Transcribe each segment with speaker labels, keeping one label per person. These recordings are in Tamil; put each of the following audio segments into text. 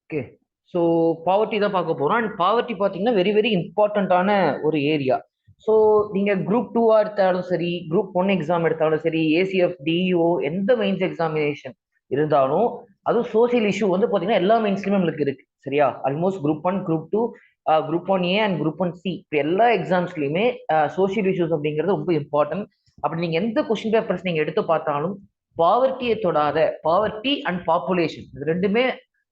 Speaker 1: ஓகே. ஸோ பாவர்ட்டி தான் பார்க்க போறோம். அண்ட் பாவர்ட்டி பார்த்தீங்கன்னா வெரி வெரி இம்பார்ட்டன்ட்டான ஒரு ஏரியா. ஸோ நீங்க குரூப் 2 எடுத்தாலும் சரி, குரூப் 1 எக்ஸாம் எடுத்தாலும் சரி, ஏசிஎஃப், டிஇஓ எந்த மெயின்ஸ் எக்ஸாமினேஷன் இருந்தாலும், அதுவும் சோசியல் இஷ்யூ வந்து பார்த்தீங்கன்னா எல்லா மெயின்ஸ்லயுமே நம்மளுக்கு இருக்கு. சரியா? Almost group 1, group 2, group 1 A and group 1 C இப்ப எல்லா எக்ஸாம்ஸ்லயுமே சோசியல் இஷ்யூஸ் அப்படிங்கிறது ரொம்ப இம்பார்ட்டன்ட். அப்படி நீங்க எந்த கொஸ்டின் பேப்பர்ஸ் நீங்க எடுத்து பார்த்தாலும், பாவர்ட்டியை தொடாத பாவர்ட்டி அண்ட் பாப்புலேஷன் இது 2மே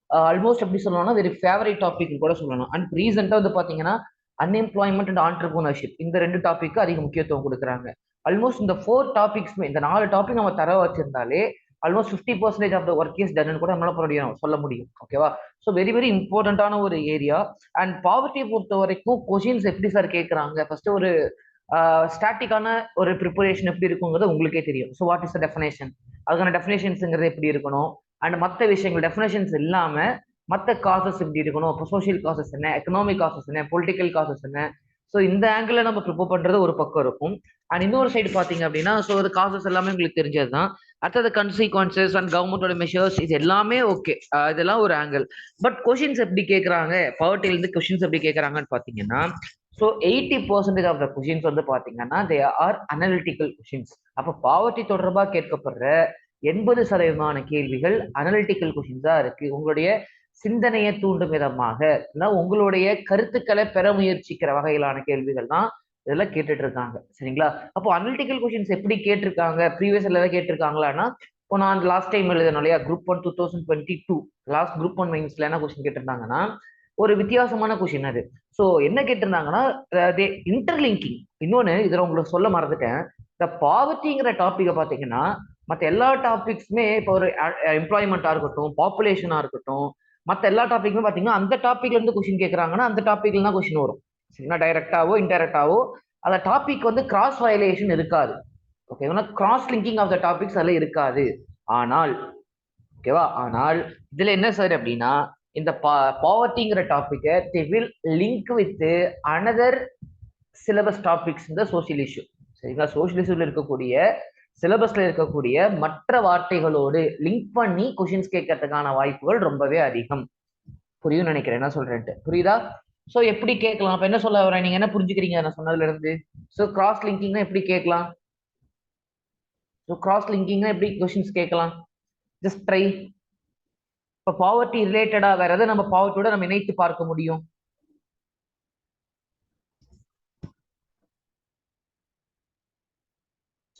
Speaker 1: ஆல்மோஸ்ட் எப்படி சொல்லலாம்னா வெரி ஃபேவரட் டாபிக் கூட சொல்லலாம். அண்ட் ரீசெண்டா வந்து பாத்தீங்கன்னா அன்எம்ப்ளாய்மெண்ட் அண்ட் ஆண்டர்பிரினர்ஷிப் இந்த 2 டாபிக்கு அதிக முக்கியத்துவம் கொடுக்குறாங்க. ஆல்மோஸ்ட் இந்த 4 டாபிக்ஸ்மே இந்த 4 டாபிக் நம்ம தர வச்சிருந்தாலே almost 50% of the work is done கூட நம்மளால சொல்ல முடியும். ஓகேவா? ஸோ வெரி வெரி இம்பார்ட்டன்டான ஒரு ஏரியா. அண்ட் பாவர்ட்டியை பொறுத்த வரைக்கும் கொஷின்ஸ் எப்படி சார் கேட்கறாங்க? ஃபர்ஸ்ட் ஒரு ஸ்டாட்டிக்கான ஒரு ப்ரிப்பரேஷன் எப்படி இருக்குங்கிறது உங்களுக்கே தெரியும். So what is the definition, அதுக்கான டெஃபினேஷன்ஸ்ங்கிறது எப்படி இருக்கணும், அண்ட் மற்ற விஷயங்கள் டெஃபினேஷன்ஸ் இல்லாம மற்ற காசஸ் எப்படி இருக்கணும், இப்போ சோஷியல் காசஸ் என்ன, எக்கனாமிக் காசஸ் என்ன, பொலிட்டிக்கல் காசஸ் என்ன. ஸோ இந்த ஆங்கிள் நம்ம ப்ரிப்பேர் பண்றது ஒரு பக்கம் இருக்கும். அண்ட் இன்னொரு சைடு பாத்தீங்க அப்படின்னா ஸோ அது காசஸ் எல்லாமே உங்களுக்கு தெரிஞ்சது தான். அடுத்தது கன்சிக்வன்சஸ் அண்ட் கவர்மெண்டோட மெஷர்ஸ் இது எல்லாமே ஓகே, இதெல்லாம் ஒரு ஆங்கிள். பட் கொஷின்ஸ் எப்படி கேட்கறாங்க, பவர்ட்டியிலிருந்து கொஷின்ஸ் எப்படி கேட்கறாங்கன்னு பாத்தீங்கன்னா ஸோ 80% ஆஃப் த கொஷின்ஸ் வந்து பாத்தீங்கன்னா தே ஆர் அனலிட்டிக்கல் கொஷின்ஸ். அப்ப பாவர்ட்டி தொடர்பாக கேட்கப்படுற 80% கேள்விகள் அனலிட்டிக்கல் கொஷின்ஸா இருக்கு. உங்களுடைய சிந்தனையை தூண்டும் விதமாக உங்களுடைய கருத்துக்களை பெற முயற்சிக்கிற வகையிலான கேள்விகள் தான் இதெல்லாம் கேட்டுட்டு இருக்காங்க. சரிங்களா? அப்போ அனலிட்டிக்கல் கொஷின்ஸ் எப்படி கேட்டிருக்காங்க, ப்ரீவியஸ் ஏதாவது கேட்டிருக்காங்களான்னா இப்போ நான் லாஸ்ட் டைம் எழுதணும் இல்லையா, குரூப் 1 2022 லாஸ்ட் குரூப் 1 மெயின்ஸ்ல என்ன கொஸ்டின் கேட்டிருந்தாங்கன்னா ஒரு வித்தியாசமான கொஸ்டின் அது. ஸோ என்ன கேட்டிருந்தாங்கன்னா இன்டர்லிங்கிங். இன்னொன்னு இதுல உங்களுக்கு சொல்ல மறந்துட்டேன். இந்த பாவர்ட்டிங்கிற டாபிக்கை பாத்தீங்கன்னா மற்ற எல்லா டாபிக்ஸுமே இப்போ ஒரு எம்ப்ளாய்மெண்டா இருக்கட்டும், பாப்புலேஷனா இருக்கட்டும், மற்ற எல்லா டாபிக்குமே பாத்தீங்கன்னா அந்த டாபிக்ல இருந்து கொஸ்டின் கேட்கறாங்கன்னா அந்த டாபிக்ல தான் கொஸ்டின் வரும். சரிங்களா? டைரக்டாவோ இன்டைரக்டாவோ அந்த டாபிக் வந்து கிராஸ் வயலேஷன் இருக்காது. ஓகேவா? Cross linking of the topics அதுல இருக்காது. ஆனால் ஓகேவா, ஆனால் இதுல என்ன சார் அப்படின்னா இந்த பாவர்ட்டிங்கிற டாபிக்கை they will link with another syllabus topics இந்த சோசியல் இஷ்யூ. சரிங்களா? சோசியல் இஷ்யூல இருக்கக்கூடிய சிலபஸ்ல இருக்கக்கூடிய மற்ற வார்த்தைகளோடு லிங்க் பண்ணி கொஷின்ஸ் கேட்கறதுக்கான வாய்ப்புகள் ரொம்பவே அதிகம். புரியும் நினைக்கிறேன் என்ன சொல்றேன்ட்டு. புரியுதா? சோ எப்படி கேட்கலாம், அப்ப என்ன சொல்ல வரேன், நீங்க என்ன புரிஞ்சுக்கிறீங்க நான் சொன்னதுல இருந்து? சோ கிராஸ் லிங்கிங்னா எப்படி கேட்கலாம்? ஸோ கிராஸ் லிங்கிங்னா எப்படி கொஷின்ஸ் கேட்கலாம்? Just try. இப்போ பாவர்ட்டி ரிலேட்டடா வேற எதை நம்ம பாவர்ட்டியோட நம்ம இணைத்து பார்க்க முடியும்?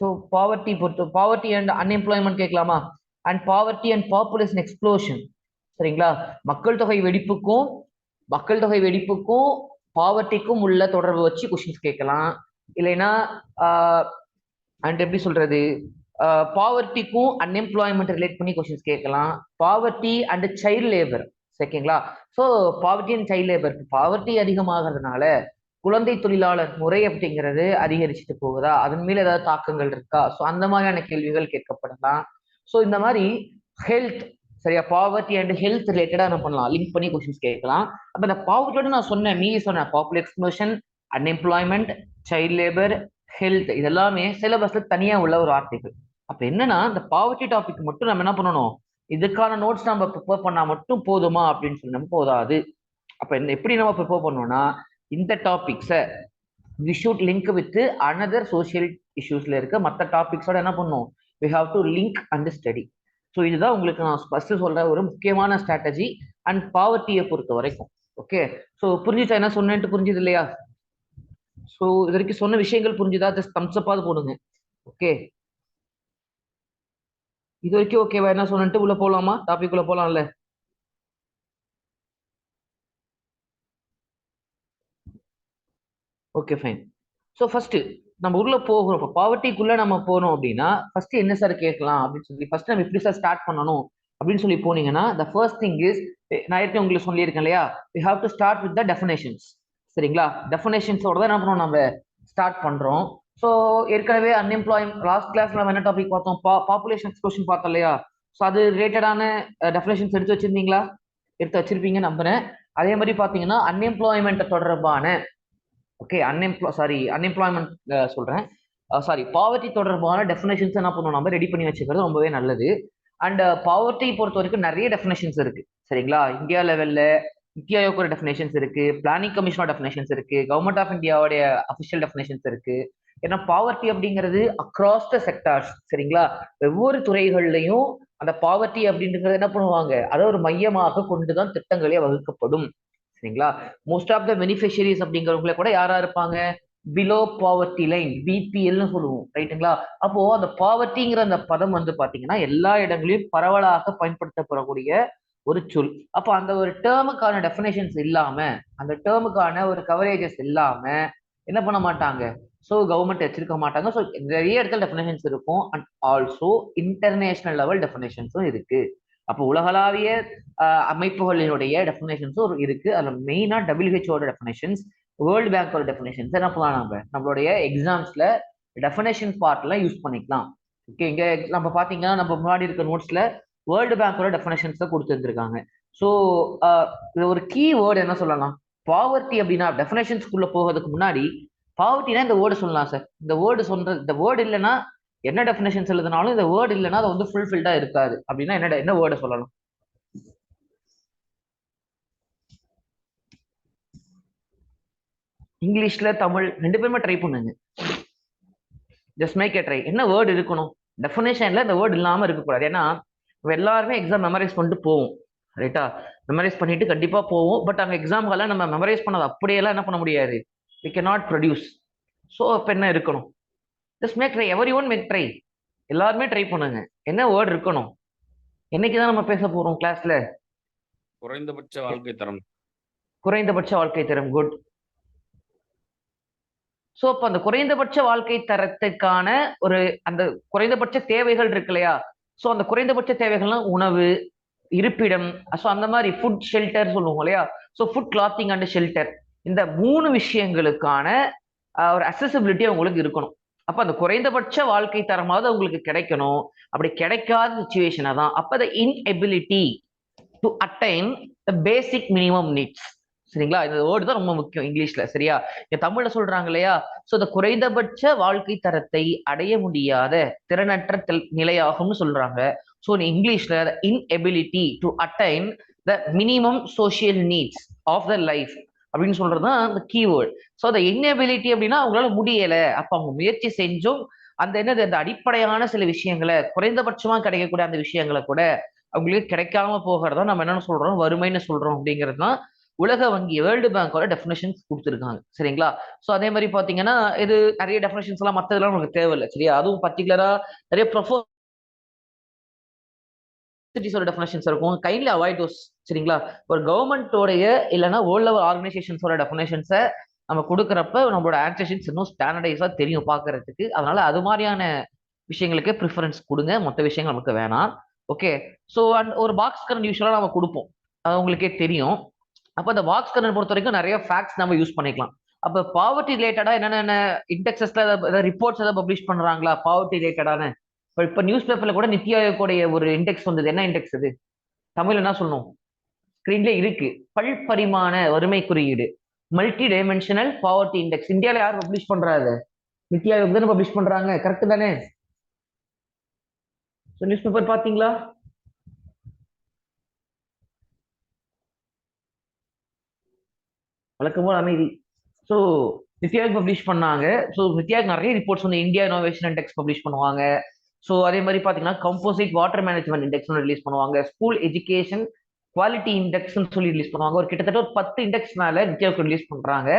Speaker 1: ஸோ பாவர்ட்டி அண்ட் அன்எம்ப்ளாய்மெண்ட் கேட்கலாமா? And poverty and population explosion. சரிங்களா? மக்கள் தொகை வெடிப்புக்கும் மக்கள் தொகை வெடிப்புக்கும் பாவர்ட்டிக்கும் உள்ள தொடர்பு வச்சு கொஸ்டின்ஸ் கேட்கலாம். இல்லைன்னா அண்ட் எப்படி சொல்றது, பாவர்ட்டிக்கும் அன்எம்ப்ளாய்மெண்ட் ரிலேட் பண்ணி கொஸ்டின்ஸ் கேட்கலாம். Poverty and child labour. சரிங்களா? So poverty and child labour, poverty அதிகமாகிறதுனால குழந்தை தொழிலாளர் முறை அப்படிங்கிறது அதிகரிச்சுட்டு போகுதா, அதன் மேல ஏதாவது தாக்கங்கள் இருக்கா, ஸோ அந்த மாதிரியான கேள்விகள் கேட்கப்படலாம். ஸோ இந்த மாதிரி ஹெல்த், சரியா, பாவர்ட்டி அண்ட் ஹெல்த் ரிலேட்டடா என்ன பண்ணலாம், லிங்க் பண்ணி கொஸ்டின்ஸ் கேட்கலாம். அப்ப இந்த பாவர்ட்டியோட நான் சொன்னேன் மீதி சொன்னேன் popular explosion, unemployment, child labour, health இதெல்லாமே சிலபஸ்ல தனியா உள்ள ஒரு ஆர்டிகிள். அப்ப என்னன்னா இந்த பாவர்ட்டி டாபிக் மட்டும் நம்ம என்ன பண்ணணும், இதுக்கான நோட்ஸ் நம்ம ப்ரிப்பேர் பண்ணா மட்டும் போதுமா அப்படின்னு சொல்லி நம்ம போதாது. அப்ப எப்படி நம்ம ப்ரிப்பேர் பண்ணோம்னா இந்த டாபிக்ஸை we should link with another social இஷ்யூஸ்ல இருக்க மற்ற டாபிக்ஸோட என்ன பண்ணும், we have to link and study. So இதுதான் உங்களுக்கு நான் ஃபர்ஸ்ட் சொல்ற ஒரு முக்கியமான ஸ்ட்ராட்டஜி அண்ட் பாவர்ட்டியை பொறுத்த வரைக்கும். ஓகே. ஸோ புரிஞ்சுச்சா என்ன சொன்னேன்ட்டு? புரிஞ்சுது இல்லையா? ஸோ இது வரைக்கும் சொன்ன விஷயங்கள் புரிஞ்சுதா? ஜஸ்ட் தம்ஸ் அப்பாவது போடுங்க. ஓகே, இது வரைக்கும் ஓகேவா என்ன சொன்னேன்ட்டு? உள்ள போலாமா, டாபிக் உள்ள போலாம்ல? Okay fine. ஸோ ஃபர்ஸ்ட் நம்ம உள்ள போகிறோம், இப்போ பாவர்ட்டிக்குள்ள நம்ம போறோம் அப்படின்னா ஃபர்ஸ்ட் என்ன சார் கேட்கலாம் அப்படின்னு சொல்லி ஃபர்ஸ்ட் நம்ம எப்படி சார் ஸ்டார்ட் பண்ணணும் அப்படின்னு சொல்லி போனீங்கன்னா த ஃபர்ஸ்ட் திங் இஸ், நான் ஏற்கனவே உங்களுக்கு சொல்லியிருக்கேன் இல்லையா, we have to start with the definitions. சரிங்களா? டெஃபினேஷன்ஸோட தான் என்ன பண்ணுவோம் நம்ம ஸ்டார்ட் பண்றோம். ஸோ ஏற்கனவே லாஸ்ட் கிளாஸ்ல நம்ம என்ன டாபிக் பார்த்தோம், பாப்புலேஷன் எக்ஸ்ப்ளோஷன் பார்த்தோம் இல்லையா? ஸோ அது ரிலேட்டடான டெஃபினேஷன்ஸ் எடுத்து வச்சிருந்தீங்களா? எடுத்து வச்சிருப்பீங்க நம்புறேன். அதே மாதிரி பாத்தீங்கன்னா அன்எம்ப்ளாய்மெண்ட் தொடர்பான, ஓகே, அன்எம்ப்ளாய்மெண்ட் சொல்றேன், சாரி, பாவர்ட்டி தொடர்பான டெஃபினேஷன்ஸ் என்ன பண்ணுவோம் நம்ம ரெடி பண்ணி வச்சுக்கிறது ரொம்பவே நல்லது. அண்ட் பாவர்ட்டி பொறுத்த வரைக்கும் நிறைய டெஃபினேஷன்ஸ் இருக்கு. சரிங்களா? இந்தியா லெவல்ல நித்தி ஆயோக் டெஃபினேஷன்ஸ் இருக்கு, பிளானிங் கமிஷனோட டெஃபினேஷன்ஸ் இருக்கு, கவர்மெண்ட் ஆஃப் இந்தியாவுடைய அபிஷியல் டெஃபினேஷன்ஸ் இருக்கு. ஏன்னா பாவர்ட்டி அப்படிங்கிறது அக்ராஸ் த செக்டார்ஸ், சரிங்களா? ஒவ்வொரு துறைகள்லையும் அந்த பாவர்ட்டி அப்படின்றது என்ன பண்ணுவாங்க, அதை ஒரு மையமாக கொண்டுதான் திட்டங்களே வகுக்கப்படும், சரிங்களா? மோஸ்ட் ஆஃப் த பெனிஃபிஷரிஸ் அப்படிங்கிறவங்கள கூட யாரா இருப்பாங்க, பிலோ பாவர்ட்டி லைன், பிபிஎல்னு சொல்லுவோம், ரைட்டுங்களா? அப்போ அந்த பாவர்ட்டிங்கிற அந்த பதம் வந்து பாத்தீங்கன்னா எல்லா இடங்களிலும் பரவலாக பயன்படுத்தப்படக்கூடிய ஒரு சொல். அப்போ அந்த ஒரு டேர்முக்கான டெஃபினேஷன்ஸ் இல்லாம, அந்த டேர்முக்கான ஒரு கவரேஜஸ் இல்லாம என்ன பண்ண மாட்டாங்க, ஸோ கவர்மெண்ட் வச்சிருக்க மாட்டாங்க. ஸோ நிறைய இடத்துல டெஃபினேஷன்ஸ் இருக்கும் அண்ட் ஆல்சோ இன்டர்நேஷனல் லெவல் டெஃபினேஷன்ஸும் இருக்கு. அப்போ உலகளாவிய அமைப்புகளினுடைய டெஃபினேஷன்ஸும் இருக்கு. அதுல மெயினா டபிள்யூஹெச்ஓட டெஃபினேஷன்ஸ், வேர்ல்டு பேங்கோட டெஃபினேஷன்ஸ் என்ன பண்ணலாம், நம்மளுடைய எக்ஸாம்ஸ்ல டெஃபினேஷன் பார்ட்லாம் யூஸ் பண்ணிக்கலாம். ஓகே, இங்க நம்ம பாத்தீங்கன்னா நம்ம முன்னாடி இருக்க நோட்ஸ்ல வேர்ல்டு பேங்கோட டெஃபினேஷன்ஸ் தான் கொடுத்துருக்காங்க. ஸோ ஒரு கீ வேர்டு என்ன சொல்லலாம், பாவர்ட்டி அப்படின்னா டெஃபினேஷன்ஸ்குள்ள போகிறதுக்கு முன்னாடி பாவர்ட்டினா இந்த வேர்டு சொல்லலாம் சார். இந்த வேர்டு சொல்றது, இந்த வேர்டு இல்லைன்னா என்ன டெஃபினேஷன்ஸ் எழுதினாலும் இந்த வேர்டு இல்லைன்னா அது வந்து ஃபுல்ஃபில்டா இருக்காது. அப்படின்னா என்ன வேர்டை சொல்லலாம்? இங்கிலீஷ்ல தமிழ் ரெண்டு பேருமே ட்ரை பண்ணுங்க. Just make a try. என்ன வேர்டு இருக்கணும் டெஃபினேஷன்ல, இந்த வேர்டு இல்லாம இருக்கக்கூடாது. ஏன்னா எல்லாருமே எக்ஸாம் மெமரைஸ் பண்ணிட்டு போவோம், ரைட்டா? மெமரைஸ் பண்ணிட்டு கண்டிப்பா போவோம். பட் அங்க எக்ஸாம்கெல்லாம் நம்ம மெமரைஸ் பண்ணது அப்படியெல்லாம் என்ன பண்ண முடியாது, we can not produce. So அப்ப என்ன இருக்கணும், just make try, every one make try. எல்லாருமே ட்ரை பண்ணுங்க. என்ன வேர்டு இருக்கணும்? என்னைக்குதான் நம்ம பேச போறோம் கிளாஸ்ல?
Speaker 2: குறைந்தபட்ச வாழ்க்கை தரம்.
Speaker 1: குறைந்தபட்ச வாழ்க்கை தரம், குட். ஸோ அப்ப அந்த குறைந்தபட்ச வாழ்க்கை தரத்துக்கான ஒரு அந்த குறைந்தபட்ச தேவைகள் இருக்கு இல்லையா? ஸோ அந்த குறைந்தபட்ச தேவைகள்லாம் உணவு, இருப்பிடம், ஸோ அந்த மாதிரி ஃபுட் ஷெல்டர் சொல்லுவோம் இல்லையா? So food, clothing and shelter, இந்த 3 விஷயங்களுக்கான ஒரு அக்சசிபிலிட்டி உங்களுக்கு இருக்கணும். அப்ப அந்த குறைந்தபட்ச வாழ்க்கை தரமாவது உங்களுக்கு கிடைக்கணும். அப்படி கிடைக்காத சுச்சுவேஷனை தான் அப்ப the inability to attain the basic minimum needs, சரிங்களா? இந்த வேர்டு தான் ரொம்ப முக்கியம் இங்கிலீஷ்ல, சரியா? இங்க தமிழ்ல சொல்றாங்க இல்லையா? சோ இந்த குறைந்தபட்ச வாழ்க்கை தரத்தை அடைய முடியாத திறனற்ற நிலையாகும்னு சொல்றாங்க. ஸோ இங்கிலீஷ்ல inability to attain the minimum social needs of the life அப்படின்னு சொல்றதுதான் அந்த கீவேர்டு. ஸோ அந்த இன்எபிலிட்டி அப்படின்னா அவங்களால முடியல, அப்ப அவங்க முயற்சி செஞ்சும் அந்த என்னது அந்த அடிப்படையான சில விஷயங்களை, குறைந்தபட்சமா கிடைக்கக்கூடிய அந்த விஷயங்களை கூட அவங்களுக்கு கிடைக்காம போகிறதா நம்ம என்னன்னு சொல்றோம், வறுமைன்னு சொல்றோம். அப்படிங்கிறது தான் உலக வங்கி, வேர்ல்டு பேங்கோட டெஃபினேஷன்ஸ் கொடுத்துருக்காங்க, சரிங்களா? ஸோ அதே மாதிரி பாத்தீங்கன்னா இது நிறைய டெஃபினேஷன்ஸ் எல்லாம் மற்றதெல்லாம் உங்களுக்கு தேவையில்லை, சரியா? அதுவும் பர்டிகுலரா நிறைய டெஃபினேஷன்ஸ் இருக்கும், கைண்ட்லி அவாய்ட் தோஸ், சரிங்களா? ஒரு கவர்மெண்டோடைய இல்லைன்னா வேர்ல்ட் லெவல் ஆர்கனைசேஷன்ஸோட டெஃபினேஷன்ஸை நம்ம கொடுக்குறப்ப நம்மளோட ஆன்சர்ஷன்ஸ் இன்னும் ஸ்டாண்டர்டைஸா தெரியும் பாக்குறதுக்கு. அதனால அது மாதிரியான விஷயங்களுக்கு ப்ரிஃபரன்ஸ் கொடுங்க, மொத்த விஷயங்கள் நமக்கு வேணாம். ஓகே, ஸோ அண்ட் ஒரு பாக்ஸ் கரண்ட் யூஸ்வலா நம்ம கொடுப்போம், அது உங்களுக்கே தெரியும். அப்ப அந்த பாக்ஸ் கரண்ட் பொறுத்த வரைக்கும் நிறைய ஃபேக்ட்ஸ் நம்ம யூஸ் பண்ணிக்கலாம். அப்ப பாவர்ட்டி ரிலேட்டடா என்னென்ன இண்டெக்ஸஸ்ல ரிப்போர்ட்ஸ் ஏதாவது பப்ளிஷ் பண்றாங்களா பாவர்ட்டி ரிலேட்டடான? இப்ப நியூஸ் பேப்பர்ல கூட நித்தி ஆயோக்குடைய ஒரு இண்டெக்ஸ் வந்தது. என்ன இண்டெக்ஸ் அது? தமிழ் என்ன சொல்லணும்? ஸ்கிரீன்ல இருக்கு, பல்பரிமாண வறுமை குறியீடு, மல்டி டைமென்ஷனல் பாவர்ட்டி இண்டெக்ஸ். இந்தியால யார் பப்ளிஷ் பண்றாரு? நித்தி ஆயோக் தானே பப்ளிஷ் பண்றாங்க, கரெக்ட் தானே? நியூஸ் பேப்பர் பாத்தீங்களா? வழக்கமோ அமைதி. ஸோ நித்யாக் பப்ளிஷ் பண்ணாங்க. ஸோ நித்யாக் நிறைய ரிப்போர்ட்ஸ் வந்து இந்தியா இனோவேஷன் இண்டெக்ஸ் பப்ளிஷ் பண்ணுவாங்க. ஸோ அதே மாதிரி பார்த்தீங்கன்னா composite water management index release பண்ணுவாங்க, ஸ்கூல் எஜுகேஷன் குவாலிட்டி இண்டெக்ஸ் சொல்லி ரிலீஸ் பண்ணுவாங்க. ஒரு கிட்டத்தட்ட ஒரு 10 இண்டெக்ஸ் மேல நித்யாவுக்கு ரிலீஸ் பண்றாங்க.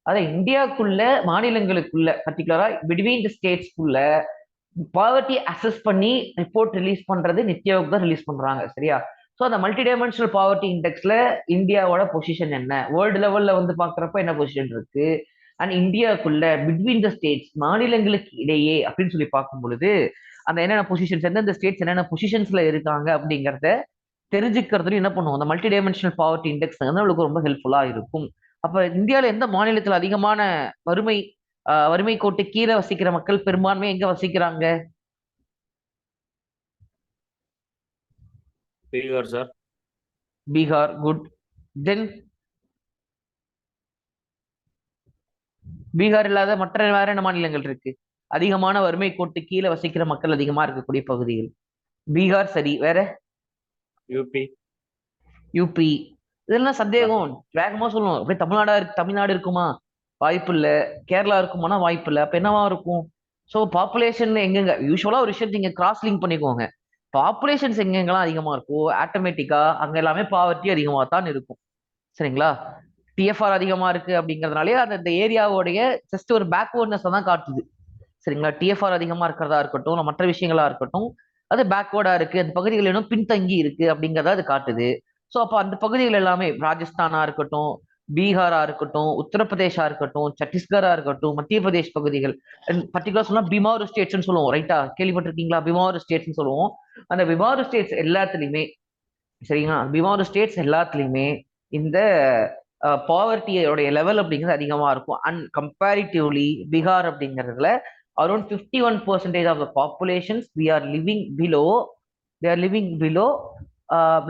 Speaker 1: அதை இந்தியாவுக்குள்ள மாநிலங்களுக்குள்ள பர்டிகுலரா பிட்வீன் த ஸ்டேட்ஸ்க்குள்ள பாவர்ட்டி அசஸ் பண்ணி ரிப்போர்ட் ரிலீஸ் பண்றது நித்யாவுக்கு தான் ரிலீஸ் பண்றாங்க, சரியா? ஸோ அந்த மல்டி டைமென்ஷனல் பாவர்ட்டி இண்டெக்ஸ்ல இந்தியாவோட பொசிஷன் என்ன, வேர்ல்டு லெவல்ல வந்து பாக்குறப்ப என்ன பொசிஷன் இருக்கு, அண்ட் இந்தியாவுக்குள்ள பிட்வீன் த ஸ்டேட்ஸ் மாநிலங்களுக்கு இடையே அப்படின்னு சொல்லி பார்க்கும் பொழுது அந்த என்னென்ன பொசிஷன்ஸ், எந்தெந்த ஸ்டேட்ஸ் என்னென்ன பொசிஷன்ஸ்ல இருக்காங்க அப்படிங்கிறத தெரிஞ்சுக்கிறதுல என்ன பண்ணுவோம், அந்த மல்டி டைமென்ஷனல் பாவர்ட்டி இண்டெக்ஸ் வந்து நம்மளுக்கு ரொம்ப ஹெல்ப்ஃபுல்லா இருக்கும். அப்ப இந்தியாவில எந்த மாநிலத்தில் அதிகமான வறுமை வறுமை கோட்டு கீழே வசிக்கிற மக்கள் பெரும்பான்மை எங்க வசிக்கிறாங்க?
Speaker 2: பீகார் சார்.
Speaker 1: பீகார், குட். தென் பீகார் இல்லாத மற்ற வேற என்ன மாநிலங்கள் இருக்கு அதிகமான வறுமை கோட்டு கீழே வசிக்கிற மக்கள் அதிகமா இருக்கக்கூடிய பகுதிகள்? பீகார் சரி, வேற?
Speaker 2: யூபி.
Speaker 1: யூபி, இதெல்லாம் சந்தேகம். வேகமா சொல்லுவோம். அப்படியே தமிழ்நாடு இருக்குமா? வாய்ப்பு இல்ல. கேரளா இருக்குமானா வாய்ப்பு இல்ல. அப்ப என்னவா இருக்கும்? ஸோ பாப்புலேஷன் எங்கெங்க யூஸ்வலா ஒரு விஷயத்தை நீங்க கிராஸ் லிங்க் பண்ணிக்கோங்க. பாப்புலேஷன்ஸ் எங்கெங்கெல்லாம் அதிகமா இருக்கோ ஆட்டோமேட்டிக்கா அங்க எல்லாமே பாவர்ட்டி அதிகமா தான் இருக்கும். சரிங்களா? டிஎஃப்ஆர் அதிகமா இருக்கு அப்படிங்கறதுனாலே அந்த இந்த ஏரியாவுடைய ஜஸ்ட் ஒரு பேக்வர்ட்னஸ் தான் காட்டுது. சரிங்களா? டிஎஃப்ஆர் அதிகமா இருக்கிறதா இருக்கட்டும், இல்ல மற்ற விஷயங்களா இருக்கட்டும், அது பேக்வேர்டா இருக்கு, அந்த பகுதிகள் இன்னும் பின்தங்கி இருக்கு அப்படிங்கறத அது காட்டுது. ஸோ அப்ப அந்த பகுதிகள் எல்லாமே ராஜஸ்தானா இருக்கட்டும், பீகாரா இருக்கட்டும், உத்தரப்பிரதேஷா இருக்கட்டும், சத்தீஸ்கரா இருக்கட்டும், மத்திய பிரதேஷ் பகுதிகள், பர்டிகுலர் சொன்னா பிமாரு ஸ்டேட்ஸ்னு சொல்லுவோம். ரைட்டா? கேள்விப்பட்டிருக்கீங்களா? பிமாரு ஸ்டேட்ஸ்னு சொல்லுவோம். அந்த பிமாரு ஸ்டேட்ஸ் எல்லாத்துலயுமே, சரிங்களா, பிமாரு ஸ்டேட்ஸ் எல்லாத்துலயுமே இந்த பாவர்ட்டியோடைய லெவல் அப்படிங்கிறது அதிகமா இருக்கும். அண்ட் கம்பேரிட்டிவ்லி பீகார் அப்படிங்கிறதுல around 51% of the populations we are living below, they are living below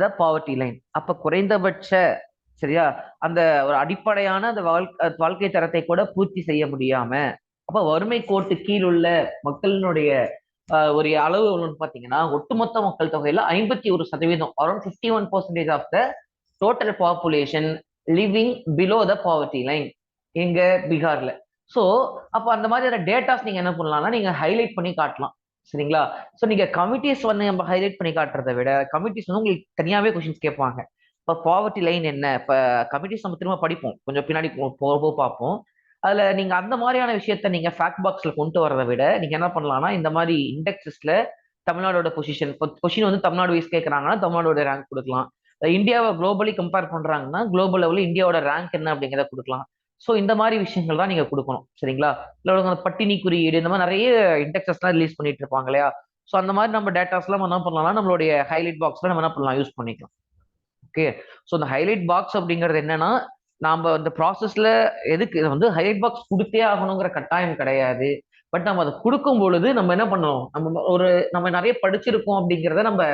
Speaker 1: the poverty line. அப்ப குறைந்தபட்ச, சரியா, அந்த ஒரு அடிப்படையான அந்த வாழ்க்கை தரத்தை கூட பூர்த்தி செய்ய முடியாம, அப்ப வறுமை கோட்டு கீழ் உள்ள மக்களினுடைய ஒரு அளவு எவ்வளவுன்னு பாத்தீங்கன்னா, ஒட்டுமொத்த மக்கள் தொகையில 51%, around 51% of the total population living below the poverty line எங்க பீகார்ல. ஸோ அப்போ அந்த மாதிரியான டேட்டாஸ் நீங்க என்ன பண்ணலாம்னா நீங்க ஹைலைட் பண்ணி காட்டலாம். சரிங்களா? ஸோ நீங்க கமிட்டிஸ் வந்து நம்ம ஹைலைட் பண்ணி காட்டுறதை விட கமிட்டிஸ் வந்து உங்களுக்கு தனியாவே கொஸ்டின்ஸ் கேட்பாங்க. இப்போ பாவர்ட்டி லைன் என்ன, இப்போ கமிட்டிஸ் நம்ம திரும்ப படிப்போம், கொஞ்சம் பின்னாடி போக போக பார்ப்போம். அதுல நீங்க அந்த மாதிரியான விஷயத்த நீங்க ஃபேக்ட் பாக்ஸ்ல கொண்டு வரதை விட நீங்க என்ன பண்ணலாம்னா இந்த மாதிரி இண்டெக்ஸஸ்ல தமிழ்நாடோட பொசிஷன், கொஸ்டின் வந்து தமிழ்நாடு வைஸ் கேட்கறாங்கன்னா தமிழ்நாடோட ரேங்க் கொடுக்கலாம். இந்தியாவை குளோபலி கம்பேர் பண்றாங்கன்னா குளோபல் லெவலில் இந்தியாவோட ரேங்க் என்ன அப்படிங்கிறத கொடுக்கலாம். ஸோ இந்த மாதிரி விஷயங்கள் தான் நீங்க கொடுக்கணும். சரிங்களா? இல்லை பட்டினி குறியீடு இந்த மாதிரி நிறைய இண்டெக்ஸஸ்லாம் ரிலீஸ் பண்ணிட்டு இருப்பாங்க இல்லையா? ஸோ அந்த மாதிரி நம்ம டேட்டாஸ்லாம் என்ன பண்ணலாம், நம்மளுடைய ஹைலைட் பாக்ஸ்ல நம்ம என்ன பண்ணலாம், யூஸ் பண்ணிக்கலாம். ஓகே. ஸோ இந்த ஹைலைட் பாக்ஸ் அப்படிங்கிறது என்னன்னா, நாம இந்த ப்ராசஸ்ல எதுக்கு இதை வந்து ஹைலைட் பாக்ஸ் கொடுத்தே ஆகணுங்கிற கட்டாயம் கிடையாது. பட் நம்ம அதை கொடுக்கும் பொழுது நம்ம என்ன பண்ணணும், நம்ம நிறைய படிச்சிருக்கோம் அப்படிங்கிறத நம்ம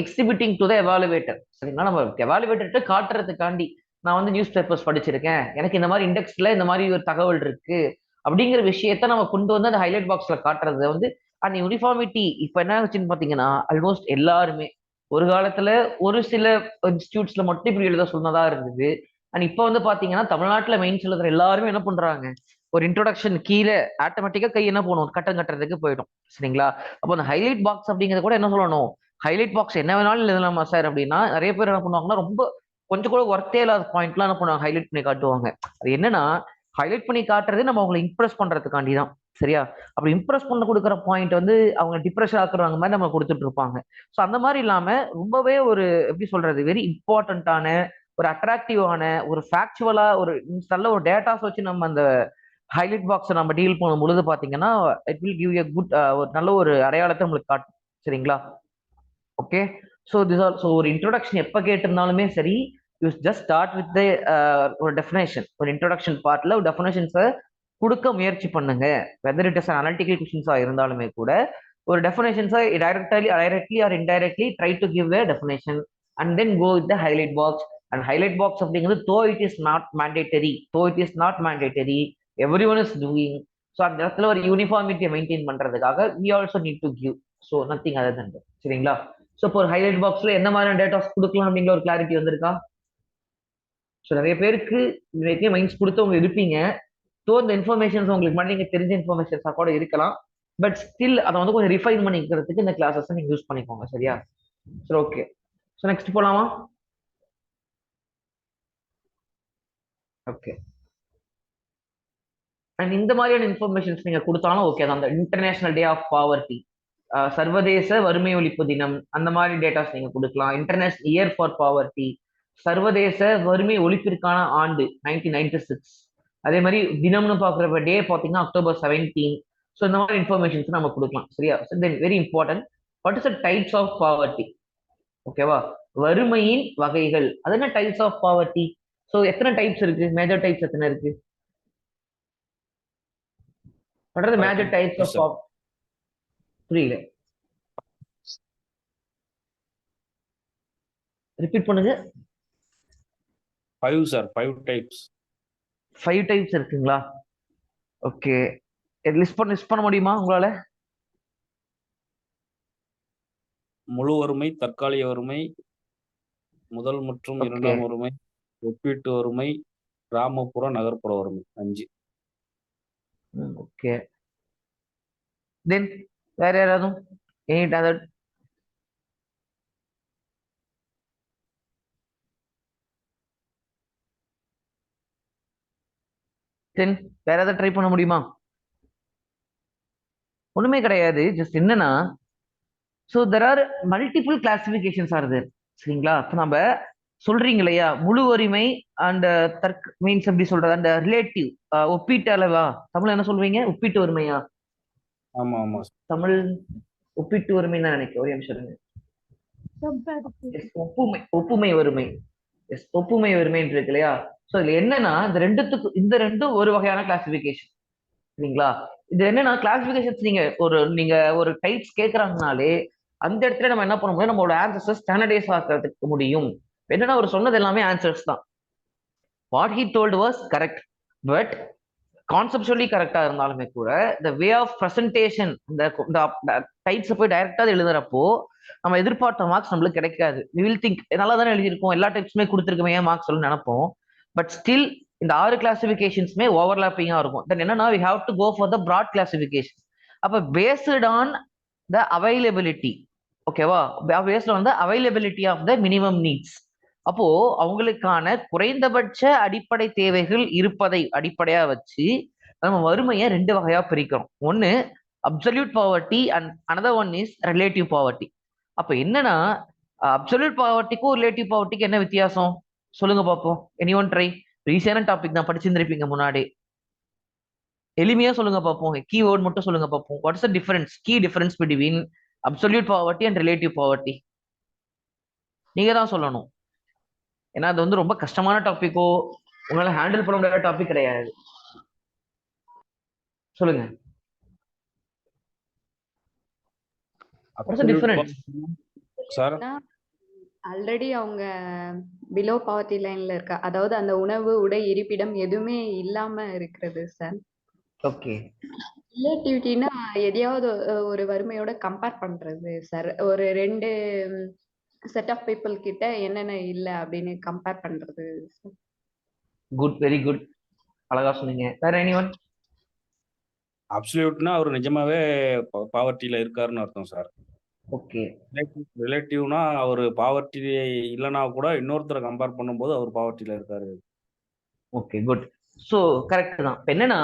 Speaker 1: எக்ஸிபிட்டிங் டு த எவாலுவேட்டர். சரிங்களா? நம்ம எவாலுவேட்டர்கிட்ட காட்டுறதுக்காண்டி நான் வந்து நியூஸ் பேப்பர்ஸ் படிச்சிருக்கேன், எனக்கு இந்த மாதிரி இண்டெக்ஸ்ல இந்த மாதிரி ஒரு தகவல் இருக்கு அப்படிங்கிற விஷயத்த நம்ம கொண்டு வந்து அந்த ஹைலைட் பாக்ஸ்ல காட்டுறது வந்து அந்த யூனிஃபார்மிட்டி. இப்ப என்ன ஆச்சுன்னு பாத்தீங்கன்னா ஆல்மோஸ்ட் எல்லாருமே ஒரு காலத்துல ஒரு சில இன்ஸ்டியூட்ஸ்ல மட்டும் இப்படி எழுத சொன்னதா இருந்தது. அண்ட் இப்ப வந்து பாத்தீங்கன்னா தமிழ்நாட்டுல மெயின்ஸ் எழுதுற எல்லாருமே என்ன பண்றாங்க, ஒரு இன்ட்ரோடக்ஷன் கீழே ஆட்டோமேட்டிக்கா கை என்ன பண்ணுவோம், கட்டம் கட்டுறதுக்கு போயிடும். சரிங்களா? அப்போ அந்த ஹைலைட் பாக்ஸ் அப்படிங்கிறது கூட என்ன சொல்லணும், ஹைலைட் பாக்ஸ் என்ன வேணாலும் எழுதலாமா சார் அப்படின்னா நிறைய பேர் என்ன பண்ணுவாங்கன்னா ரொம்ப கொஞ்சம் கூட ஒர்த்தே இல்லாத பாயிண்ட்லாம் என்ன பண்ணுவாங்க, ஹைலைட் பண்ணி காட்டுவாங்க. அது என்னன்னா ஹைலைட் பண்ணி காட்டுறது நம்ம அவங்களை இம்ப்ரெஸ் பண்றதுக்காண்டி தான். சரியா? அப்படி இம்ப்ரெஸ் பண்ண கொடுக்குற பாயிண்ட் வந்து அவங்க டிப்ரெஷன் ஆக்குறாங்க மாதிரி நம்ம கொடுத்துட்டு இருப்பாங்க. ஸோ அந்த மாதிரி இல்லாம ரொம்பவே ஒரு எப்படி சொல்றது, வெரி இம்பார்ட்டன்டான ஒரு அட்ராக்டிவான ஒரு ஃபேக்சுவலா ஒரு நல்ல ஒரு டேட்டாஸ் வச்சு நம்ம அந்த ஹைலைட் பாக்ஸ் நம்ம டீல் பண்ணும் பொழுது பாத்தீங்கன்னா it will give a good ஒரு நல்ல ஒரு அடையாளத்தை நம்மளுக்கு காட்டும். சரிங்களா? Okay. So this all, so ஒரு இன்ட்ரோடக்ஷன் எப்போ கேட்டிருந்தாலுமே சரி, யூ ஜஸ்ட் ஸ்டார்ட் வித் ஒரு டெஃபினேஷன். ஒரு இன்ட்ரோடக்ஷன் பார்ட்ல ஒரு டெஃபினேஷன்ஸை கொடுக்க முயற்சி பண்ணுங்க. வெதர் இட் இஸ் அனாலிட்டிக்கல் கொஸ்டின்ஸா இருந்தாலுமே கூட ஒரு டெஃபினேஷன்ஸை directly or indirectly try to give a definition and then go with the highlight box. And highlight box அப்படிங்கிறது though it is not mandatory, every one is doing. So அந்த இடத்துல ஒரு யூனிஃபார்மிட்டியை மெயின்டைன் பண்றதுக்காக we also need to give. So nothing other than that. சரிங்களா? ஸோ இப்போ ஒரு ஹைலைட் பாக்ஸ்ல எந்த மாதிரியான டேட்டாஸ் கொடுக்கலாம் அப்படிங்கிற ஒரு கிளாரிட்டி வந்திருக்கா? ஸோ நிறைய பேருக்கு இதுவரைக்கும் மைண்ட்ஸ் கொடுத்தவங்க இருப்பீங்க. ஸோ இந்த இன்ஃபர்மேஷன்ஸ் உங்களுக்கு மாதிரி நீங்க தெரிஞ்ச இன்ஃபர்மேஷன்ஸாக கூட இருக்கலாம். பட் ஸ்டில் அதை வந்து கொஞ்சம் ரிஃபைன் பண்ணிக்கிறதுக்கு இந்த கிளாஸஸ் நீங்க யூஸ் பண்ணிக்கோங்க. சரியா? சரி, ஓகே. ஸோ நெக்ஸ்ட் போலாமா? ஓகே. அண்ட் இந்த மாதிரியான இன்ஃபர்மேஷன்ஸ் நீங்க கொடுத்தாலும் ஓகே தான். அந்த இன்டர்நேஷனல் டே ஆஃப் பாவர்ட்டி, சர்வதேச வறுமை ஒழிப்பு தினம், அந்த மாதிரி டேட்டாஸ் நீங்க கொடுக்கலாம். இன்டர்நேஷனல் இயர் ஃபார் பாவர்ட்டி, சர்வதேச வறுமை ஒழிப்பிற்கான ஆண்டு 1996. அதே மாதிரி தினம்னு பாக்குற டே பாத்தீங்கன்னா October 17. ஸோ இந்த மாதிரி இன்ஃபர்மேஷன்ஸ் நம்ம கொடுக்கலாம். சரியா? Then very important, what is the types of poverty? ஓகேவா? வறுமையின் வகைகள், அது என்ன டைப்ஸ் ஆஃப் பாவர்ட்டி? ஸோ எத்தனை டைப்ஸ் இருக்கு, மேஜர் டைப்ஸ் எத்தனை இருக்கு? What are the major types of pop? புரியல, ரிப்பீட் பண்ணுங்க.
Speaker 2: 5 சார், 5 டைப்ஸ்.
Speaker 1: 5 டைப்ஸ் இருக்குங்களா? ஓகே. லிஸ்ட் பண்ண முடியுமா உங்களால?
Speaker 2: முழு வறுமை, தற்காலிக வறுமை, முதல் மற்றும்
Speaker 1: ஓகே.
Speaker 2: இரண்டாம் ஒருமை, ஒப்பீட்டு ஒருமை, கிராமப்புற நகர்ப்புற ஒருமை 5.
Speaker 1: ஓகே. தென் வேற யாராவது எனி அதர்? தென் வேற ஏதாவது ட்ரை பண்ண முடியுமா? ஒண்ணுமே கிடையாது. ஜஸ்ட் என்னன்னா, so there are multiple classifications are there. சரிங்களா? இப்போ நம்ம சொல்றீங்க இல்லையா, முழு உரிமை அண்ட் மீன்ஸ் எப்படி சொல்றது, அந்த ரிலேட்டிவ் ஒப்பீட்டு அளவா, தமிழ் என்ன சொல்வீங்க? ஒப்பீட்டு உரிமையா?
Speaker 2: ஆமா ஆமா
Speaker 1: தமிழ் ஒப்பீட்டு உரிமைன்னு தான் நினைக்கிறேன். ஒரே நிமிஷம் இருங்க. Yes, ஒப்புமை ஒப்புமை உரிமை. எஸ், ஒப்புமை உரிமைன்னு இருக்கு இல்லையா? ஸோ இதுல என்னன்னா, இந்த ரெண்டும் ஒரு வகையான கிளாசிபிகேஷன். சரிங்களா? இது என்னன்னா கிளாசிபிகேஷன்ஸ், நீங்க ஒரு டைப்ஸ் கேட்கறாங்கனாலே அந்த இடத்துல நம்ம என்ன பண்ண முடியும், நம்மளோட ஆன்சர்ஸ் ஸ்டாண்டர்டைஸ் ஆக்கிறதுக்கு முடியும். என்னன்னா அவர் சொன்னது எல்லாமே ஆன்சர்ஸ் தான். What he told was correct, but conceptually கரெக்டா இருந்தாலுமே கூட இந்த வே ஆஃப் பிரசன்டேஷன், இந்த டைப்ஸ் போய் டைரக்டா எழுதுறப்போ நம்ம எதிர்பார்த்த மார்க்ஸ் நம்மளுக்கு கிடைக்காது. வி வில் திங்க் நல்லா தானே எழுதியிருக்கோம், எல்லா டைப்ஸுமே கொடுத்துருக்கோமே, ஏன் மார்க்ஸ் சொல்லி நினைப்போம். பட் ஸ்டில் இந்த 6 கிளாசிபிகேஷன்ஸ்மே ஓவர்லாப்பிங்கா இருக்கும். தென் என்னன்னா we have to go for the broad classification. அப்ப பேஸ்ட் ஆன் த அவைலபிலிட்டி, ஓகேவா, based on the availability of the minimum needs. அப்போ அவங்களுக்கான குறைந்தபட்ச அடிப்படை தேவைகள் இருப்பதை அடிப்படையா வச்சு நம்ம வறுமையை 2 வகையா பிரிக்கிறோம். ஒன்னு absolute poverty and another one is relative poverty. அப்ப என்னன்னா அப்சல்யூட் பாவர்ட்டிக்கும் ரிலேட்டிவ் பாவர்ட்டிக்கும் என்ன வித்தியாசம் சொல்லுங்க பார்ப்போம். Any one try. ஈஸியான டாபிக் தான், படிச்சிருந்திருப்பீங்க முன்னாடி. எளிமையா சொல்லுங்க பார்ப்போம், கீவேர்ட் மட்டும் சொல்லுங்க பார்ப்போம். What's the difference, key difference between absolute poverty and relative poverty? நீங்க தான் சொல்லணும். ஏன்னா அது வந்து ரொம்ப கஷ்டமான டாபிக்கோ உங்களால ஹேண்டில் பண்ண முடியாத டாபிக் கிடையாது. சொல்லுங்க. Difference
Speaker 2: sir.
Speaker 3: ஆல்ரெடி அவங்க பிலோ பாவர்ட்டி லைன்ல இருக்கா, அதாவது அந்த உணவு, உடை, இருப்பிடம் எதுவுமே இல்லாம இருக்கிறது சார்.
Speaker 1: ஓகே.
Speaker 3: ரிலேட்டிவிட்டினா எதையாவது ஒரு வறுமையோட கம்பேர் பண்றது சார். ஒரு 2 செட் ஆஃப் பீப்புள் கிட்ட என்னென்ன இல்ல அப்படின்னு கம்பேர் பண்றது.
Speaker 1: குட், வெரி குட், அழகா சொன்னீங்க. வேற எனிவன்?
Speaker 2: அப்சல்யூட்னா அவர் நிஜமாவே பாவர்ட்டியில இருக்காருன்னு அர்த்தம் சார்.
Speaker 1: ஓகே.
Speaker 2: ரிலேட்டிவ்னா அவர் பாவர்ட்டி இல்லைன்னா கூட இன்னொருத்தரை கம்பேர் பண்ணும்போது அவர் பாவர்ட்டியில இருக்காரு.
Speaker 1: Okay, good. ஸோ கரெக்ட் தான். இப்போ என்னன்னா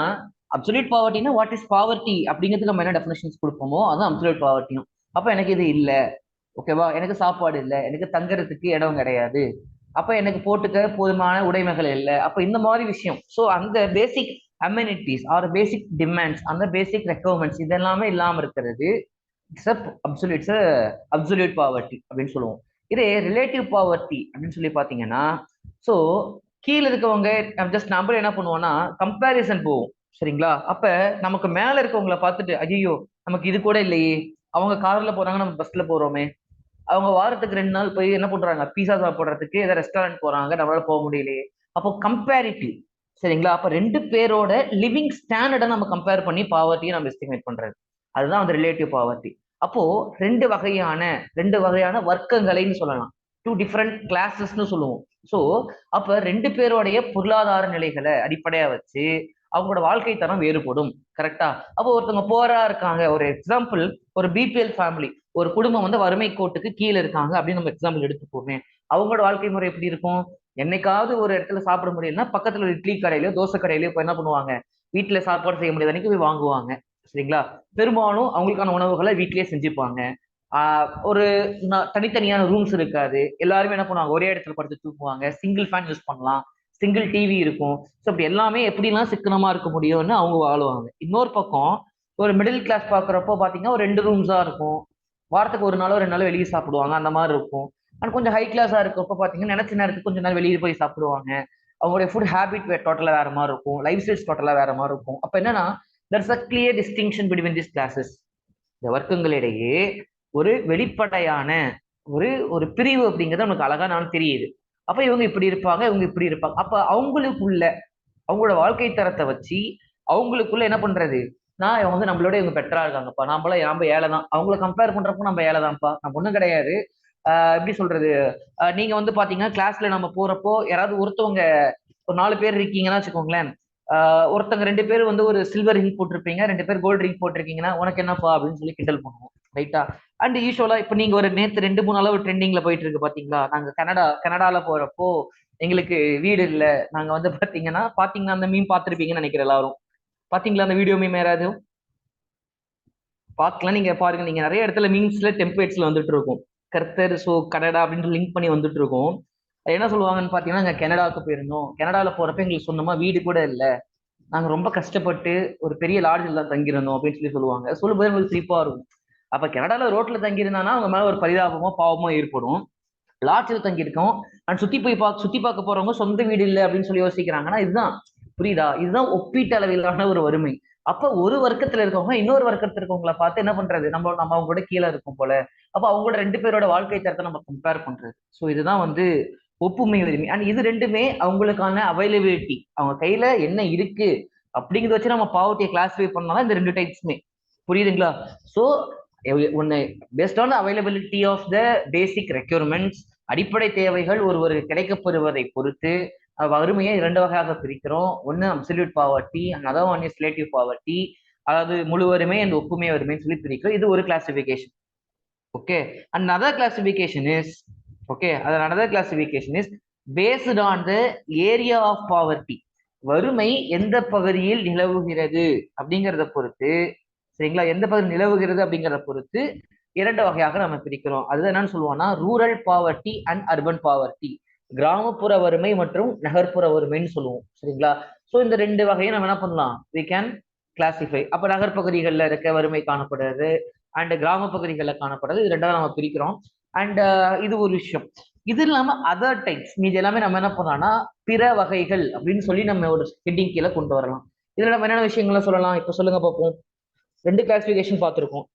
Speaker 1: அப்சல்யூட் பாவர்ட்டினா வாட் இஸ் பாவர்ட்டி அப்படிங்கிறதுக்கு நம்ம என்ன டெஃபினேஷன்ஸ் கொடுப்போமோ அதுதான் அப்சல்யூட் பாவர்ட்டியும். அப்ப எனக்கு இது இல்ல, ஓகேவா, எனக்கு சாப்பாடு இல்லை, எனக்கு தங்குறதுக்கு இடம் கிடையாது, அப்ப எனக்கு போட்டுக்க போதுமான உடைமைகள் இல்லை, அப்ப இந்த மாதிரி விஷயம். ஸோ அந்த பேசிக் அம்யூனிட்டிஸ் ஆர் பேசிக் டிமாண்ட்ஸ், அந்த பேசிக் ரெக்குவயர்மெண்ட்ஸ் இதெல்லாமே இல்லாம இருக்கிறது இட்ஸ் அப்சல்யூட் பாவர்ட்டி அப்படின்னு சொல்லுவோம். இதே ரிலேட்டிவ் பாவர்ட்டி அப்படின்னு சொல்லி பாத்தீங்கன்னா, ஸோ கீழே இருக்கவங்க ஜஸ்ட் நம்ம என்ன பண்ணுவோம்னா கம்பேரிசன் போவோம். சரிங்களா? அப்ப நமக்கு மேல இருக்கவங்களை பார்த்துட்டு ஐயோ நமக்கு இது கூட இல்லையே, அவங்க கார்ல போறாங்க நம்ம பஸ்ல போறோமே, அவங்க வாரத்துக்கு 2 நாள் போய் என்ன பண்றாங்க, பீஸா சாப்பிடுறதுக்கு ஏதாவது ரெஸ்டாரண்ட் போறாங்க, நம்மளால போக முடியலையே. அப்போ கம்பேரிட்டிவ். சரிங்களா? அப்ப 2 பேரோட லிவிங் ஸ்டாண்டர்டை நம்ம கம்பேர் பண்ணி பாவர்ட்டியை நம்ம எஸ்டிமேட் பண்றது, அதுதான் அந்த ரிலேட்டிவ் பாவர்ட்டி. அப்போ 2 வகையான வர்க்கங்களைன்னு சொல்லலாம், 2 டிஃபரெண்ட் கிளாஸஸ்ன்னு சொல்லுவோம். ஸோ அப்ப 2 பேருடைய பொருளாதார நிலைகளை அடிப்படையா வச்சு அவங்களோட வாழ்க்கை தரம் வேறுபடும். கரெக்டா? அப்போ ஒருத்தவங்க போரா இருக்காங்க, ஒரு எக்ஸாம்பிள், ஒரு பிபிஎல் ஃபேமிலி, ஒரு குடும்பம் வந்து வறுமை கோட்டுக்கு கீழே இருக்காங்க அப்படின்னு நம்ம எக்ஸாம்பிள் எடுத்துப்போமே, அவங்களோட வாழ்க்கை முறை எப்படி இருக்கும்? என்னைக்காவது ஒரு இடத்துல சாப்பிட முடியலன்னா பக்கத்துல ஒரு இட்லி கடையிலயோ தோசை கடையிலயோ இப்போ என்ன பண்ணுவாங்க, வீட்டுல சாப்பாடு செய்ய முடியாத அன்னைக்கு போய் வாங்குவாங்க. சரிங்களா? பெரும்பாலும் அவங்களுக்கான உணவுகளை வீட்லயே செஞ்சுப்பாங்க. ஒரு தனித்தனியான ரூம்ஸ் இருக்காது, எல்லாருமே என்ன பண்ணுவாங்க, ஒரே இடத்துல படுத்து தூங்குவாங்க, சிங்கிள் ஃபேன் யூஸ் பண்ணலாம், சிங்கிள் டிவி இருக்கும். ஸோ இப்படி எல்லாமே எப்படிலாம் சிக்கனமா இருக்க முடியும்னு அவங்க வாழுவாங்க. இன்னொரு பக்கம் ஒரு மிடில் கிளாஸ் பாக்குறப்போ பாத்தீங்கன்னா ஒரு 2 ரூம்ஸா இருக்கும், வாரத்துக்கு 1 நாளோ 2 நாளோ வெளியே சாப்பிடுவாங்க, அந்த மாதிரி இருக்கும். அண்ட் கொஞ்சம் ஹை கிளாஸா இருக்கப்போ பாத்தீங்கன்னா நினைச்ச நேரத்துக்கு கொஞ்ச நேரம் வெளியே போய் சாப்பிடுவாங்க. அவங்களுடைய ஃபுட் ஹேபிட் டோட்டலா வேற மாதிரி இருக்கும், லைஃப் ஸ்டைல்ஸ் டோட்டலா வேற மாதிரி இருக்கும். அப்ப என்னன்னா there's a clear distinction between these classes. இந்த வர்க்கங்களிடையே ஒரு வெளிப்படையான ஒரு ஒரு பிரிவு அப்படிங்கிறது நமக்கு அழகா நான் தெரியுது. அப்ப இவங்க இப்படி இருப்பாங்க, இவங்க இப்படி இருப்பாங்க. அப்ப அவங்களுக்குள்ள அவங்களோட வாழ்க்கை தரத்தை வச்சு அவங்களுக்குள்ள என்ன பண்றது, நான் இவங்க வந்து நம்மளோட இவங்க பெட்டரா இருக்காங்கப்பா, நாம ஏழை தான், அவங்கள கம்பேர் பண்றப்போ நம்ம ஏழை தான்ப்பா, நம்ம ஒண்ணும் கிடையாது, எப்படி சொல்றது, நீங்க வந்து பாத்தீங்கன்னா கிளாஸ்ல நம்ம போறப்போ யாராவது ஒருத்தவங்க ஒரு 4 பேர் இருக்கீங்கன்னா வச்சுக்கோங்களேன். ஒருத்தங்க 2 பேர் வந்து ஒரு சில்வர் ரிங் போட்டிருப்பீங்க, 2 பேர் கோல்டு ரிங் போட்டிருக்கீங்கன்னா உனக்கு என்னப்பா அப்படின்னு சொல்லி கிண்டல் பண்ணுவோம். ரைட்டா? அண்ட் யூஸ்வலா இப்ப நீங்க ஒரு நேத்து 2 3 நாளா ஒரு ட்ரெண்டிங்ல போயிட்டு இருக்கு பாத்தீங்களா, நாங்க கனடால போறப்போ எங்களுக்கு வீடு இல்ல. நாங்க வந்து பாத்தீங்கன்னா அந்த மீம் பாத்திருப்பீங்கன்னு நினைக்கிறேன் எல்லாரும். பாத்தீங்களா அந்த வீடியோ மீம் யாராவது பார்க்கலாம்? நீங்க பாருங்க, நீங்க நிறைய இடத்துல மீம்ஸ்ல டெம்ப்ளேட்ஸ்ல வந்துட்டு இருக்கும். கர்த்தர் சோ கனடா அப்படின்னு லிங்க் பண்ணி வந்துட்டு இருக்கும். என்ன சொல்லுவாங்கன்னு பாத்தீங்கன்னா, நாங்க கனடாவுக்கு போயிருந்தோம், கனடால போறப்ப எங்களுக்கு சொந்தமா வீடு கூட இல்ல, நாங்க ரொம்ப கஷ்டப்பட்டு ஒரு பெரிய லாட்ஜ்ல தான் தங்கியிருந்தோம் அப்படின்னு சொல்லுவாங்க. சொல்லும்போது எங்களுக்கு சிரிப்பா இருக்கும். அப்ப கனடால ரோட்ல தங்கியிருந்தானா அவங்க மேல ஒரு பரிதாபமோ பாவமோ ஏற்படும். லாட்ஜ்ல தங்கியிருக்கோம் அண்ட் சுத்தி பார்க்க போறவங்க சொந்த வீடு இல்லை அப்படின்னு சொல்லி யோசிக்கிறாங்கன்னா இதுதான், புரியுதா? இதுதான் ஒப்பீட்டு அளவிலான ஒரு வறுமை. அப்ப ஒரு வர்க்கத்துல இருக்கவங்க இன்னொரு வர்க்கத்துல இருக்கவங்கள பார்த்து என்ன பண்றது, நம்ம நம்ம அவங்களோட கீழே இருக்கும் போல. அப்ப அவங்களோட 2 பேரோட வாழ்க்கை தரத்தை நம்ம கம்பேர் பண்றது. சோ இதுதான் வந்து ஒப்புமை உரிமை. அண்ட் இது ரெண்டுமே அவங்களுக்கான அவைலபிலிட்டி, அவங்க கையில என்ன இருக்கு அப்படிங்கிறத வச்சு நம்ம பாவர்ட்டியை கிளாஸிஃபை பண்ணாலும் இந்த 2 டைப்ஸுமே. புரியுதுங்களா? சோ ஒன்னு based on availability of the basic requirements, அடிப்படை தேவைகள் ஒருவர் கிடைக்கப்பெறுவதை பொறுத்து வறுமையை 2 வகையாக பிரிக்கிறோம். ஒன்னு absolute poverty, another one is relative poverty. அதாவது முழு வறுமை and ஒப்புமை வறுமைன்னு சொல்லி பிரிக்கிறோம். இது ஒரு classification. Okay, another classification is another classification is based on the area of poverty. வறுமை எந்த பகுதியில் நிலவுகிறது அப்படிங்கிறத பொறுத்து, சரிங்களா, எந்த பகுதி நிலவுகிறது அப்படிங்கிறத பொறுத்து 2 வகையாக நம்ம பிரிக்கிறோம். அது என்னன்னு சொல்லுவோம்னா rural poverty and urban poverty, கிராமப்புற வறுமை மற்றும் நகர்ப்புற வறுமைன்னு சொல்லுவோம். சரிங்களா? சோ இந்த 2 வகையை நம்ம என்ன பண்ணலாம், we can classify. அப்ப நகர்பகுதிகளில் இருக்க வறுமை காணப்படுறது அண்ட் கிராம பகுதிகளில் காணப்படுறது, இது 2ஆக நம்ம பிரிக்கிறோம். அண்ட் இது ஒரு விஷயம். இது இல்லாம அதர் டைப்ஸ் மீது எல்லாமே நம்ம என்ன பண்ணலாம்னா பிற வகைகள் அப்படின்னு சொல்லி நம்ம ஒரு ஹெட்டிங் கீழே கொண்டு வரலாம். இதுல நம்ம என்னென்ன விஷயங்கள்லாம் சொல்லலாம், இப்ப சொல்லுங்க பார்ப்போம். 2 கிளாசிபிகேஷன் பார்த்திருக்கோம்.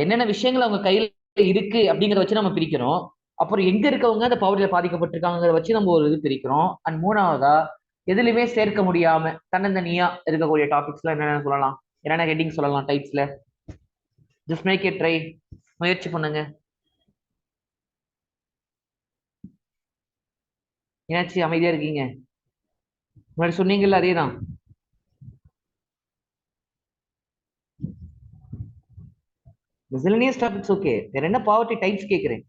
Speaker 1: என்னென்ன விஷயங்கள் அவங்க கையில இருக்கு அப்படிங்கிறத வச்சு நம்ம பிரிக்கிறோம். அப்புறம் எங்க இருக்கவங்க அந்த பாவர்ட்டியில பாதிக்கப்பட்டிருக்காங்கிறத வச்சு நம்ம ஒரு இது பிரிக்கிறோம். அண்ட் 3ஆவதா எதுலையுமே சேர்க்க முடியாம தன்னந்தனியா இருக்கக்கூடிய டாபிக்ஸ்ல என்னென்ன சொல்லலாம், என்னென்ன ஹெட்டிங் சொல்லலாம் டைப்ஸ்ல. ஜஸ்ட் மேக் இட் ட்ரை, முயற்சி பண்ணுங்க. ஏனாச்சு அமைதியா இருக்கீங்க? முன்னாடி சொன்னீங்கல்ல அதேதான். miscellaneous topics ஓகே, வேற என்ன பாவர்ட்டி டைப்ஸ் கேக்குறேன்?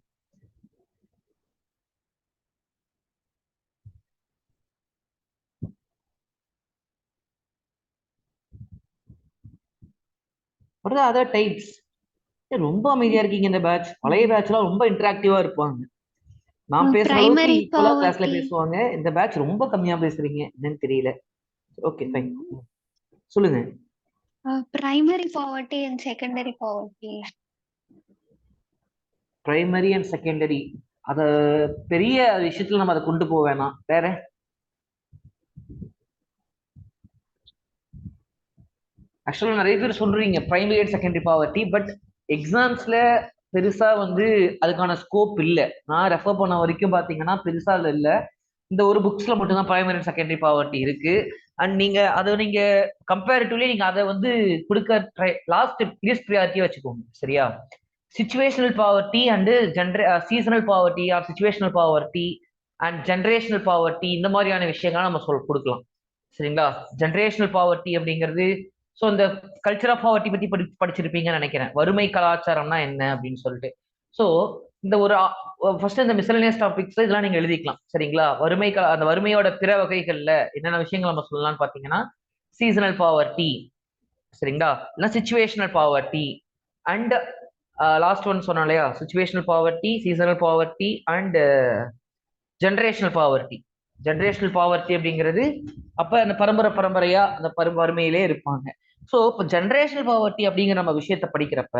Speaker 1: what are the other types? ரொம்ப அமைதியா இருக்கீங்க இந்த பேட்ச். பழைய பேட்ச்லாம் ரொம்ப இன்டராக்டிவா இருப்பாங்க. நான் பேசுற அளவுக்கு ஈக்குவலா கிளாஸ்ல பேசுவாங்க. இந்த பேட்ச் ரொம்ப கம்மியா பேசுறீங்க, என்னன்னு தெரியல. ஓகே ஃபைன், சொல்லுங்க.
Speaker 4: Primary poverty and secondary poverty.
Speaker 1: Primary and secondary, அத பெரிய விஷயத்துல நம்ம அதை கொண்டு போக வேணாம். வேற ஆக்சுவலா நிறைய பேர் சொல்றீங்க primary and secondary poverty, but எக்ஸாம்ஸ்ல பெருசா வந்து அதுக்கான ஸ்கோப் இல்ல. நான் ரெஃபர் பண்ண வரைக்கும் பாத்தீங்கன்னா பெருசா இல்ல. இந்த ஒரு புக்ஸ்ல மட்டும்தான் பிரைமரி அண்ட் செகண்டரி பாவர்ட்டி இருக்கு. அண்ட் நீங்க அதை நீங்க கம்பேரிட்டிவ்லி நீங்க அதை வந்து கொடுக்க லாஸ்ட் லீஸ்ட் ப்ரியாரிட்டியா வச்சுக்கோங்க. சரியா? Situational poverty and seasonal poverty or situational poverty and generational poverty, இந்த மாதிரியான விஷயங்கள் நம்ம கொடுக்கலாம். சரிங்களா? ஜென்ரேஷனல் பாவர்ட்டி அப்படிங்கிறது, ஸோ இந்த கல்ச்சர் ஆஃப் பாவர்ட்டி பத்தி படிச்சிருப்பீங்கன்னு நினைக்கிறேன், வறுமை கலாச்சாரம்னா என்ன அப்படின்னு சொல்லிட்டு. ஸோ இந்த ஒரு ஃபர்ஸ்ட் இந்த மிஸ்செலேனியஸ் டாபிக்ஸ் இதெல்லாம் நீங்க எழுதிக்கலாம். சரிங்களா? அந்த வறுமையோட பிற வகைகள்ல என்னென்ன விஷயங்கள் நம்ம சொல்லலாம்னு பாத்தீங்கன்னா சீசனல் பாவர்ட்டி, சரிங்களா, இல்ல situational poverty and last one சொன்னோம் இல்லையா, situational poverty, seasonal poverty and generational poverty. Generational poverty அப்படிங்கிறது அப்ப அந்த பரம்பரையா அந்த வறுமையிலே இருப்பாங்க. ஸோ இப்போ ஜென்ரேஷனல் பாவர்ட்டி அப்படிங்கிற நம்ம விஷயத்த படிக்கிறப்ப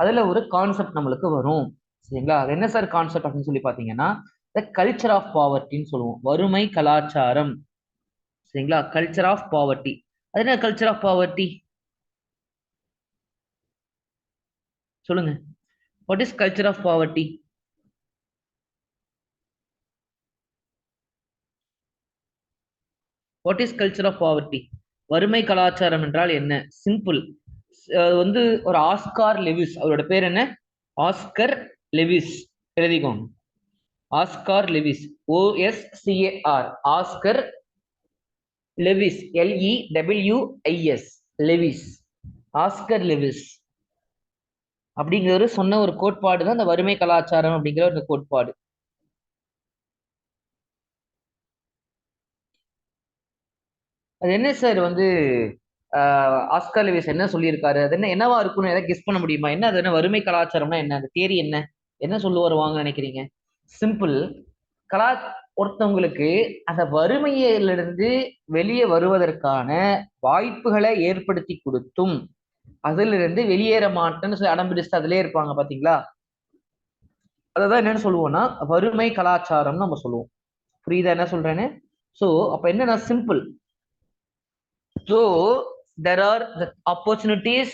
Speaker 1: அதுல ஒரு கான்செப்ட் நம்மளுக்கு வரும். சரிங்களா? அது என்ன சார் கான்செப்ட் அப்படின்னு சொல்லி பாத்தீங்கன்னா த கல்ச்சர் ஆஃப் பாவர்ட்டின்னு சொல்லுவோம். வறுமை கலாச்சாரம். சரிங்களா? Culture of poverty. அது என்ன கல்ச்சர் ஆஃப் பாவர்ட்டி? சொல்லுங்க. What is culture of poverty? What is culture of poverty? வறுமை கலாச்சாரம் என்றால் என்ன? சிம்பிள். வந்து ஒரு ஆஸ்கார் லெவிஸ், அவரோட பேர் என்ன? Oscar Lewis. எழுதிக்கோங்க. Oscar Lewis, OSCAR, Oscar Lewis, LEWIS, Lewis, Oscar Lewis அப்படிங்கிற சொன்ன ஒரு கோட்பாடு தான் இந்த வறுமை கலாச்சாரம் அப்படிங்கிற ஒரு கோட்பாடு. அது என்ன சார் வந்து ஆஸ்கார் லெவிஸ் என்ன சொல்லியிருக்காரு, அது என்னவா இருக்கும்னு எதாவது கெஸ் பண்ண முடியுமா? என்ன அது என்ன வறுமை கலாச்சாரம்னா என்ன, அந்த தியரி என்ன சொல்ல வருவாங்கன்னு நினைக்கிறீங்க? சிம்பிள். கலா ஒருத்தவங்களுக்கு அந்த வறுமையிலிருந்து வெளியே வருவதற்கான வாய்ப்புகளை ஏற்படுத்தி கொடுத்தும் அதிலிருந்து வெளியேற மாட்டேன்னு சொல்லி அடம் பிடிச்சு அதிலே இருப்பாங்க பாத்தீங்களா, அதான் என்னன்னு சொல்லுவோம்னா வறுமை கலாச்சாரம்னு நம்ம சொல்லுவோம். புரியுதா என்ன சொல்றேன்னு? சோ அப்ப என்னன்னா simple. So there are the opportunities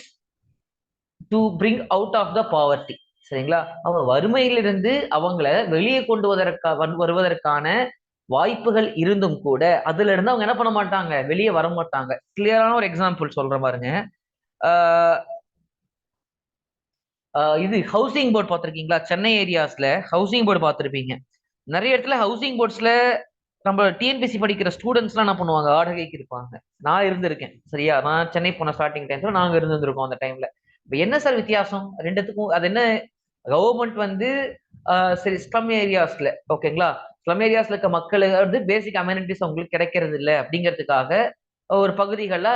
Speaker 1: to bring out of the poverty. சரிங்களா? அவங்க வறுமையிலிருந்து அவங்கள வெளியே கொண்டு வருவதற்கான வாய்ப்புகள் இருந்தும் கூட அதுல இருந்து அவங்க என்ன பண்ண மாட்டாங்க, வெளியே வர மாட்டாங்க. கிளியரான ஒரு எக்ஸாம்பிள் சொல்ற பாருங்க. இது ஹவுசிங் போர்டு பார்த்திருக்கீங்களா? சென்னை ஏரியாஸ்ல ஹவுசிங் போர்டு பார்த்திருப்பீங்க. நிறைய இடத்துல ஹவுசிங் போர்ட்ஸ்ல நம்ம டிஎன்பிசி படிக்கிற ஸ்டூடெண்ட்ஸ் எல்லாம் என்ன பண்ணுவாங்க, வாடகைக்கு இருப்பாங்க. நான் இருந்திருக்கேன். சரியா? நான் சென்னை போன ஸ்டார்டிங் டைம்ல நாங்க இருந்திருக்கோம் அந்த டைம்ல. இப்ப என்ன சார் வித்தியாசம் ரெண்டுத்துக்கும்? அது என்ன, கவர்மெண்ட் வந்து சரி ஸ்லம் ஏரியாஸ்ல, ஓகேங்களா, ஸ்லம் ஏரியாஸ்ல இருக்க மக்களுக்கு வந்து பேசிக் அமெனிட்டிஸ் அவங்களுக்கு கிடைக்கிறது இல்லை அப்படிங்கிறதுக்காக ஒரு பகுதிகளில்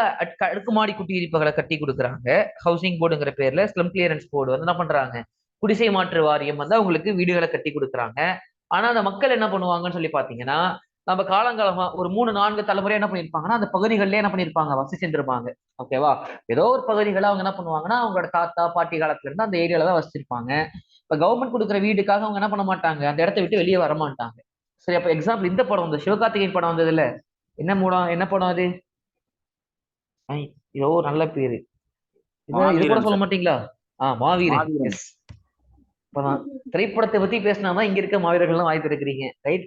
Speaker 1: அடுக்குமாடி குடியிருப்புகளை கட்டி கொடுக்குறாங்க. ஹவுசிங் போர்டுங்கிற பேர்ல ஸ்லம் கிளியரன்ஸ் போர்டு வந்து என்ன பண்றாங்க, குடிசை மாற்று வாரியம் வந்து அவங்களுக்கு வீடுகளை கட்டி கொடுக்குறாங்க. ஆனா அந்த மக்கள் என்ன பண்ணுவாங்கன்னு சொல்லி பாத்தீங்கன்னா, நம்ம காலங்காலமா ஒரு 3-4 தலைமுறை என்ன பண்ணிருப்பாங்கன்னா அந்த பகுதிகளிலே என்ன பண்ணிருப்பாங்க, வசி சென்றிருப்பாங்க. ஓகேவா? ஏதோ ஒரு பகுதிகளை அவங்க என்ன பண்ணுவாங்கன்னா அவங்களோட தாத்தா பாட்டி காலத்துல இருந்து அந்த ஏரியால தான் வசிச்சிருப்பாங்க. இப்ப கவர்மெண்ட் கொடுக்குற வீடுக்காக அவங்க என்ன பண்ண மாட்டாங்க, அந்த இடத்த விட்டு வெளியே வர மாட்டாங்க. சரி, அப்ப எக்ஸாம்பிள் இந்த படம் வந்து சிவகார்த்திகேயன் படம் வந்தது இல்ல, என்ன படம் அது? ஏதோ நல்ல பேரு, இது கூட சொல்ல மாட்டீங்களா? மாவீரன். எஸ். இப்பதான் திரைப்படத்தை பத்தி பேசினாதான் இங்க இருக்க மாவீரர்கள்லாம் வாய்ப்பு இருக்கிறீங்க. ரைட்,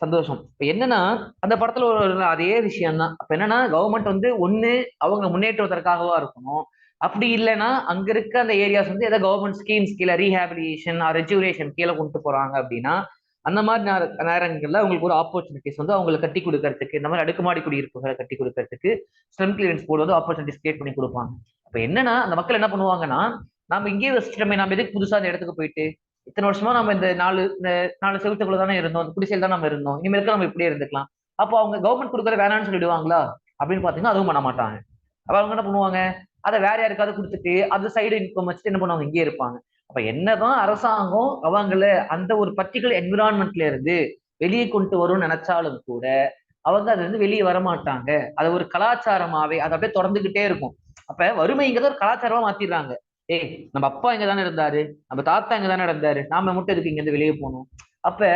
Speaker 1: சந்தோஷம். இப்ப என்னன்னா அந்த படத்துல ஒரு அதே விஷயம் தான். அப்ப என்னன்னா கவர்மெண்ட் வந்து ஒண்ணு அவங்க முன்னேற்றுவதற்காகவா இருக்கணும், அப்படி இல்லைன்னா அங்க இருக்க அந்த ஏரியாஸ் வந்து ஏதாவது கவர்மெண்ட் ஸ்கீம்ஸ் கீழே ரீஹாபிலிட்டேஷன் ரெஜுவேஷன் கீழே கொண்டு போறாங்க அப்படின்னா அந்த மாதிரி நேரங்கள்ல அவங்களுக்கு ஒரு ஆப்பர்ச்சுனிட்டிஸ் வந்து அவங்களுக்கு கட்டி கொடுக்கறதுக்கு, இந்த மாதிரி அடுக்குமாடி குடியிருப்புகளை கட்டி கொடுக்கறதுக்கு ஸ்லம் கிளியரன்ஸ் போர்டு வந்து ஆப்பர்ச்சுனிட்டிஸ் கிரியேட் பண்ணி கொடுப்பாங்க. அப்ப என்னன்னா அந்த மக்கள் என்ன பண்ணுவாங்கன்னா, நாம இங்கேயே வச்சுட்டோமே, நம்ம எதுக்கு புதுசா அந்த இடத்துக்கு போயிட்டு, இத்தனை வருஷமா நம்ம இந்த நாலு செவத்துக்குள்ள தானே இருந்தோம், அந்த குடிசையில் தான் நம்ம இருந்தோம், இனிமேலுக்கு நம்ம இப்படியே இருந்துக்கலாம். அப்போ அவங்க கவர்மெண்ட் கொடுக்குற வேணான்னு சொல்லிடுவாங்களா அப்படின்னு பாத்தீங்கன்னா அதுவும் பண்ண மாட்டாங்க. அப்ப அவங்க என்ன பண்ணுவாங்க, அதை வேற யாருக்காவது கொடுத்துட்டு அது சைடு இன்கம் வச்சுட்டு என்ன பண்ணுவாங்க, இங்கே இருப்பாங்க. அப்ப என்னதான் அரசாங்கம் அவங்கள அந்த ஒரு பர்டிகுலர் என்விரான்மெண்ட்ல இருந்து வெளியே கொண்டு வரும்னு நினைச்சாலும் கூட அவங்க அதுல இருந்து வெளியே வர மாட்டாங்க. அது ஒரு கலாச்சாரமாவே அது அப்படியே தொடர்ந்துகிட்டே இருக்கும். அப்ப வறுமைங்கிறத ஒரு கலாச்சாரமா மாத்திடுறாங்க. ஏய், நம்ம அப்பா இங்க தானே இருந்தாரு, நம்ம தாத்தா இங்க தானே இருந்தாரு, நாம மட்டும் எதுக்கு இங்க இருந்து வெளியே போகணும்? அப்ப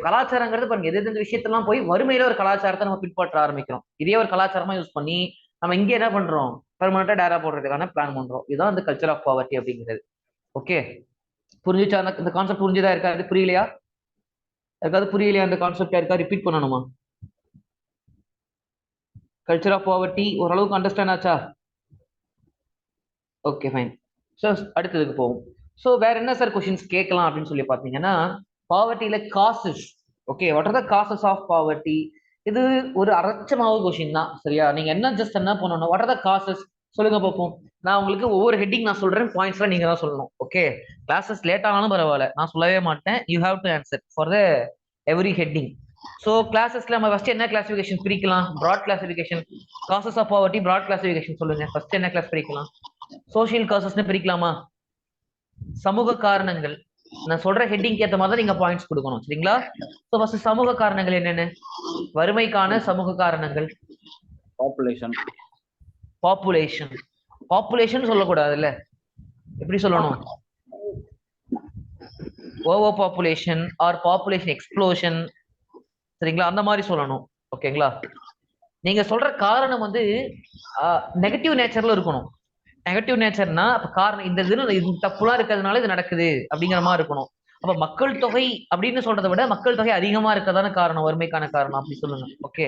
Speaker 1: கலாச்சாரங்கிறது பாருங்க, எது விஷயத்தெல்லாம் போய் வறுமையில ஒரு கலாச்சாரத்தை நம்ம பின்பற்ற ஆரம்பிக்கிறோம். இதே ஒரு கலாச்சாரமா யூஸ் பண்ணி நம்ம இங்கே என்ன பண்றோம், பெர்மனண்டா டேரா போடுறதுக்கான பிளான் பண்றோம். இதுதான் இந்த கல்ச்சர் ஆஃப் பாவர்ட்டி அப்படிங்கிறது. ஓகே, புரிஞ்சுச்சா? இந்த கான்செப்ட் புரிஞ்சுதா? இருக்காது புரியலையா? இருக்காது புரியலையா? அந்த கான்செப்ட் இருக்கா ரிப்பீட் பண்ணணுமா? கல்ச்சர் ஆஃப் பாவர்ட்டி ஓரளவுக்கு அண்டர்ஸ்டாண்ட் ஆச்சா? Okay, fine. ஸோ அடுத்ததுக்கு போவோம். ஸோ வேற என்ன சார் கொஸ்டின்ஸ் கேட்கலாம் அப்படின்னு சொல்லி பார்த்தீங்கன்னா, பாவர்ட்டியில causes. Okay, what are the causes of poverty? இது ஒரு அரைச்சமாவது கொஸ்டின் தான். சரியா? நீங்க என்ன ஜஸ்ட் என்ன பண்ணணும், வாட் ஆர் த காசஸ் சொல்லுங்க பார்ப்போம். நான் உங்களுக்கு ஒவ்வொரு ஹெட்டிங் நான் சொல்றேன், பாயிண்ட்ஸ்லாம் நீங்க தான் சொல்லணும். ஓகே, கிளாஸஸ் லேட் ஆனாலும் பரவாயில்ல, நான் சொல்லவே மாட்டேன். You have to answer for the every heading. So கிளாஸஸ்ல நம்ம ஃபர்ஸ்ட் என்ன கிளாசிஃபிகேஷன் பிரிக்கலாம்? Broad classification. Causes of poverty broad classification சொல்லுங்க. ஃபர்ஸ்ட் என்ன கிளாஸ் பிரிக்கலாம்? சோசியல் காசஸ்னு பிரிக்கலாமா? சமூக காரணங்கள். நான் சொல்ற ஹெட்டிங்க்கு ஏற்ற மாதிரி நீங்க பாயிண்ட்ஸ் கொடுக்கணும். சரிங்களா? ஸோ ஃபர்ஸ்ட் சமூக காரணங்கள் என்னென்ன? வறுமைக்கான சமூக காரணங்கள்.
Speaker 2: பாப்புலேஷன்.
Speaker 1: பாப்புலேஷன் சொல்லக்கூடாதுல்ல, எப்படி சொல்லணும்? Over population or population explosion. சரிங்களா? அந்த மாதிரி சொல்லணும். ஓகேங்களா? நீங்க சொல்ற காரணம் வந்து நெகட்டிவ் நேச்சர்ல இருக்கணும். நெகட்டிவ் நேச்சர்னா அப்ப காரணம் இந்த இது தப்புலாம் இருக்கிறதுனால இது நடக்குது அப்படிங்கிற மாதிரி இருக்கணும். அப்ப மக்கள் தொகை அப்படின்னு சொல்றதை விட மக்கள் தொகை அதிகமா இருக்கதான காரணம், வறுமைக்கான காரணம் அப்படி சொல்லுங்க. ஓகே,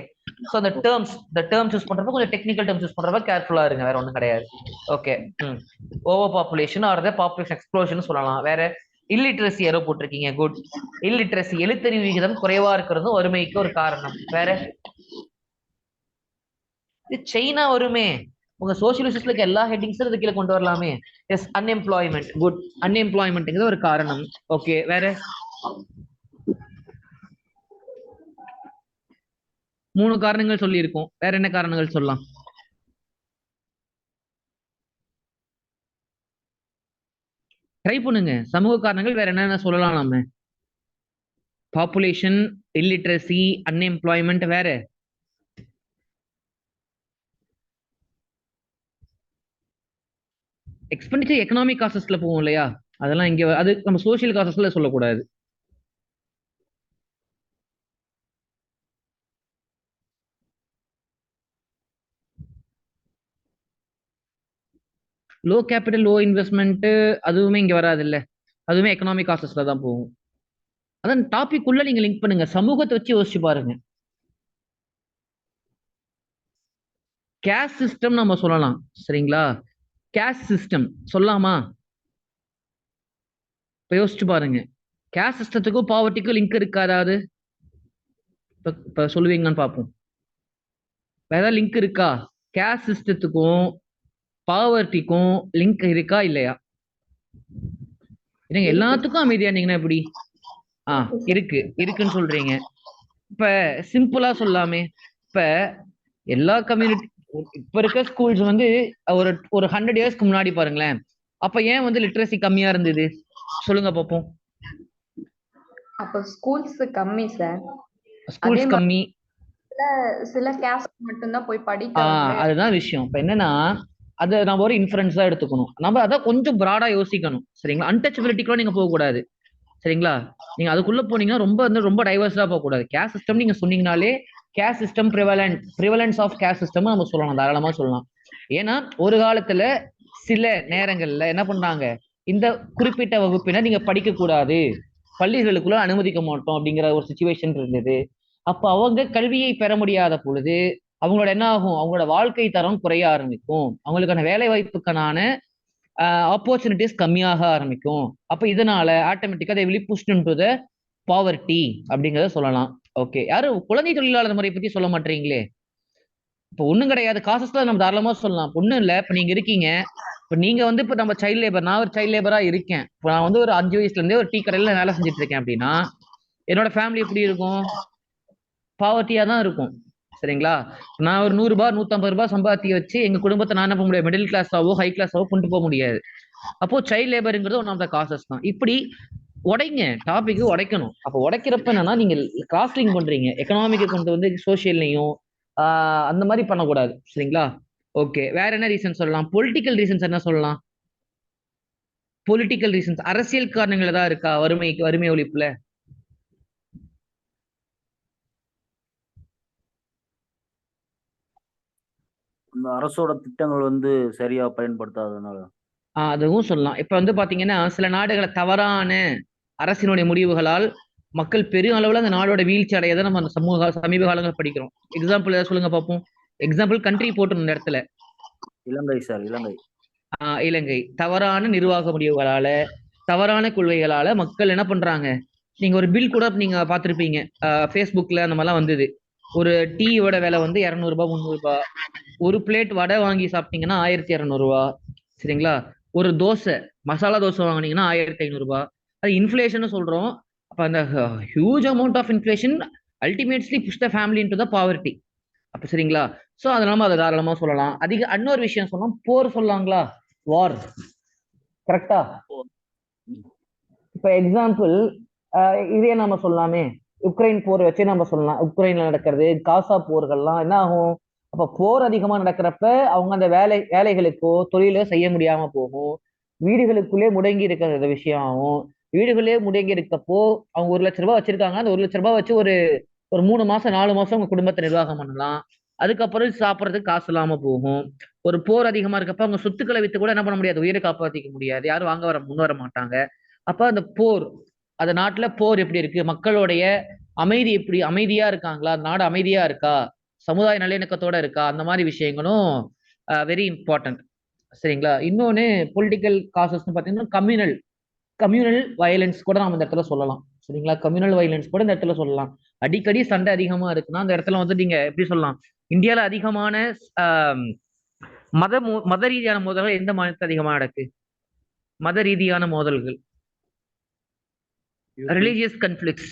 Speaker 1: ஸோ அந்த டேர்ம்ஸ் யூஸ் பண்றப்ப கொஞ்சம் டெக்னிக்கல் டேர்ம்ஸ் யூஸ் பண்றப்ப கேர்ஃபுல்லா இருங்க, வேற ஒன்றும் கிடையாது. Okay, over population or population explosion சொல்லலாம். வேற இல்லிட்ரஸி யாரோ போட்டிருக்கீங்க, குட். இல்லிட்ரஸி எழுத்தறிவு விகிதம் குறைவா இருக்கிறதும் வறுமைக்கு ஒரு காரணம். வேற இது சைனா வருமே. உங்க சோசியலிஸ்ட்ல இருக்க எல்லா ஹெட்டிங்ஸும் இது கீழே கொண்டு வரலாமே. S, unemployment, good. அன்எம்ப்ளாய்மெண்ட்ங்கிறது ஒரு காரணம். ஓகே, வேற 3 காரணங்கள் சொல்லியிருக்கோம். வேற என்ன காரணங்கள் சொல்லலாம்? ட்ரை பண்ணுங்க. சமூக காரணங்கள் வேற என்னென்ன சொல்லலாம் நாம? பாப்புலேஷன், இல்லிட்ரஸி, அன்எம்ப்ளாய்மெண்ட், வேற எக்ஸ்பெண்டிச்சர் எக்கனாமிக் காசஸ்ல போகும் இல்லையா? அதெல்லாம் இங்க அது நம்ம சோசியல் காசஸ்ல சொல்லக்கூடாது. லோ கேபிட்டல் லோ இன்வெஸ்ட்மெண்ட் அதுவுமே இங்க வராது இல்ல, அதுவுமே எக்கனாமிக் காசஸ்ல தான் போகும். அதான் டாபிக் உள்ள நீங்க லிங்க் பண்ணுங்க, சமூகத்தை வச்சு யோசிச்சு பாருங்க. கேஷ் சிஸ்டம் நம்ம சொல்லலாம், சரிங்களா? கேஷ் சிஸ்டம் சொல்லலாமா? இப்ப யோசிச்சு பாருங்க, கேஷ் சிஸ்டத்துக்கும் பாவர்ட்டிக்கும் லிங்க் இருக்காது? இப்ப சொல்லுவீங்கன்னு பார்ப்போம். வேற ஏதாவது லிங்க் இருக்கா? கேஷ் சிஸ்டத்துக்கும் பாவர்ட்டிக்கும் லிங்க் இருக்கா இல்லையா? என்னங்க எல்லாத்துக்கும் அமைதியா இருந்தீங்கன்னா எப்படி? இருக்குன்னு சொல்றீங்க. இப்ப சிம்பிளா சொல்லாமே. இப்ப எல்லா கம்யூனிட்டி, இப்ப இருக்க ஸ்கூல்ஸ் வந்து ஒரு ஒரு 100 இயர்ஸ்க்கு முன்னாடி பாருங்களேன், அப்ப ஏன் வந்து லிட்ரஸி கம்மியா இருந்தது சொல்லுங்க பாப்போம்.
Speaker 3: அப்ப ஸ்கூல்ஸ் கம்மி சார்.
Speaker 1: ஸ்கூல்ஸ் கம்மி,
Speaker 3: சில கேஸ்ட் மட்டும்தான் போய் படிக்க
Speaker 1: அதுதான் விஷயம். இப்ப என்னன்னா, அதை நம்ம ஒரு இன்ஃபரன்ஸா எடுத்துக்கணும். நம்ம அதான் கொஞ்சம் பிராடா யோசிக்கணும், சரிங்களா? அன்டச்சபிலிட்டிக்குள்ள நீங்க போக கூடாது, சரிங்களா? நீங்க அதுக்குள்ள போனீங்கன்னா ரொம்ப டைவர்ஸா போக கூடாது. கேஸ் சிஸ்டம் நீங்க சொன்னீங்கனாலே caste system prevalence of caste system நம்ம சொல்லலாம், தாராளமா சொல்லலாம். ஏன்னா ஒரு காலத்துல சில நேரங்கள்ல என்ன பண்றாங்க, இந்த குறிப்பிட்ட வகுப்பினர் நீங்க படிக்க கூடாது, பள்ளிகளுக்குள்ள அனுமதிக்க மாட்டோம் அப்படிங்கிற ஒரு சுச்சுவேஷன் இருந்தது. அப்ப அவங்க கல்வியை பெற முடியாத பொழுது அவங்களோட என்ன ஆகும், அவங்களோட வாழ்க்கை தரம் குறைய ஆரம்பிக்கும், அவங்களுக்கான வேலை வாய்ப்புக்கான ஆப்பர்ச்சுனிட்டிஸ் கம்மியாக ஆரம்பிக்கும். அப்ப இதனால ஆட்டோமேட்டிக்கா they will be pushed into the poverty அப்படிங்கறத சொல்லலாம். ஓகே, யாரும் குழந்தை தொழிலாளர் முறை பத்தி சொல்ல மாட்டீங்களே? இப்ப ஒண்ணும் கிடையாது, காசஸ்ல நம்ம தாராளமா சொல்லலாம், ஒண்ணும் இல்ல. இப்ப நீங்க இருக்கீங்க, இப்ப நீங்க வந்து இப்ப நம்ம சைல்ட் லேபர், நான் ஒரு சைல்ட் லேபரா இருக்கேன். இப்ப நான் வந்து ஒரு 5 வயசுல இருந்தே ஒரு டீ கடையில வேலை செஞ்சுட்டு இருக்கேன் அப்படின்னா என்னோட ஃபேமிலி எப்படி இருக்கும்? பாவர்ட்டியா தான் இருக்கும், சரிங்களா? நான் ஒரு 100 ரூபாய் 150 ரூபாய் சம்பாத்தி வச்சு எங்க குடும்பத்தை நான் என்ன பண்ண முடியாது, மிடில் கிளாஸாவோ ஹை கிளாஸாவோ கொண்டு போக முடியாது. அப்போ சைல்ட் லேபருங்கிறது ஒன் ஆஃப் த காசஸ் தான். இப்படி உடைங்க, டாபிக் உடைக்கணும். அப்போ உடைக்கிறப்ப என்னன்னா நீங்க கிராஸ் லிங்க் பண்றீங்க, எக்கனாமிக்கை கொண்டு வந்து சோசியல்லையும் அந்த மாதிரி பண்ணக்கூடாது, சரிங்களா? ஓகே, வேற என்ன ரீசன் சொல்லலாம்? பொலிட்டிக்கல் ரீசன்ஸ் என்ன சொல்லலாம்? பொலிட்டிக்கல் ரீசன்ஸ் அரசியல் காரணங்கள் ஏதாவது இருக்கா வறுமை ஒழிப்புல?
Speaker 2: இந்த அரசோட திட்டங்கள் வந்து சரியா பயன்படுத்தாததுனால.
Speaker 1: அதுவும் சொல்லலாம். இப்ப வந்து பாத்தீங்கன்னா சில நாடுகளை தவறான அரசினுடைய முடிவுகளால் மக்கள் பெரும் அளவுல அந்த நாடோட வீழ்ச்சி அடையதை நம்ம அந்த சமீப காலங்கள் படிக்கிறோம். எக்ஸாம்பிள் ஏதாவது சொல்லுங்க பார்ப்போம். எக்ஸாம்பிள் கண்ட்ரி போட்டு இந்த இடத்துல
Speaker 2: இலங்கை சார், இலங்கை.
Speaker 1: இலங்கை தவறான நிர்வாக முடிவுகளால, தவறான கொள்கைகளால மக்கள் என்ன பண்றாங்க? நீங்க ஒரு பில் கூட நீங்க பார்த்திருப்பீங்க, ஃபேஸ்புக்ல அந்த மாதிரிலாம் வந்தது. ஒரு டீயோட விலை வந்து 200 ரூபாய் 300 ரூபாய், ஒரு பிளேட் வடை வாங்கி சாப்பிட்டீங்கன்னா 1200 ரூபாய், சரிங்களா? ஒரு தோசை மசாலா தோசை வாங்கினீங்கன்னா 1500 ரூபாய். அது இன்ஃபிளேஷன் சொல்றோம். அப்ப அந்த huge amount of inflation ultimately push the family into the poverty. அப்ப சரிங்களா? சோ அதனால அதை தாராளமா சொல்லலாம். இன்னொரு விஷயம் சொல்லலாம், போர் சொல்லலாங்களா? வார், கரெக்டா? இப்ப எக்ஸாம்பிள் இதே நம்ம சொல்லலாமே, உக்ரைன் போர் வச்சு நம்ம சொல்லலாம். உக்ரைன்ல நடக்கிறது காசா போர்கள்லாம் என்ன ஆகும்? அப்ப போர் அதிகமா நடக்கிறப்ப அவங்க அந்த வேலைகளுக்கோ தொழிலோ செய்ய முடியாம போகும். வீடுகளுக்குள்ளே முடங்கி இருக்கிற விஷயம் ஆகும். வீடுகளே முடங்கி இருக்கப்போ அவங்க 1 லட்ச ரூபாய் வச்சிருக்காங்க, அந்த 1 லட்ச ரூபாய் வச்சு ஒரு 3 மாசம் 4 மாசம் உங்க குடும்பத்தை நிர்வாகம் பண்ணலாம். அதுக்கப்புறம் சாப்பிட்றதுக்கு காசு இல்லாம போகும். ஒரு போர் அதிகமா இருக்கப்ப அவங்க சொத்துக்களை வித்து கூட என்ன பண்ண முடியாது, உயிரை காப்பாத்திக்க முடியாது, யாரும் முன் வர மாட்டாங்க. அப்ப அந்த போர், அந்த நாட்டுல போர் எப்படி இருக்கு, மக்களுடைய அமைதி எப்படி, அமைதியா இருக்காங்களா, நாடு அமைதியா இருக்கா, சமுதாய நல்லிணக்கத்தோட இருக்கா, அந்த மாதிரி விஷயங்களும் வெரி இம்பார்ட்டன்ட், சரிங்களா? இன்னொன்னு பொலிட்டிக்கல் காசஸ்ன்னு பாத்தீங்கன்னா கம்யூனல் கம்யூனல் வயலன்ஸ் கூட நம்ம இந்த இடத்துல சொல்லலாம். சரிங்களா? கம்யூனல் வயலன்ஸ் கூட இந்த இடத்துல சொல்லலாம். அடிக்கடி சண்டை அதிகமா இருக்குன்னா அந்த இடத்துல வந்து நீங்க எப்படி சொல்லலாம், இந்தியால அதிகமான மத ரீதியான மோதல்கள் எந்த மாநிலத்தில் அதிகமா நடக்கு? மத ரீதியான மோதல்கள், ரிலீஜியஸ் கன்ஃபிளிக்ஸ்.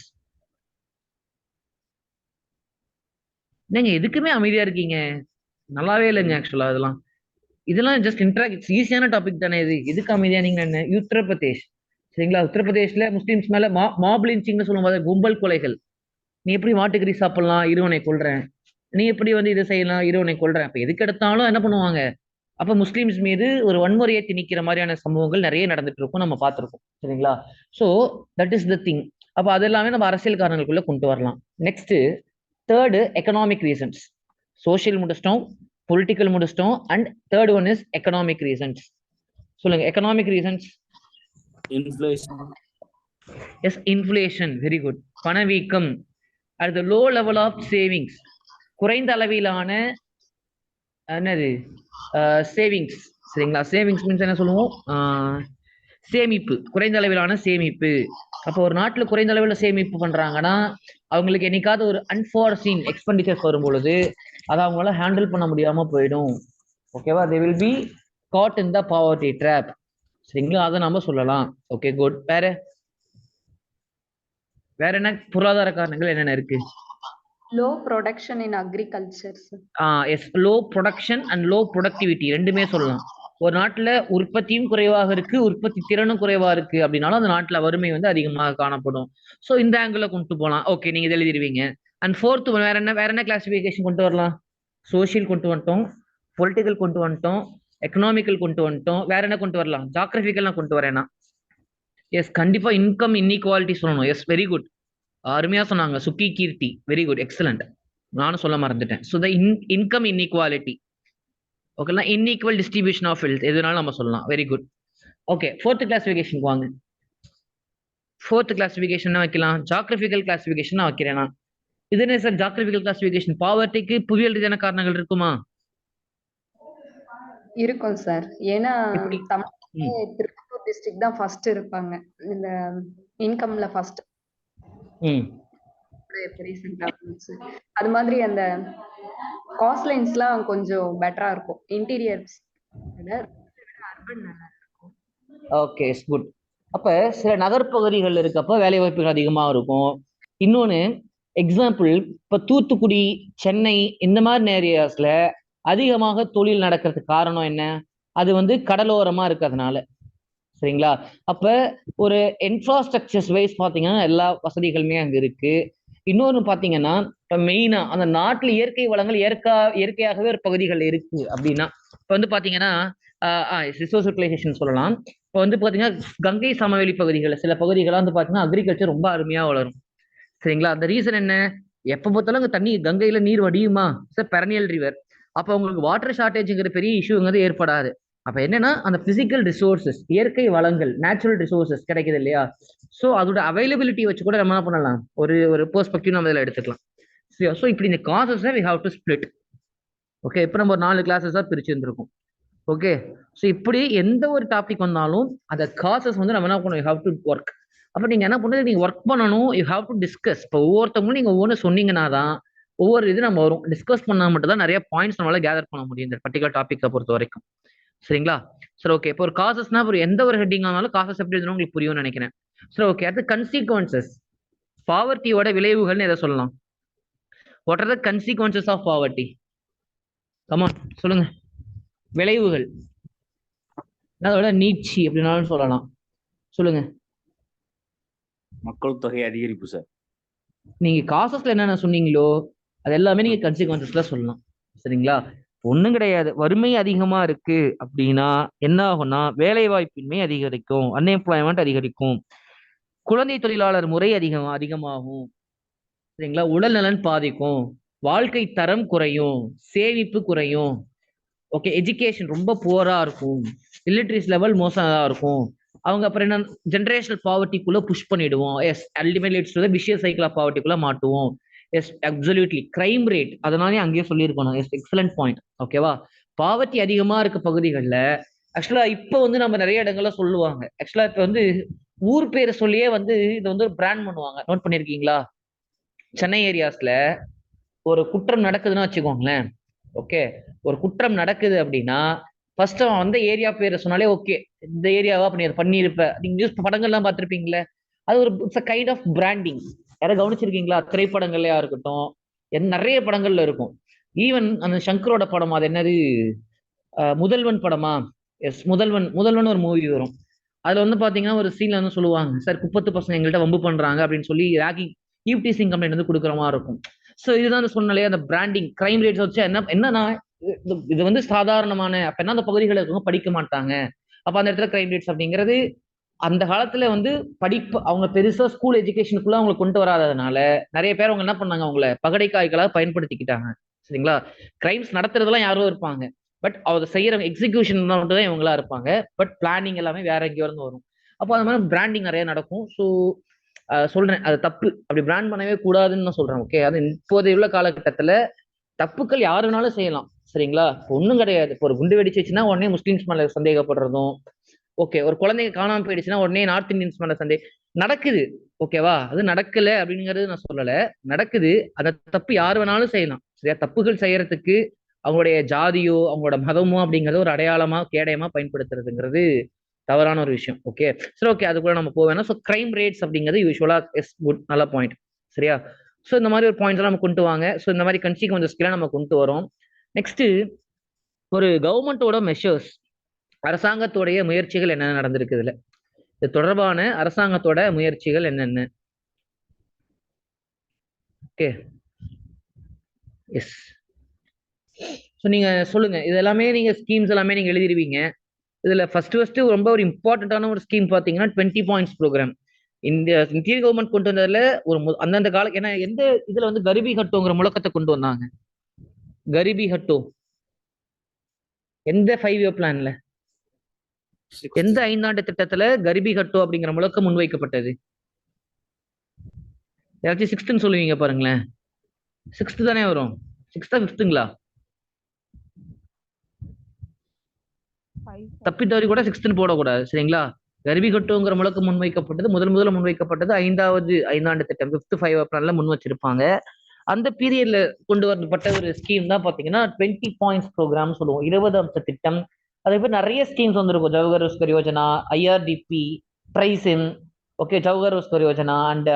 Speaker 1: நீங்க எதுக்குமே அமைதியா இருக்கீங்க? நல்லாவே இல்லைங்க ஆக்சுவலா. இதெல்லாம் ஜஸ்ட் இன்ட்ராக்ட் ஈஸியான டாபிக் தானே இது. எதுக்கு அமைதியா நீங்க என்ன? உத்தரப்பிரதேஷ், சரிங்களா? உத்தரப்பிரதேஷ்ல முஸ்லிம்ஸ் மேல மாப் லிஞ்சிங்னு சொல்லும்போது கும்பல் கொலைகள். நீ எப்படி மாட்டுக்கறி சாப்பிடலாம், இருவனை கொல்றேன். நீ எப்படி வந்து இதை செய்யலாம், இருவனை கொல்றேன். அப்ப எதுக்கு எடுத்தாலும் என்ன பண்ணுவாங்க? அப்ப முஸ்லிம்ஸ் மீது ஒரு வன்முறையை திணிக்கிற மாதிரியான சம்பவங்கள் நிறைய நடந்துட்டு இருக்கும், நம்ம பார்த்திருக்கோம். சரிங்களா? So that is the thing. அப்ப அது எல்லாமே நம்ம அரசியல் காரணங்களுக்குள்ள கொண்டு வரலாம். Next third economic reasons. Social முடிச்சிட்டோம், பொலிட்டிக்கல் முடிச்சிட்டோம், and third one is economic reasons. சொல்லுங்க economic reasons.
Speaker 2: Inflation.
Speaker 1: Yes, inflation, very good. பணவீக்கம். At the low level of savings, குறைந்த அளவிலான என்னது சேவிங்ஸ். சரிங்களா? சேவிங்ஸ் மீன்ஸ் என்ன சொல்லுவோம்? சேமிப்பு, குறைந்த அளவிலான சேமிப்பு. அப்போ ஒரு நாட்டுல குறைந்த அளவில் சேமிப்பு பண்றாங்கன்னா அவங்களுக்கு என்னைக்காவது ஒரு அன்பார்சீன் எக்ஸ்பெண்டிச்சர்ஸ் வரும் பொழுது அதை அவங்களால ஹேண்டில் பண்ண முடியாம போயிடும். ஓகேவா? They will be caught in the poverty trap. சரிங்களா? அதை நம்ம சொல்லலாம். Okay, good. வேற என்ன பொருளாதார காரணங்கள் என்னென்ன இருக்கு?
Speaker 3: Low production in agriculture.
Speaker 1: Yes, low production and low productivity ரெண்டுமே சொல்லலாம். ஒரு நாட்டுல உற்பத்தியும் குறைவாக இருக்கு, உற்பத்தி திறனும் குறைவா இருக்கு அப்படின்னாலும் அந்த நாட்டுல வறுமை வந்து அதிகமாக காணப்படும். ஸோ இந்த ஆங்கிள் கொண்டு போகலாம். ஓகே, நீங்க எழுதிடுவீங்க. அண்ட் ஃபோர்த் வேற என்ன கிளாசிபிகேஷன் கொண்டு வரலாம்? சோசியல் கொண்டு வந்துட்டோம், பொலிட்டிக்கல் கொண்டு வந்துட்டோம், எக்கனாமிக்கல் கொண்டு வந்துட்டோம். வேற என்ன கொண்டு வரலாம்? ஜாகிரபிக்கல் கொண்டு வரேன்னா? எஸ், கண்டிப்பா இன்கம் இன்இக்வாலிட்டி சொல்லணும். Yes, very good. அருமையா சொன்னாங்க Sukki Keerthi. Very good, excellent. நானும் சொல்ல மறந்துட்டேன். So the income inequality. ஓகேங்களா? இன்இக்வல் டிஸ்ட்ரிபியூஷன் ஆஃப் வெல்த் எதுனாலும் நம்ம சொல்லலாம். Very good. Okay, fourth classification வாங்க. ஃபோர்த் கிளாசிபிகேஷன் வைக்கலாம், ஜாகிரபிக்கல் கிளாசிபிகேஷன் வைக்கிறேன்னா இது என்ன சார்? ஜாகிரபிக்கல் கிளாசிபிகேஷன் பாவர்ட்டிக்கு புவியியல் ரீதியான காரணங்கள் இருக்குமா?
Speaker 3: இருக்கும் சார். ஏன்னா திருப்பூர் டிஸ்ட்ரிக்ட் தான் ஃபர்ஸ்ட் இருப்பாங்க இந்த இன்கம்ல ஃபர்ஸ்ட். அது மாதிரி அந்த காஸ்ட் லைன்ஸ்லாம் கொஞ்சம் பெட்டரா இருக்கும். இன்டீரியர்ஸ் அர்பன் நல்லா இருக்கும்.
Speaker 1: Okay, good. அப்ப சில நகர்ப்பகுதிகள் இருக்கப்ப வேலை வாய்ப்புகள் அதிகமா இருக்கும். இன்னொன்னு எக்ஸாம்பிள், இப்ப தூத்துக்குடி, சென்னை இந்த மாதிரி ஏரியாஸ்ல அதிகமாக தொழில் நடக்கிறதுக்கு காரணம் என்ன? அது வந்து கடலோரமா இருக்கிறதுனால. சரிங்களா? அப்ப ஒரு இன்ஃப்ராஸ்ட்ரக்சர்ஸ் வைஸ் பாத்தீங்கன்னா எல்லா வசதிகளுமே அங்க இருக்கு. இன்னொன்னு பாத்தீங்கன்னா இப்ப மெயினா அந்த நாட்டுல இயற்கை வளங்கள் இயற்கையாகவே ஒரு பகுதிகள் இருக்கு அப்படின்னா இப்ப வந்து பாத்தீங்கன்னா ரிசோர்ஸ் யூட்டிலைசேஷன் சொல்லலாம். இப்ப வந்து பாத்தீங்கன்னா கங்கை சமவெளி பகுதிகள் சில பகுதிகள்லாம் வந்து பாத்தீங்கன்னா அக்ரிகல்ச்சர் ரொம்ப அருமையா வளரும். சரிங்களா? அந்த ரீசன் என்ன? எப்ப பார்த்தாலும் அங்க தண்ணி, கங்கையில நீர் வடியுமா சார், பெரனியல் ரிவர். அப்ப உங்களுக்கு வாட்டர் ஷார்டேஜ்ங்கிற பெரிய இஷ்யூங்கிறது ஏற்படாது. அப்ப என்னன்னா அந்த பிசிக்கல் ரிசோர்சஸ், இயற்கை வளங்கள், நேச்சுரல் ரிசோர்சஸ் கிடைக்குது இல்லையா? ஸோ அதோட அவைலபிலிட்டி வச்சு கூட நம்ம என்ன பண்ணலாம், ஒரு பெர்ஸ்பெக்டிவ் நம்ம இதில் எடுத்துக்கலாம். ஸோ இப்படி இந்த causes we have to split. Okay, இப்போ நம்ம ஒரு 4 கிளாஸஸாக பிரிச்சிருந்திருக்கோம். ஓகே, ஸோ இப்படி எந்த ஒரு டாபிக் வந்தாலும் அந்த காசஸ் வந்து நம்ம என்ன பண்ணணும், யூ ஹாவ் டு ஒர்க். அப்போ நீங்க என்ன பண்ணுறது, நீங்க ஒர்க் பண்ணணும், யூ ஹாவ் டு டிஸ்கஸ். இப்போ ஒவ்வொருத்தவங்களும் நீங்க ஒவ்வொன்று சொன்னீங்கன்னா தான் ஒவ்வொரு இது நம்ம வரும். டிஸ்கஸ் பண்ணா மட்டும் தான் நிறைய பாயிண்ட்ஸ் நம்மளால கேதர் பண்ண முடியும் இந்த பர்டிகுலர் டாபிக்கை பொறுத்த வரைக்கும். சரிங்களா? சரி, ஓகே. இப்போ ஒரு காசஸ்னா எந்த ஒரு ஹெட்டிங் ஆனாலும் காசஸ் எப்படி எழுதணும் உங்களுக்கு புரியும்னு நினைக்கிறேன். சரி, ஓகே. அடுத்து கன்சிக்வன்சஸ், பாவர்ட்டியோட விளைவுகள்னு எதை சொல்லலாம்? What are the consequences of poverty? Come on சொல்லுங்க. விளைவுகள், அதோட நீட்சி அப்படின்னாலும் சொல்லலாம். சொல்லுங்க.
Speaker 2: மக்கள் தொகை அதிகரிப்பு சார்.
Speaker 1: நீங்க காசஸ்ல என்னென்ன சொன்னீங்களோ அது எல்லாமே நீங்க கன்சிக்வன்சஸ்ல சொல்லலாம். சரிங்களா? ஒண்ணும் கிடையாது. வறுமை அதிகமா இருக்கு அப்படின்னா என்ன ஆகும்னா வேலை வாய்ப்பின்மை அதிகரிக்கும், அன்எம்ப்ளாய்மெண்ட் அதிகரிக்கும், குழந்தை தொழிலாளர் முறை அதிகமாகும். சரிங்களா? உடல் நலன் பாதிக்கும், வாழ்க்கை தரம் குறையும், சேமிப்பு குறையும். ஓகே, எஜுகேஷன் ரொம்ப புவரா இருக்கும், இல்லிட்ரேசி லெவல் மோசமா இருக்கும். அவங்க அப்புறம் என்ன, ஜென்ரேஷனல் பாவர்ட்டிக்குள்ள புஷ் பண்ணிடுவோம். Yes, ultimately it's the vicious cycle of பாவர்ட்டிக்குள்ள மாட்டுவோம். Yes, absolutely. கிரைம் ரேட், அதனாலே அங்கேயே சொல்லியிருக்கணும். Yes, excellent point. ஓகேவா? பாவர்ட்டி அதிகமா இருக்க பகுதிகளில் ஆக்சுவலா இப்போ வந்து நம்ம நிறைய இடங்கள்ல சொல்லுவாங்க. ஆக்சுவலா இப்போ வந்து ஊர் பேரை சொல்லியே வந்து இது வந்து ஒரு பிராண்ட் பண்ணுவாங்க. நோட் பண்ணிருக்கீங்களா? சென்னை ஏரியாஸ்ல ஒரு குற்றம் நடக்குதுன்னு வச்சுக்கோங்களேன். ஓகே, ஒரு குற்றம் நடக்குது அப்படின்னா ஃபர்ஸ்ட் அவன் வந்த ஏரியா பேரை சொன்னாலே ஓகே, இந்த ஏரியாவா பண்ணியிருப்ப. நீங்க நியூஸ் படங்கள்லாம் பார்த்திருப்பீங்களே, அது ஒரு இட்ஸ் கைண்ட் ஆஃப் பிராண்டிங். யாராவது கவனிச்சிருக்கீங்களா? திரைப்படங்கள்லயா இருக்கட்டும், நிறைய படங்கள்ல இருக்கும். ஈவன் அந்த சங்கரோட படம், அது என்னது, முதல்வன் படமா? எஸ், முதல்வன். முதல்வன் ஒரு மூவி வரும். அதுல வந்து பாத்தீங்கன்னா ஒரு சீன்ல வந்து சொல்லுவாங்க, சார் குப்பத்து பசங்க எங்கள்கிட்ட வம்பு பண்றாங்க அப்படின்னு சொல்லி ராக்கிங் ஈவ்டீசிங் கம்ப்ளைண்ட் வந்து கொடுக்குற மாதிரி இருக்கும். ஸோ இதுதான் சொன்னாலே அந்த பிராண்டிங் கிரைம் ரேட்ஸ் வச்சு என்னன்னா இது வந்து சாதாரணமான, அப்ப என்ன அந்த பகுதிகளில் இருக்கவங்க படிக்க மாட்டாங்க. அப்ப அந்த இடத்துல கிரைம் ரேட்ஸ் அப்படிங்கிறது அந்த காலத்துல வந்து படிப்பு அவங்க பெருசா ஸ்கூல் எஜுகேஷனுக்குள்ள அவங்க கொண்டு வராததுனால நிறைய பேர் அவங்க என்ன பண்ணாங்க, அவங்கள பகடைக்காய்களாக பயன்படுத்திக்கிட்டாங்க. சரிங்களா? கிரைம்ஸ் நடத்துறதுலாம் யாரோ இருப்பாங்க, பட் அதை செய்யற எக்ஸிகியூஷன் மட்டும் தான் இவங்களா இருப்பாங்க. பட் பிளானிங் எல்லாமே வேற எங்கேயோ இருந்து வரும். அப்போ அது மாதிரி பிராண்டிங் நிறைய நடக்கும். ஸோ சொல்றேன், அது தப்பு. அப்படி பிராண்ட் பண்ணவே கூடாதுன்னு நான் சொல்றேன். ஓகே, அது இப்போதைய உள்ள காலகட்டத்துல தப்புக்கள் யாரு வேணாலும் செய்யலாம். சரிங்களா? ஒண்ணும் கிடையாது. இப்போ ஒரு குண்டு வெடிச்சிச்சுன்னா உடனே முஸ்லிம்ஸ் மேல சந்தேகப்படுறதும், ஓகே, ஒரு குழந்தைங்க காணாம போயிடுச்சுன்னா உடனே நார்த் இந்தியன்ஸ் மேல நடக்குது. ஓகேவா? அது நடக்கல அப்படிங்கிறது நான் சொல்லல, நடக்குது. அந்த தப்பு யார் வேணாலும் செய்யலாம். சரியா? தப்புகள் செய்யறதுக்கு அவங்களுடைய ஜாதியோ அவங்களோட மதமோ அப்படிங்கறது ஒரு அடையாளமா கேடயமா பயன்படுத்துறதுங்கிறது தவறான ஒரு விஷயம். ஓகே, சரி, ஓகே, அதுக்குள்ள நம்ம போவேன்னா. ஸோ கிரைம் ரேட்ஸ் அப்படிங்கிறது யூஸ்வலா எஸ் குட், நல்ல பாயிண்ட். சரியா? ஸோ இந்த மாதிரி ஒரு பாயிண்ட்ஸ் எல்லாம் நம்ம கொண்டு வாங்க. ஸோ இந்த மாதிரி கன்சிக்வன்சஸ்லாம் நம்ம கொண்டு வரோம். நெக்ஸ்ட், ஒரு கவர்மெண்டோட மெஷர்ஸ், அரசாங்கத்துடைய முயற்சிகள் என்னென்ன நடந்திருக்கு இதுல, இது தொடர்பான அரசாங்கத்தோட முயற்சிகள் என்னென்ன? Okay, S. ஸோ நீங்க சொல்லுங்க, இது எல்லாமே நீங்க ஸ்கீம்ஸ் எல்லாமே நீங்க எழுதிருவீங்க. இதுல ஃபர்ஸ்ட் ரொம்ப ஒரு இம்பார்ட்டன்டான ஒரு ஸ்கீம் பாத்தீங்கன்னா 20 பாயிண்ட்ஸ் ப்ரோக்ராம். இந்த இந்திய கவர்மெண்ட் கொண்டு வந்ததுல ஒரு அந்தந்த கால, ஏன்னா எந்த இதுல வந்து கரிபி ஹட்டோங்கிற முழக்கத்தை கொண்டு வந்தாங்க? கரிபி ஹட்டோ எந்த 5 இயர் பிளான்ல, எந்த 5 ஆண்டு திட்டத்துல கரிபி ஹட்டோ அப்படிங்கிற முழக்கம் முன்வைக்கப்பட்டது? ஏதாச்சும் 6th சொல்லுவீங்க பாருங்களேன். 6th தானே வரும். 6th 5th தப்பி தவறி கூட 6th போடக்கூடாது. சரிங்களா? கரிபி ஹட்டோங்கிற முழக்கம் முன்வைக்கப்பட்டது, முதல்ல முன்வைக்கப்பட்டது 5வது 5 ஆண்டு திட்டம் 5th 5 இயர் பிளான்ல முன் வச்சிருப்பாங்க. அந்த பீரியட்ல கொண்டு வரப்பட்ட ஒரு ஸ்கீம் தான் பாத்தீங்கன்னா 20 பாயிண்ட்ஸ் ப்ரோக்ராம் சொல்லுவோம், 20 அம்ச திட்டம். அதே மாதிரி நிறைய ஸ்கீம்ஸ் வந்திருக்கும். Jawahar Rozgar Yojana, IRDP, TRYSEM, okay, Jawahar Rozgar Yojana and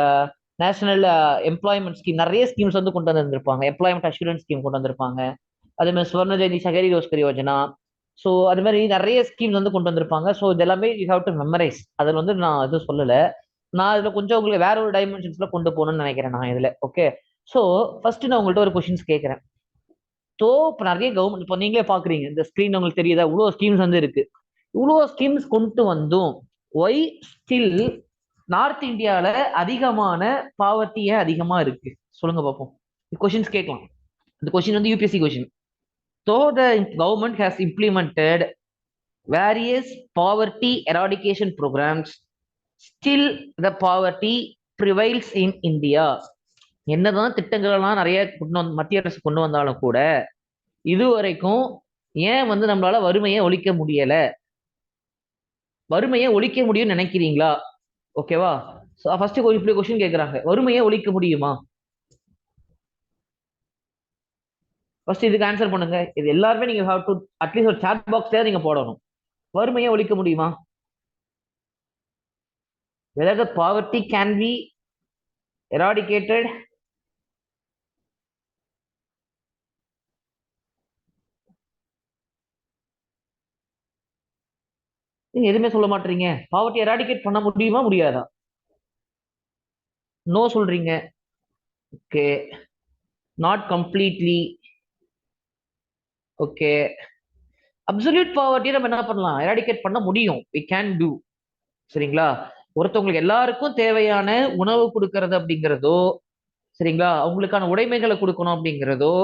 Speaker 1: national employment scheme, நிறைய ஸ்கீம்ஸ் வந்து கொண்டு வந்திருப்பாங்க. எம்ப்ளாய்மெண்ட் அஷூரன்ஸ் ஸ்கீம் கொண்டு வந்திருப்பாங்க. அதே மாதிரி ஸ்வர்ண ஜெயந்தி ஷஹரி ரோஸ்கர் யோஜனா. ஸோ அது மாதிரி நிறைய ஸ்கீம்ஸ் வந்து கொண்டு வந்திருப்பாங்க. ஸோ இது எல்லாமே யூ ஹேவ் டு மெமரைஸ். அதில் வந்து நான் எதுவும் சொல்லலை. நான் இதுல கொஞ்சம் உங்களுக்கு வேற ஒரு டைமென்ஷன்ஸ்ல கொண்டு போகணும்னு நினைக்கிறேன் நான் இதுல. ஓகே, ஸோ ஃபர்ஸ்ட் நான் உங்கள்கிட்ட ஒரு கொஸ்டின்ஸ் கேட்கறேன். ஸோ இப்போ நிறைய கவர்மெண்ட், இப்போ நீங்களே பாக்குறீங்க இந்த ஸ்கிரீன் உங்களுக்கு தெரியுதா, இவ்வளோ ஸ்கீம்ஸ் வந்து இருக்கு. இவ்வளோ ஸ்கீம்ஸ் கொண்டு வந்தும் ஒய் ஸ்டில் நார்த் இந்தியால அதிகமான பாவர்ட்டியே அதிகமா இருக்கு? சொல்லுங்க பார்ப்போம். கொஸ்டின்ஸ் கேட்கலாம். இந்த கொஸ்டின் வந்து UPSC question. So the government has implemented various poverty eradication programs, still the poverty prevails in India. என்னதான் திட்டங்கள் எல்லாம் நிறைய மத்திய அரசு கொண்டு வந்தாலும் கூட இதுவரைக்கும் ஏன் வந்து நம்மளால வறுமையை ஒழிக்க முடியல? வறுமையை ஒழிக்க முடியும்னு நினைக்கிறீங்களா? ஓகேவா? ஃபர்ஸ்ட் இப்படி கொஸ்டின் கேட்கறாங்க, வறுமையை ஒழிக்க முடியுமா? ஃபர்ஸ்ட் இதுக்கு ஆன்சர் பண்ணுங்க. இது எல்லாருமே நீங்க ஹேவ் டு அட்லீஸ்ட் ஒரு சாட் பாக்ஸ்ல நீங்க போடணும். வறுமையை ஒழிக்க முடியுமா? whether the poverty can be eradicated? நீங்க எதுவுமே சொல்ல மாட்டீங்க. பாவர்ட்டி எராடிகேட் பண்ண முடியுமா முடியாதா? நோ சொல்றீங்க. Okay, not completely. Okay, absolute poverty நம்ம என்ன பண்ணலாம், எராடிகேட் பண்ண முடியும். we can do. சரிங்களா? ஒருத்தவங்களுக்கு எல்லாருக்கும் தேவையான உணவு கொடுக்கறது அப்படிங்கிறதோ, சரிங்களா, அவங்களுக்கான உடைமைகளை கொடுக்கணும் அப்படிங்கிறதோ,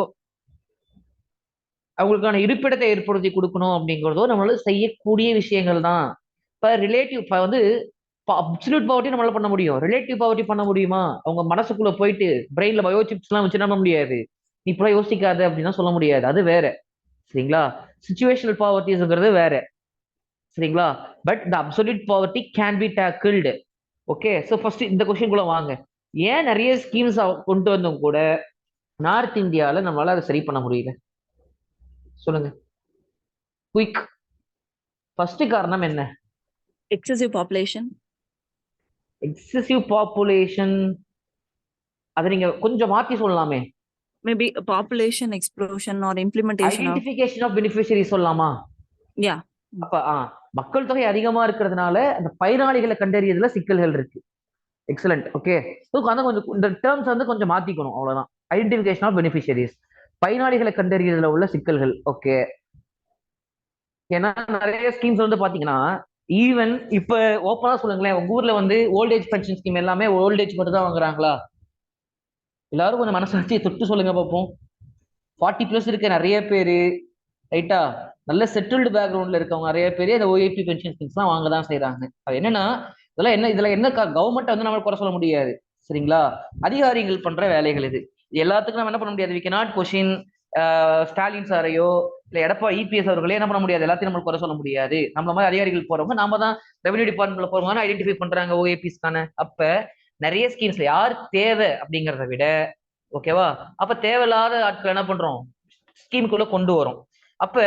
Speaker 1: அவங்களுக்கான இருப்பிடத்தை ஏற்படுத்தி கொடுக்கணும் அப்படிங்கிறதோ நம்மளால செய்யக்கூடிய விஷயங்கள் தான். இப்ப ரிலேட்டிவ் வந்து அப்சல்யூட் பாவர்ட்டி நம்மளால பண்ண முடியும். ரிலேட்டிவ் பாவர்ட்டி பண்ண முடியுமா? அவங்க மனசுக்குள்ள போயிட்டு பிரெயின்ல பயோ சிப்ஸ் எல்லாம் வச்சு பண்ண முடியாது. நீ இப்ப யோசிக்காத அப்படின்னா சொல்ல முடியாது. அது வேற. சரிங்களா? சிச்சுவேஷனல் பாவர்ட்டிங்கிறது வேற. சரிங்களா? But the absolute poverty can be tackled. Okay, so first இந்த கொஸ்டின்குள்ள வாங்க. ஏன் நிறைய ஸ்கீம்ஸ் கொண்டு வந்தும் கூட நார்த் இந்தியால நம்மளால அதை சரி பண்ண முடியல? சொல்லுங்க, குயிக். ஃபர்ஸ்ட் காரணம் என்ன?
Speaker 5: excessive population.
Speaker 1: Excessive population. அதை நீங்க கொஞ்சம் மாத்தி சொல்லலாமே.
Speaker 5: Maybe a population explosion or implementation of.
Speaker 1: Identification of beneficiary சொல்லலாமா?
Speaker 5: Yeah.
Speaker 1: அப்ப மக்கள் தொகை அதிகமா இருக்கிறதுனால அந்த பயனாளிகளை கண்டறியதுல சிக்கல்கள் இருக்கு. எக்ஸலண்ட். ஓகே, அந்த கொஞ்சம் இந்த டேர்ம்ஸ் வந்து கொஞ்சம் மாத்திக்கணும், அவ்வளவுதான். ஐடென்டிஃபிகேஷன் ஆஃப் பெனிஃபிஷரிஸ், பயனாளிகளை கண்டறியதுல உள்ள சிக்கல்கள். ஓகே, ஏன்னா நிறைய ஸ்கீம்ஸ் வந்து பாத்தீங்கன்னா ஈவன் இப்ப ஓப்பனா சொல்லுங்களேன், உங்க ஊர்ல வந்து ஓல்டேஜ் பென்ஷன் ஸ்கீம் எல்லாமே ஓல்டேஜ் மட்டும் தான் வாங்குறாங்களா? எல்லாரும் கொஞ்சம் மனசாட்சியை தொட்டு சொல்லுங்க பார்ப்போம். 40+ இருக்க நிறைய பேரு, ரைட்டா, நல்ல செட்டில்டு பேக்ரவுண்ட்ல இருக்கவங்க நிறைய பேர் இந்த ஓஏபி பென்ஷன் ஸ்கீம்ஸ் எல்லாம் வாங்க தான் செய்யறாங்க. அது என்னன்னா இதுல என்ன கவர்மெண்ட் வந்து நம்ம குறை சொல்ல முடியாது, சரிங்களா? அதிகாரிகள் பண்ற வேலைகள் இது. எல்லாத்துக்கும் நம்ம என்ன பண்ண முடியாது, வி கேனாட் கொஸ்டின் ஸ்டாலின் சாரையோ இல்ல எடப்பாடி இபிஎஸ் அவர்களே என்ன பண்ண முடியாது, எல்லாத்தையும் நம்ம குறை சொல்ல முடியாது. நம்மள மாதிரி அதிகாரிகள் போறவங்க நாம தான் ரெவன்யூ டிபார்ட்மெண்ட்ல போறவங்க ஐடென்டிஃபை பண்றாங்க ஓஏபிஸ்க்கான. அப்ப நிறைய ஸ்கீம்ஸ்ல யார் தேவை அப்படிங்கிறத விட, ஓகேவா, அப்ப தேவையில்லாத ஆட்கள் என்ன பண்றோம், ஸ்கீமுக்குள்ள கொண்டு வரும். அப்ப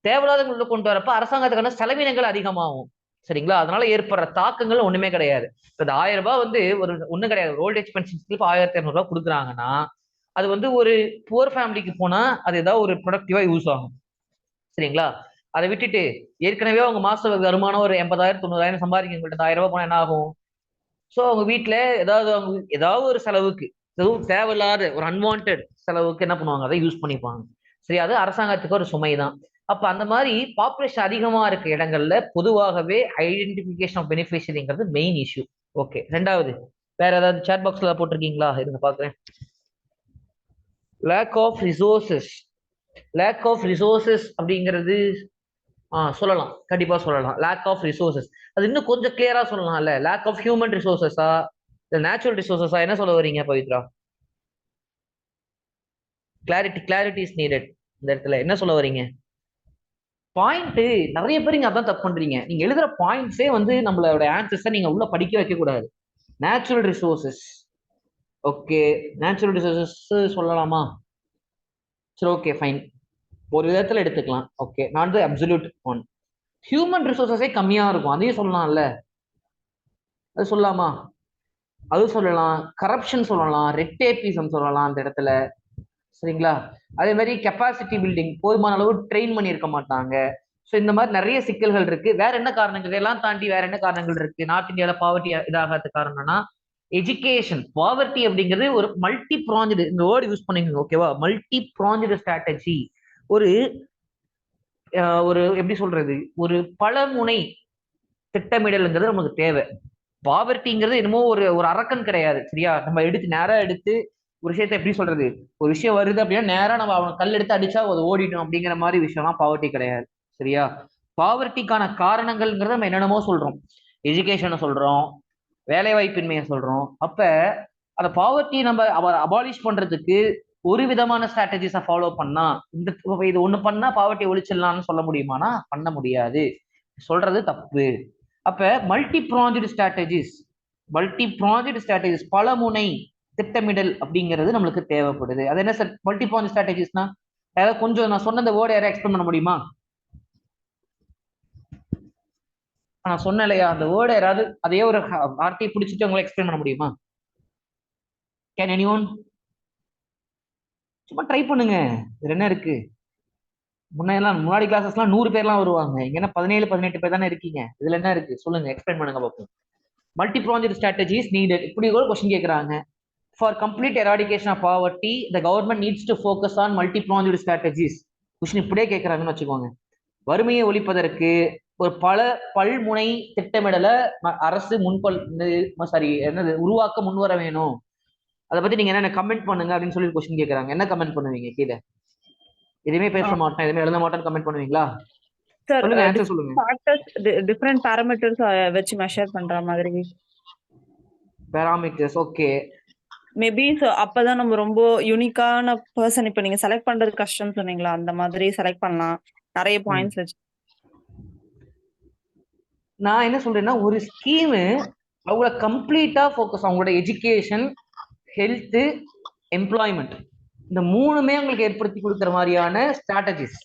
Speaker 1: தேவையில்லாதவங்களுக்குள்ள கொண்டு வரப்ப அரசாங்கத்துக்கான செலவினங்கள் அதிகமாகும், சரிங்களா? அதனால ஏற்படுற தாக்கங்கள் ஒண்ணுமே கிடையாது. இப்ப இந்த 1000 ரூபாய் வந்து ஒண்ணும் கிடையாது. ஓல்டேஜ் பென்ஷன் ஸ்கீம் 1500 ரூபாய் கொடுக்குறாங்கன்னா அது வந்து ஒரு புவர் ஃபேமிலிக்கு போனா அது ஏதாவது ஒரு ப்ரொடக்டிவா யூஸ் ஆகும், சரிங்களா? அதை விட்டுட்டு ஏற்கனவே அவங்க மாச வருமானம் ஒரு 80,000 90,000 சம்பாதிக்க 1000 ரூபாய் போனா என்ன ஆகும்? ஸோ அவங்க வீட்டுல ஏதாவது ஒரு செலவுக்கு, எதுவும் தேவையில்லாத ஒரு அன்வான்ட் செலவுக்கு என்ன பண்ணுவாங்க, அதை யூஸ் பண்ணிப்பாங்க. சரி, அது அரசாங்கத்துக்கு ஒரு சுமை தான். அப்ப அந்த மாதிரி பாப்புலேஷன் அதிகமா இருக்க இடங்கள்ல பொதுவாகவே ஐடென்டிபிகேஷன் ஆஃப் பெனிஃபிஷரிங்கிறது மெயின் இஷ்யூ. ஓகே, ரெண்டாவது வேற ஏதாவது சாட் பாக்ஸ்ல போட்டிருக்கீங்களா? இருங்க பாக்குறேன். Lack of resources. Lack of resources அப்படிங்கிறது சொல்லலாம், கண்டிப்பா சொல்லலாம். லேக் ஆஃப் ரிசோர்சஸ் அது இன்னும் கொஞ்சம் கிளியரா சொல்லலாம்ல. லேக் ஆஃப் ஹியூமன் ரிசோர்சஸா இல்ல நேச்சுரல் ரிசோர்சஸா, என்ன சொல்ல வரீங்க பவித்ரா? Clarity is needed. இந்த இடத்துல என்ன சொல்ல வரீங்க? பாயிண்ட் நிறைய பேர் இங்க அதான் தப்பு பண்றீங்க. நீங்க எழுதுற பாயிண்ட்ஸே வந்து நம்மளோட ஆன்சர்ஸை நீங்க உள்ள படிக்க வைக்க கூடாது. Natural resources. Okay, natural resources சொல்லலாமா? சரி, ஓகே, ஃபைன், ஒரு விதத்துல எடுத்துக்கலாம். Okay, not the absolute one. Human ரிசோர்சஸே கம்மியா இருக்கும், அதையும் சொல்லலாம்ல. அது சொல்லலாமா? அது சொல்லலாம். கரப்ஷன் சொல்லலாம், ரெட் டேபிசம் சொல்லலாம் அந்த இடத்துல, சரிங்களா? அதே மாதிரி கெப்பாசிட்டி பில்டிங் போதுமான அளவு ட்ரெயின் பண்ணியிருக்க மாட்டாங்க. ஸோ இந்த மாதிரி நிறைய சிக்கல்கள் இருக்கு. வேற என்ன காரணங்கள், இதெல்லாம் தாண்டி வேற என்ன காரணங்கள் இருக்கு நார்த் இந்தியாவில பாவர்ட்டி இதாகிறது காரணம்னா எஜுகேஷன். பாவர்ட்டி அப்படிங்கிறது ஒரு மல்டி ப்ராஞ்சடு, இந்த வேர்டு யூஸ் பண்ணிக்கோங்க, ஓகேவா? Multi pronged strategy. ஒரு எப்படி சொல்றது, ஒரு பலமுனை திட்டமிடல்ங்கிறது நமக்கு தேவை. பாவர்ட்டிங்கிறது என்னமோ ஒரு அரக்கன் கிடையாது, சரியா? நம்ம நேரா எடுத்து ஒரு விஷயத்த எப்படி சொல்றது, ஒரு விஷயம் வருது அப்படின்னா நேரா நம்ம அவனை கல் எடுத்து அடிச்சா அது ஓடிடும் அப்படிங்கிற மாதிரி விஷயம்லாம் பாவர்ட்டி கிடையாது, சரியா? பாவர்ட்டிக்கான காரணங்கள்ங்கிறத நம்ம என்னென்னமோ சொல்றோம். எஜுகேஷனை சொல்றோம், வேலை வாய்ப்பின்மையை சொல்றோம். அப்ப அந்த பாவர்ட்டி நம்ம அபாலிஷ் பண்றதுக்கு ஒரு விதமான ஸ்ட்ராட்டஜிஸை ஃபாலோ பண்ணா, இது ஒண்ணு பண்ணா பாவர்ட்டி ஒழிச்சிடலாம்னு சொல்ல முடியுமானா பண்ண முடியாது, சொல்றது தப்பு. அப்ப மல்டி ப்ராஞ்சடு ஸ்ட்ராட்டஜிஸ் பலமுனை திட்டமிடல் அப்படிங்கிறது நம்மளுக்கு தேவைப்படுது. அது என்ன சார் மல்டி ப்ராஞ்சடு ஸ்ட்ராட்டஜிஸ்னா? ஏதாவது கொஞ்சம் நான் சொன்ன இந்த வேர்டை யாராவது எக்ஸ்பிளைன் பண்ண முடியுமா? நான் சொன்னேன் இல்லையா, அந்த வேர்டை யாராவது அதே ஒரு வார்த்தையை பிடிச்சிட்டு உங்களை எக்ஸ்பிளைன் பண்ண முடியுமா? Can anyone? சும்மா ட்ரை பண்ணுங்க, இதுல என்ன இருக்கு? முன்னாடி கிளாஸஸ்லாம் 100 பேர்லாம் வருவாங்க, இங்க என்ன 17-18 பேர் தானே இருக்கீங்க. இதுல என்ன இருக்கு சொல்லுங்க, எக்ஸ்பிளைன் பண்ணுங்க பார்ப்போம். Multi pronged strategies needed. இப்படி கூட கொஸ்டின் கேட்கறாங்க. For complete eradication of poverty the government needs to focus on multi pronged strategies. Question இப்படியே கேட்கறாங்கன்னு வச்சுக்கோங்க. வறுமையை ஒழிப்பதற்கு ஒரு பல்முனை திட்டமிடலை அரசு உருவாக்க முன்வர வேணும். அதை பத்தி நீங்க என்ன கமெண்ட் பண்ணுங்க அப்படின்னு சொல்லி கொஸ்டின் கேட்கறாங்க. என்ன கமெண்ட் பண்ணுவீங்க? கீழே எதுவுமே பேச மாட்டேன், எதுவுமே எழுத மாட்டேன்னு கமெண்ட் பண்ணுவீங்களா? சொல்லுங்க, ஆன்சர் சொல்லுங்க.
Speaker 5: டிஃபரண்ட் பாராமீட்டர்ஸ் வச்சு மெஷர் பண்ற மாதிரி.
Speaker 1: Parameters, okay.
Speaker 5: மேபி அப்பதான் நம்ம ரொம்ப யூனிக்கான பர்சன், இப்ப நீங்க செலக்ட் பண்றது கஷ்டம் சொன்னீங்களா, அந்த மாதிரி செலக்ட் பண்ணலாம் நிறைய பாயிண்ட்ஸ் வச்சு.
Speaker 1: நான் என்ன சொல்றேன்னா, ஒரு ஸ்கீமு அவங்கள கம்ப்ளீட்டா ஃபோக்கஸ், அவங்களோட எஜுகேஷன், ஹெல்த், எம்ப்ளாய்மெண்ட், இந்த மூணுமே உங்களுக்கு ஏற்படுத்தி கொடுக்குற மாதிரியான ஸ்ட்ராட்டஜிஸ்.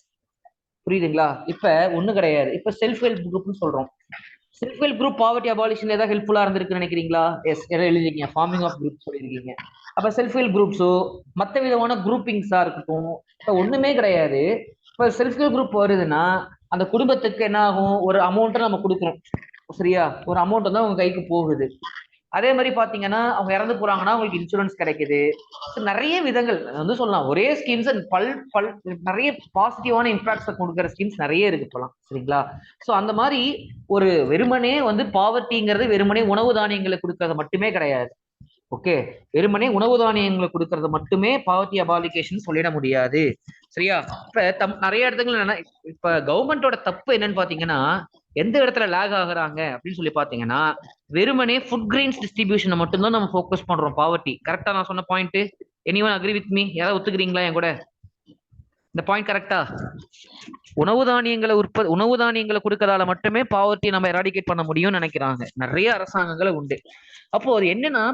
Speaker 1: புரியுதுங்களா? இப்ப ஒண்ணு கிடையாது. இப்ப செல்ஃப் ஹெல்ப் குரூப்னு சொல்றோம். Self help group poverty abolition ஏதாவது ஹெல்ப்ஃபுல்லா இருந்திருக்குன்னு நினைக்கிறீங்களா? எஸ், எழுதிருக்கீங்க. ஃபார்மிங் ஆஃப் குரூப் சொல்லியிருக்கீங்க. அப்ப செல்ஃப் ஹெல்ப் குரூப்ஸோ மற்ற விதமான குரூப்பிங்ஸா இருக்கட்டும், இப்ப ஒண்ணுமே கிடையாது. இப்ப செல்ஃப் ஹெல்ப் குரூப் வருதுன்னா அந்த குடும்பத்துக்கு என்ன ஆகும்? ஒரு அமௌண்ட்டை நம்ம கொடுக்குறோம், சரியா? ஒரு அமௌண்ட் வந்து அவங்க கைக்கு போகுது. அதே மாதிரி பாத்தீங்கன்னா அவங்க இறந்து போறாங்கன்னா அவங்களுக்கு இன்சூரன்ஸ் கிடைக்குது. நிறைய விதங்கள் வந்து சொல்லலாம். ஒரே ஸ்கீம்ஸ் நிறைய பாசிட்டிவான இம்பாக்ட்ஸ் கொடுக்குற ஸ்கீம்ஸ் நிறைய இருக்கு இப்பலாம், சரிங்களா? ஸோ அந்த மாதிரி ஒரு வெறுமனே வந்து பாவர்ட்டிங்கிறது வெறுமனே உணவு தானியங்களை கொடுக்கறது மட்டுமே கிடையாது. ஓகே, வெறுமனே உணவு தானியங்களை கொடுக்கறது மட்டுமே பாவர்ட்டி அபாலிகேஷன் சொல்லிட முடியாது, சரியா? இப்ப நிறைய இடத்துல என்னன்னா, இப்ப கவர்மெண்டோட தப்பு என்னன்னு பாத்தீங்கன்னா, எந்த இடத்துல லேக் ஆகுறாங்க அப்படின்னு சொல்லி பாத்தீங்கன்னா, வெறுமனே ஃபுட் கிரெயின்ஸ் டிஸ்ட்ரிபியூஷனை மட்டும்தான் நம்ம ஃபோக்கஸ் பண்றோம் பாவர்ட்டி. கரெக்டா நான் சொன்ன point? Anyone agree with me? யாராவது ஒத்துக்கிறீங்களா என் கூட? இந்த பாயிண்ட் கரெக்டா? உணவு தானியங்களை கொடுக்கறதால மட்டுமே பாவர்ட்டி நம்ம எராடிகேட் பண்ண முடியும்னு நினைக்கிறாங்க நிறைய அரசாங்கங்களை உண்டு. அப்போ அது என்னன்னா,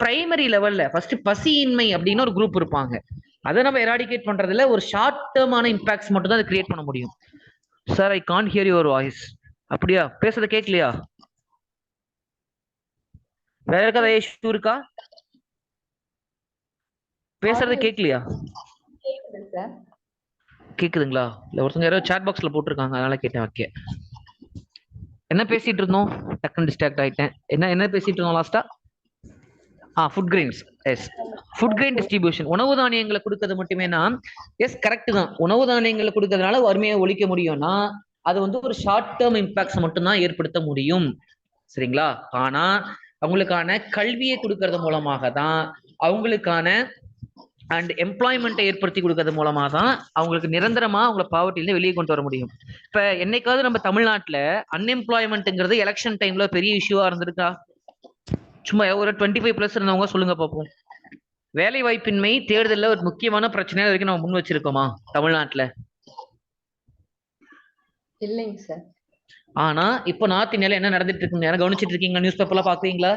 Speaker 1: பிரைமரி லெவல்ல ஃபர்ஸ்ட் பசியின்மை அப்படின்னு ஒரு குரூப் இருப்பாங்க. அதை நம்ம எராடிகேட் பண்றதுல ஒரு ஷார்ட் டேர்மான இம்பாக்ட்ஸ் மட்டும் தான் அதை கிரியேட் பண்ண முடியும். Sir, I can't here your voice. அப்படியா? பேசுறது கேட்கலையா? வேற ஏதாவது இஷ்யூ இருக்கா? பேசுறது கேட்கலையா? கேக்குதுங்களா? இல்ல ஒருத்தங்க யாரோ சாட் பாக்ஸ்ல போட்டிருக்காங்க, அதனால கேட்டேன். ஓகே, என்ன பேசிட்டு இருந்தோம்? டக்குன்னு டிஸ்ட்ராக்ட் ஆயிட்டேன். என்ன பேசிட்டு இருந்தோம் லாஸ்டா? Food grains. Yes, food grain distribution. உணவு தானியங்களை கொடுக்கறது மட்டுமேனா? எஸ், கரெக்ட் தான். உணவு தானியங்களை கொடுக்கறதுனால வறுமையை ஒழிக்க முடியும்னா அது வந்து ஒரு ஷார்ட் டேர்ம் இம்பாக்ட்ஸ் மட்டும்தான் ஏற்படுத்த முடியும், சரிங்களா? ஆனா அவங்களுக்கான கல்வியை கொடுக்கறது மூலமாக தான், அவங்களுக்கான அண்ட் எம்ப்ளாய்மெண்ட்டை ஏற்படுத்தி கொடுக்கறது மூலமா தான் அவங்களுக்கு நிரந்தரமா அவங்களை பாவர்ட்டில வெளியே கொண்டு வர முடியும். இப்ப என்னைக்காவது நம்ம தமிழ்நாட்டுல அன்எம்ப்ளாய்மெண்ட்ங்கிறது எலெக்ஷன் டைம்ல பெரிய இஷ்யூவா இருந்திருக்கா? சும்மா ஒரு 25+ இருந்தவங்க சொல்லுங்க பார்ப்போம். வேலை வாய்ப்பின்மை தேர்தலில் ஒரு முக்கியமான பிரச்சனையா வரைக்கும் நம்ம முன் வச்சிருக்கோமா தமிழ்நாட்டுல?
Speaker 3: இல்லைங்க சார்.
Speaker 1: ஆனா இப்ப நார்த் இந்தியால என்ன நடந்துட்டு இருக்குங்க? யாரும் கவனிச்சிட்டு இருக்கீங்களா? நியூஸ் பேப்பர்லாம் பாக்குறீங்களா?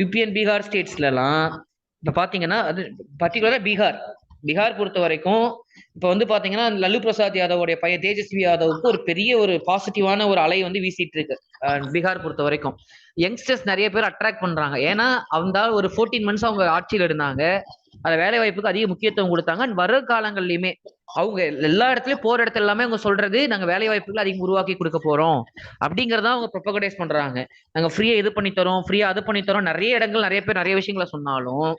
Speaker 1: யூபி அண்ட் பீகார் ஸ்டேட்ஸ்ல எல்லாம் இப்ப பாத்தீங்கன்னா, அது பர்டிகுலரா பீகார் பொறுத்த வரைக்கும் இப்ப வந்து பாத்தீங்கன்னா லல்லு பிரசாத் யாதவோடைய பையன் தேஜஸ்வி யாதவுக்கு ஒரு பெரிய ஒரு பாசிட்டிவான ஒரு அலை வந்து வீசிட்டு இருக்கு. பீகார் பொறுத்த வரைக்கும் யங்ஸ்டர்ஸ் நிறைய பேர் அட்ராக்ட் பண்றாங்க. ஏன்னா அவங்க ஒரு 14 months அவங்க ஆட்சியில் இருந்தாங்க. அந்த வேலை வாய்ப்புக்கு அதிக முக்கியத்துவம் கொடுத்தாங்க. வர காலங்கள்லயுமே அவங்க எல்லா இடத்துலயும் போற இடத்துல எல்லாமே அவங்க சொல்றது, நாங்க வேலை வாய்ப்புகள் அதிகம் உருவாக்கி கொடுக்க போறோம் அப்படிங்கறத அவங்க ப்ரொபகடைஸ் பண்றாங்க. நாங்க ஃப்ரீயா இது பண்ணி தரோம், ஃப்ரீயா அது பண்ணி தரோம். நிறைய இடங்கள் நிறைய பேர் நிறைய விஷயங்களை சொன்னாலும்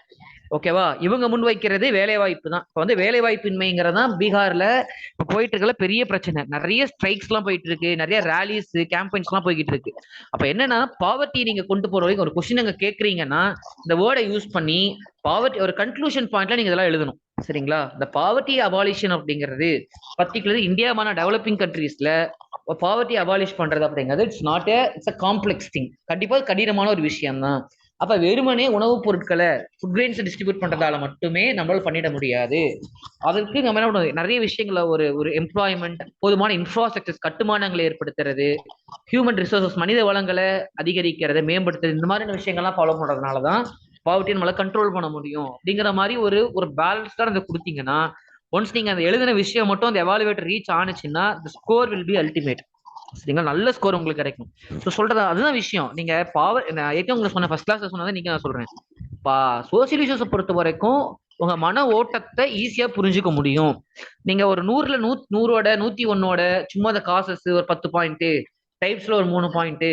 Speaker 1: ஓகேவா, இவங்க முன் வைக்கிறது வேலை வாய்ப்பு தான். இப்ப வந்து வேலை வாய்ப்பின்மைங்கிறதா பீகார்ல இப்ப போயிட்டு இருக்கல பெரிய பிரச்சனை. நிறைய ஸ்ட்ரைக்ஸ் எல்லாம் போயிட்டு இருக்கு, நிறைய ரேலிஸ் கேம்பெயின்ஸ் எல்லாம் போய்கிட்டு இருக்கு. அப்ப என்னன்னா, பாவர்ட்டி நீங்க கொண்டு போற வரைக்கும் ஒரு கொஸ்டின் அங்க கேக்குறீங்கன்னா இந்த வேர்டை யூஸ் பண்ணி பாவர்ட்டி ஒரு கன்க்ளூஷன் பாயிண்ட்ல நீங்க இதெல்லாம் எழுதணும், சரிங்களா? இந்த பாவர்ட்டி அபாலிஷன் அப்படிங்கிறது பர்டிகுலர் இந்தியாவான டெவலப்பிங் கண்ட்ரீஸ்ல பாவர்ட்டி அபாலிஷ் பண்றது அப்படிங்கிறது இட்ஸ் அ காம்ப்ளெக்ஸ் திங். கண்டிப்பா கடினமான ஒரு விஷயம் தான். அப்ப வெறுமனே உணவுப் பொருட்களை ஃபுட் கிரெயின்ஸ் டிஸ்ட்ரிபியூட் பண்றதால மட்டுமே நம்மளால பண்ணிட முடியாது. அதற்கு நம்ம என்ன பண்ணுவோம், நிறைய விஷயங்களை ஒரு எம்ப்ளாய்மெண்ட், போதுமான இன்ஃப்ராஸ்ட்ரக்சர்ஸ் கட்டுமானங்களை ஏற்படுத்துறது, ஹியூமன் ரிசோர்சஸ் மனித வளங்களை அதிகரிக்கிறது, மேம்படுத்துறது, இந்த மாதிரியான விஷயங்கள்லாம் ஃபாலோ பண்றதுனாலதான் பாவர்ட்டி நம்மளால கண்ட்ரோல் பண்ண முடியும். அப்படிங்கிற மாதிரி ஒரு பேலன்ஸ்டா அதை கொடுத்தீங்கன்னா, ஒன்ஸ் நீங்க அந்த எழுதின விஷயம் மட்டும் அந்த எவாலுவேட்டர் ரீச் ஆனிச்சுன்னா ஸ்கோர் வில் பி அல்டிமேட், சரிங்களா? நல்ல ஸ்கோர் உங்களுக்கு கிடைக்கும். ஸோ சொல்றது அதுதான் விஷயம். நீங்க ஏற்கனவே உங்களுக்கு சொன்ன ஃபர்ஸ்ட் கிளாஸ்ல சொன்னதை நீங்க நான் சொல்றேன். சோசியல் இஷ்யூஸை பொறுத்த வரைக்கும் உங்க மன ஓட்டத்தை ஈஸியா புரிஞ்சுக்க முடியும். நீங்க ஒரு 100ல 100ஓட 101ஓட சும்மா அந்த காசஸ் ஒரு 10 பாயிண்ட், டைப்ஸ்ல ஒரு 3 பாயிண்ட்,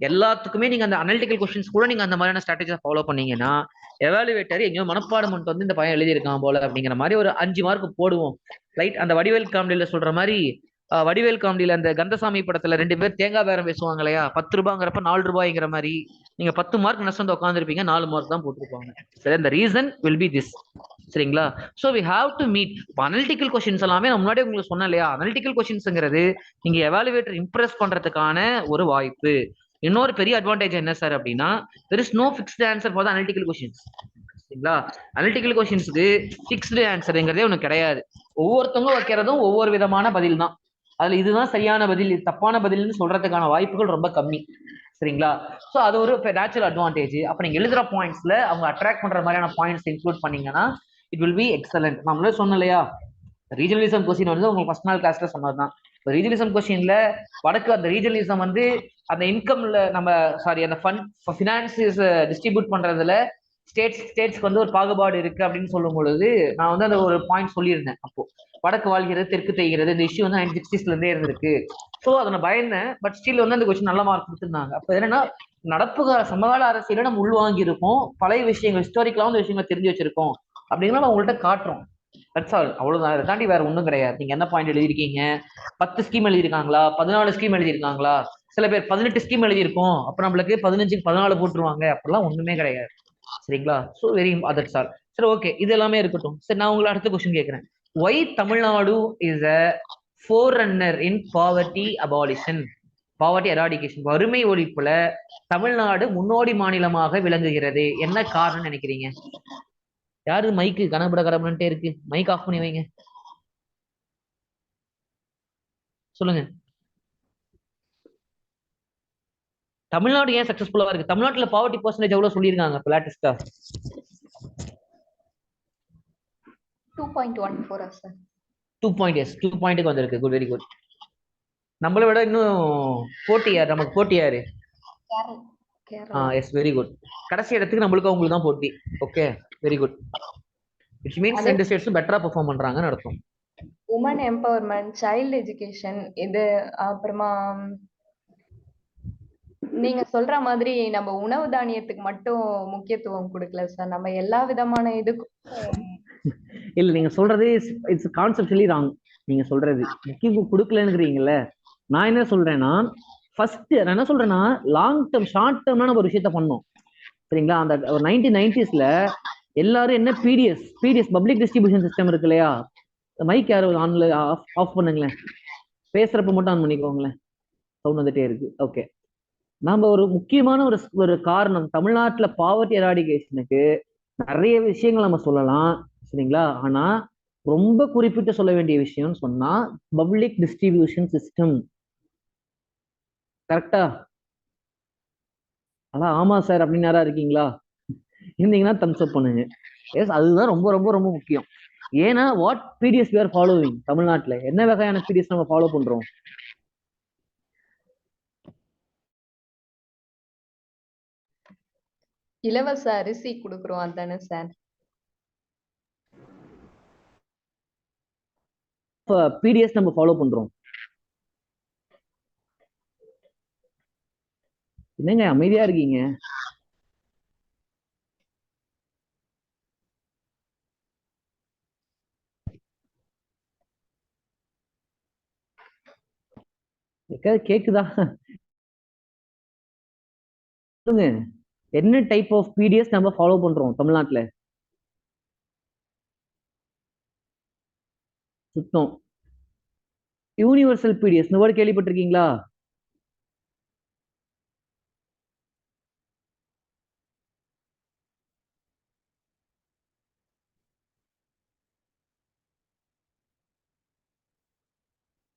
Speaker 1: எல்லாத்துக்குமே நீங்க அந்த அனலிட்டிக்கல் கொஸ்டின்ஸ் கூட நீங்க அந்த மாதிரியான ஸ்ட்ராட்டஜியை ஃபாலோ பண்ணீங்கன்னா எவாலுவேட்டர் எங்கேயோ மனப்பாடம் பண்ணிட்டு வந்து இந்த பையன் எழுதியிருக்கான் போல அப்படிங்கிற மாதிரி ஒரு 5 மார்க் போடுவோம். ரைட்? அந்த வடிவேல் காமெடியில சொல்ற மாதிரி, வடிவேல் காமெடியில அந்த கந்தசாமி படத்துல 2 பேர் தேங்காய் பேரம் பேசுவாங்க இல்லையா, 10 ரூபாங்கிறப்ப 4 ரூபாய்ங்கிற மாதிரி நீங்க 10 மார்க் நஷ்டம் வந்து உட்காந்துருப்பீங்க, 4 மார்க் தான் போட்டிருப்பாங்க. சரி, இந்த ரீசன் வில் பி திஸ், சரிங்களா? So we have to meet. Analytical questions எல்லாமே நான் முன்னாடி உங்களுக்கு சொன்னேன் இல்லையா, அனலிட்டிக்கல் கொஸ்டின்ஸ்ங்கிறது நீங்க எவாலுவேட்டர் இம்ப்ரெஸ் பண்றதுக்கான ஒரு வாய்ப்பு. இன்னொரு பெரிய அட்வான்டேஜ் என்ன சார் அப்படின்னா, there is no fixed answer for the analytical questions, சரிங்களா? அனலிட்டிக்கல் கொஸ்டின்ஸ்க்கு ஃபிக்ஸ்டு ஆன்சருங்கிறதே ஒன்று கிடையாது. ஒவ்வொருத்தவங்க வைக்கிறதும் ஒவ்வொரு விதமான பதில் தான். அதுல இதுதான் சரியான பதில், இது தப்பான பதில்னு சொல்றதுக்கான வாய்ப்புகள் ரொம்ப கம்மி, சரிங்களா? ஸோ அது ஒரு நேச்சுரல் அட்வான்டேஜ். அப்போ நீங்க எழுதுற பாயிண்ட்ஸ்ல அவங்க அட்ராக்ட் பண்ற மாதிரியான பாயிண்ட்ஸ் இன்க்ளூட் பண்ணீங்கன்னா இட் வில் பி எக்ஸலண்ட். நம்மளே சொன்னோம் இல்லையா, ரீஜனலிசம் கொஸ்டின் வந்து உங்களுக்கு ஃபர்ஸ்ட் நாள் கிளாஸ்ல சொன்னதுதான். இப்போ ரீஜனலிசம் கொஸ்டின்ல வடக்கு அந்த ரீஜனலிசம் வந்து அந்த இன்கம்ல நம்ம சாரி அந்த ஃபண்ட் ஃபினான்சிஸ் டிஸ்ட்ரிபியூட் பண்றதுல ஸ்டேட்ஸ்க்கு வந்து ஒரு பாகுபாடு இருக்கு அப்படின்னு சொல்லும் பொழுது நான் வந்து அந்த ஒரு பாயிண்ட் சொல்லியிருந்தேன். அப்போ வடக்கு வாழ்கிறது தெற்கு தேய்கிறது இந்த இஷ்யூ வந்து 1960s இருந்தே இருந்திருக்கு. ஸோ அதை நான் பயந்தேன். பட் ஸ்டில் வந்து அந்த கொஸ்டின் நல்ல மார்க் கொடுத்துருந்தாங்க. அப்போ என்னன்னா நடப்பு சமகால அரசியல நம்ம உள்வாங்கி இருக்கோம், பழைய விஷயங்கள் ஹிஸ்டாரிக்கலான விஷயங்களை தெரிஞ்சு வச்சிருக்கோம் அப்படின்னா நம்ம உங்கள்கிட்ட காட்டுறோம். தட்ஸ் ஆல், அவ்வளவுதான். அதை தாண்டி வேற ஒன்றும் கிடையாது. நீங்க என்ன பாயிண்ட் எழுதிருக்கீங்க, 10 ஸ்கீம் எழுதிருக்காங்களா, 14 ஸ்கீம் எழுதிருக்காங்களா, சில பேர் 18 ஸ்கீம் எழுதியிருக்கோம் அப்ப நம்மளுக்கு 15க்கு 14 போட்டுருவாங்க, அப்படிலாம் ஒண்ணுமே கிடையாது. சரிங்களா? So very that's all. சரி, ஓகே, இது எல்லாமே இருக்கட்டும். சரி, நான் உங்களை அடுத்த கொஸ்டின் கேட்கிறேன். Why Tamil Nadu is a forerunner in poverty abolition, poverty eradication, வறுமை ஒழிப்புல தமிழ்நாடு முன்னோடி மாநிலமாக விளங்குகிறது, என்ன காரணம் நினைக்கிறீங்க? யாரு மைக்கு கனபட கடபடன்ட்டே இருக்கு, மைக் ஆஃப் பண்ணி வைங்க, சொல்லுங்க. தமிழ்நாடு ஏன் சக்சஸ்ஃபுல்லா இருக்கு? தமிழ்நாட்டுல பாவர்ட்டி பர்சன்டேஜ் எவ்வளவு சொல்லியிருக்காங்க இப்ப லேட்டஸ்டா?
Speaker 3: 2.14 சார்.
Speaker 1: 2 பாயிண்ட்டுக்கு வந்திருக்கு. Good, very good. நம்மளை விட இன்னும் போட்டி யார்? நமக்கு போட்டி யாரு? Yes, very good. கடைசி இடத்துக்கு நம்மளுக்கு அவங்களுக்கு தான் போட்டி. Okay, very good. Which means ரெண்டு ஸ்டேட்ஸும் பெட்டரா பெர்ஃபார்ம் பண்றாங்கன்னு அர்த்தம்.
Speaker 3: உமன் எம்பவர்மெண்ட், சைல்டு எஜுகேஷன், இது அப்புறமா நீங்க சொல்ற மாதிரி நம்ம உணவு தானியத்துக்கு மட்டும் முக்கியத்துவம் கொடுக்கல சார், நம்ம எல்லா விதமான இதுக்கும்.
Speaker 1: இல்ல, நீங்க சொல்றது இட்ஸ் கான்செப்டுவலி ராங். நீங்க சொல்றது முக்கியம் கொடுக்கலங்கிறீங்கல்ல. நான் என்ன சொல்றேன்னா, ஃபர்ஸ்ட் நான் என்ன சொல்றேன்னா, லாங் டேர்ம் ஷார்ட் டேர்ம்னா நம்ம ஒரு விஷயத்த பண்ணோம். சரிங்களா? அந்த 1990s எல்லாரும் என்ன பிடிஎஸ் பப்ளிக் டிஸ்ட்ரிபியூஷன் சிஸ்டம் இருக்கு இல்லையா? மைக் யாரும் ஆன்ல ஆஃப் பண்ணுங்களேன், பேசுறப்ப மட்டும் ஆன் பண்ணிக்கோங்களேன், சவுண்ட் வந்துட்டே இருக்கு. ஓகே, நம்ம ஒரு முக்கியமான ஒரு காரணம் தமிழ்நாட்டுல பாவர்ட்டி எராடிகேஷனுக்கு நிறைய விஷயங்கள் நம்ம சொல்லலாம். சரிங்களா? ஆனா ரொம்ப குறிப்பிட்டு சொல்ல வேண்டிய விஷயம்னு சொன்னா பப்ளிக் டிஸ்ட்ரிபியூஷன் சிஸ்டம். கரெக்டா? அதான் ஆமா சார் அப்படின்னு யாரா இருக்கீங்களா? இருந்தீங்கன்னா தம்ஸ் அப் பண்ணுங்க. எஸ், அதுதான் ரொம்ப ரொம்ப ரொம்ப முக்கியம். ஏன்னா what PDS we are following, தமிழ்நாட்டுல என்ன வகையான பிடிஎஸ் நம்ம ஃபாலோ பண்றோம்?
Speaker 3: இலவச அரிசி கொடுக்குறோம், அதானே சார்?
Speaker 1: பிடிஎஸ் நம்ம ஃபாலோ பண்றோம். என்னங்க அமைதியா இருக்கீங்க? கேக்குதா? சொல்லுங்க, என்ன டைப் ஆஃப் பிடிஎஸ் நம்ம ஃபாலோ பண்றோம் தமிழ்நாட்டுல? சுத்தம் யூனிவர்சல் பிடிஎஸ் இந்த வேர்டு கேள்விப்பட்டிருக்கீங்களா?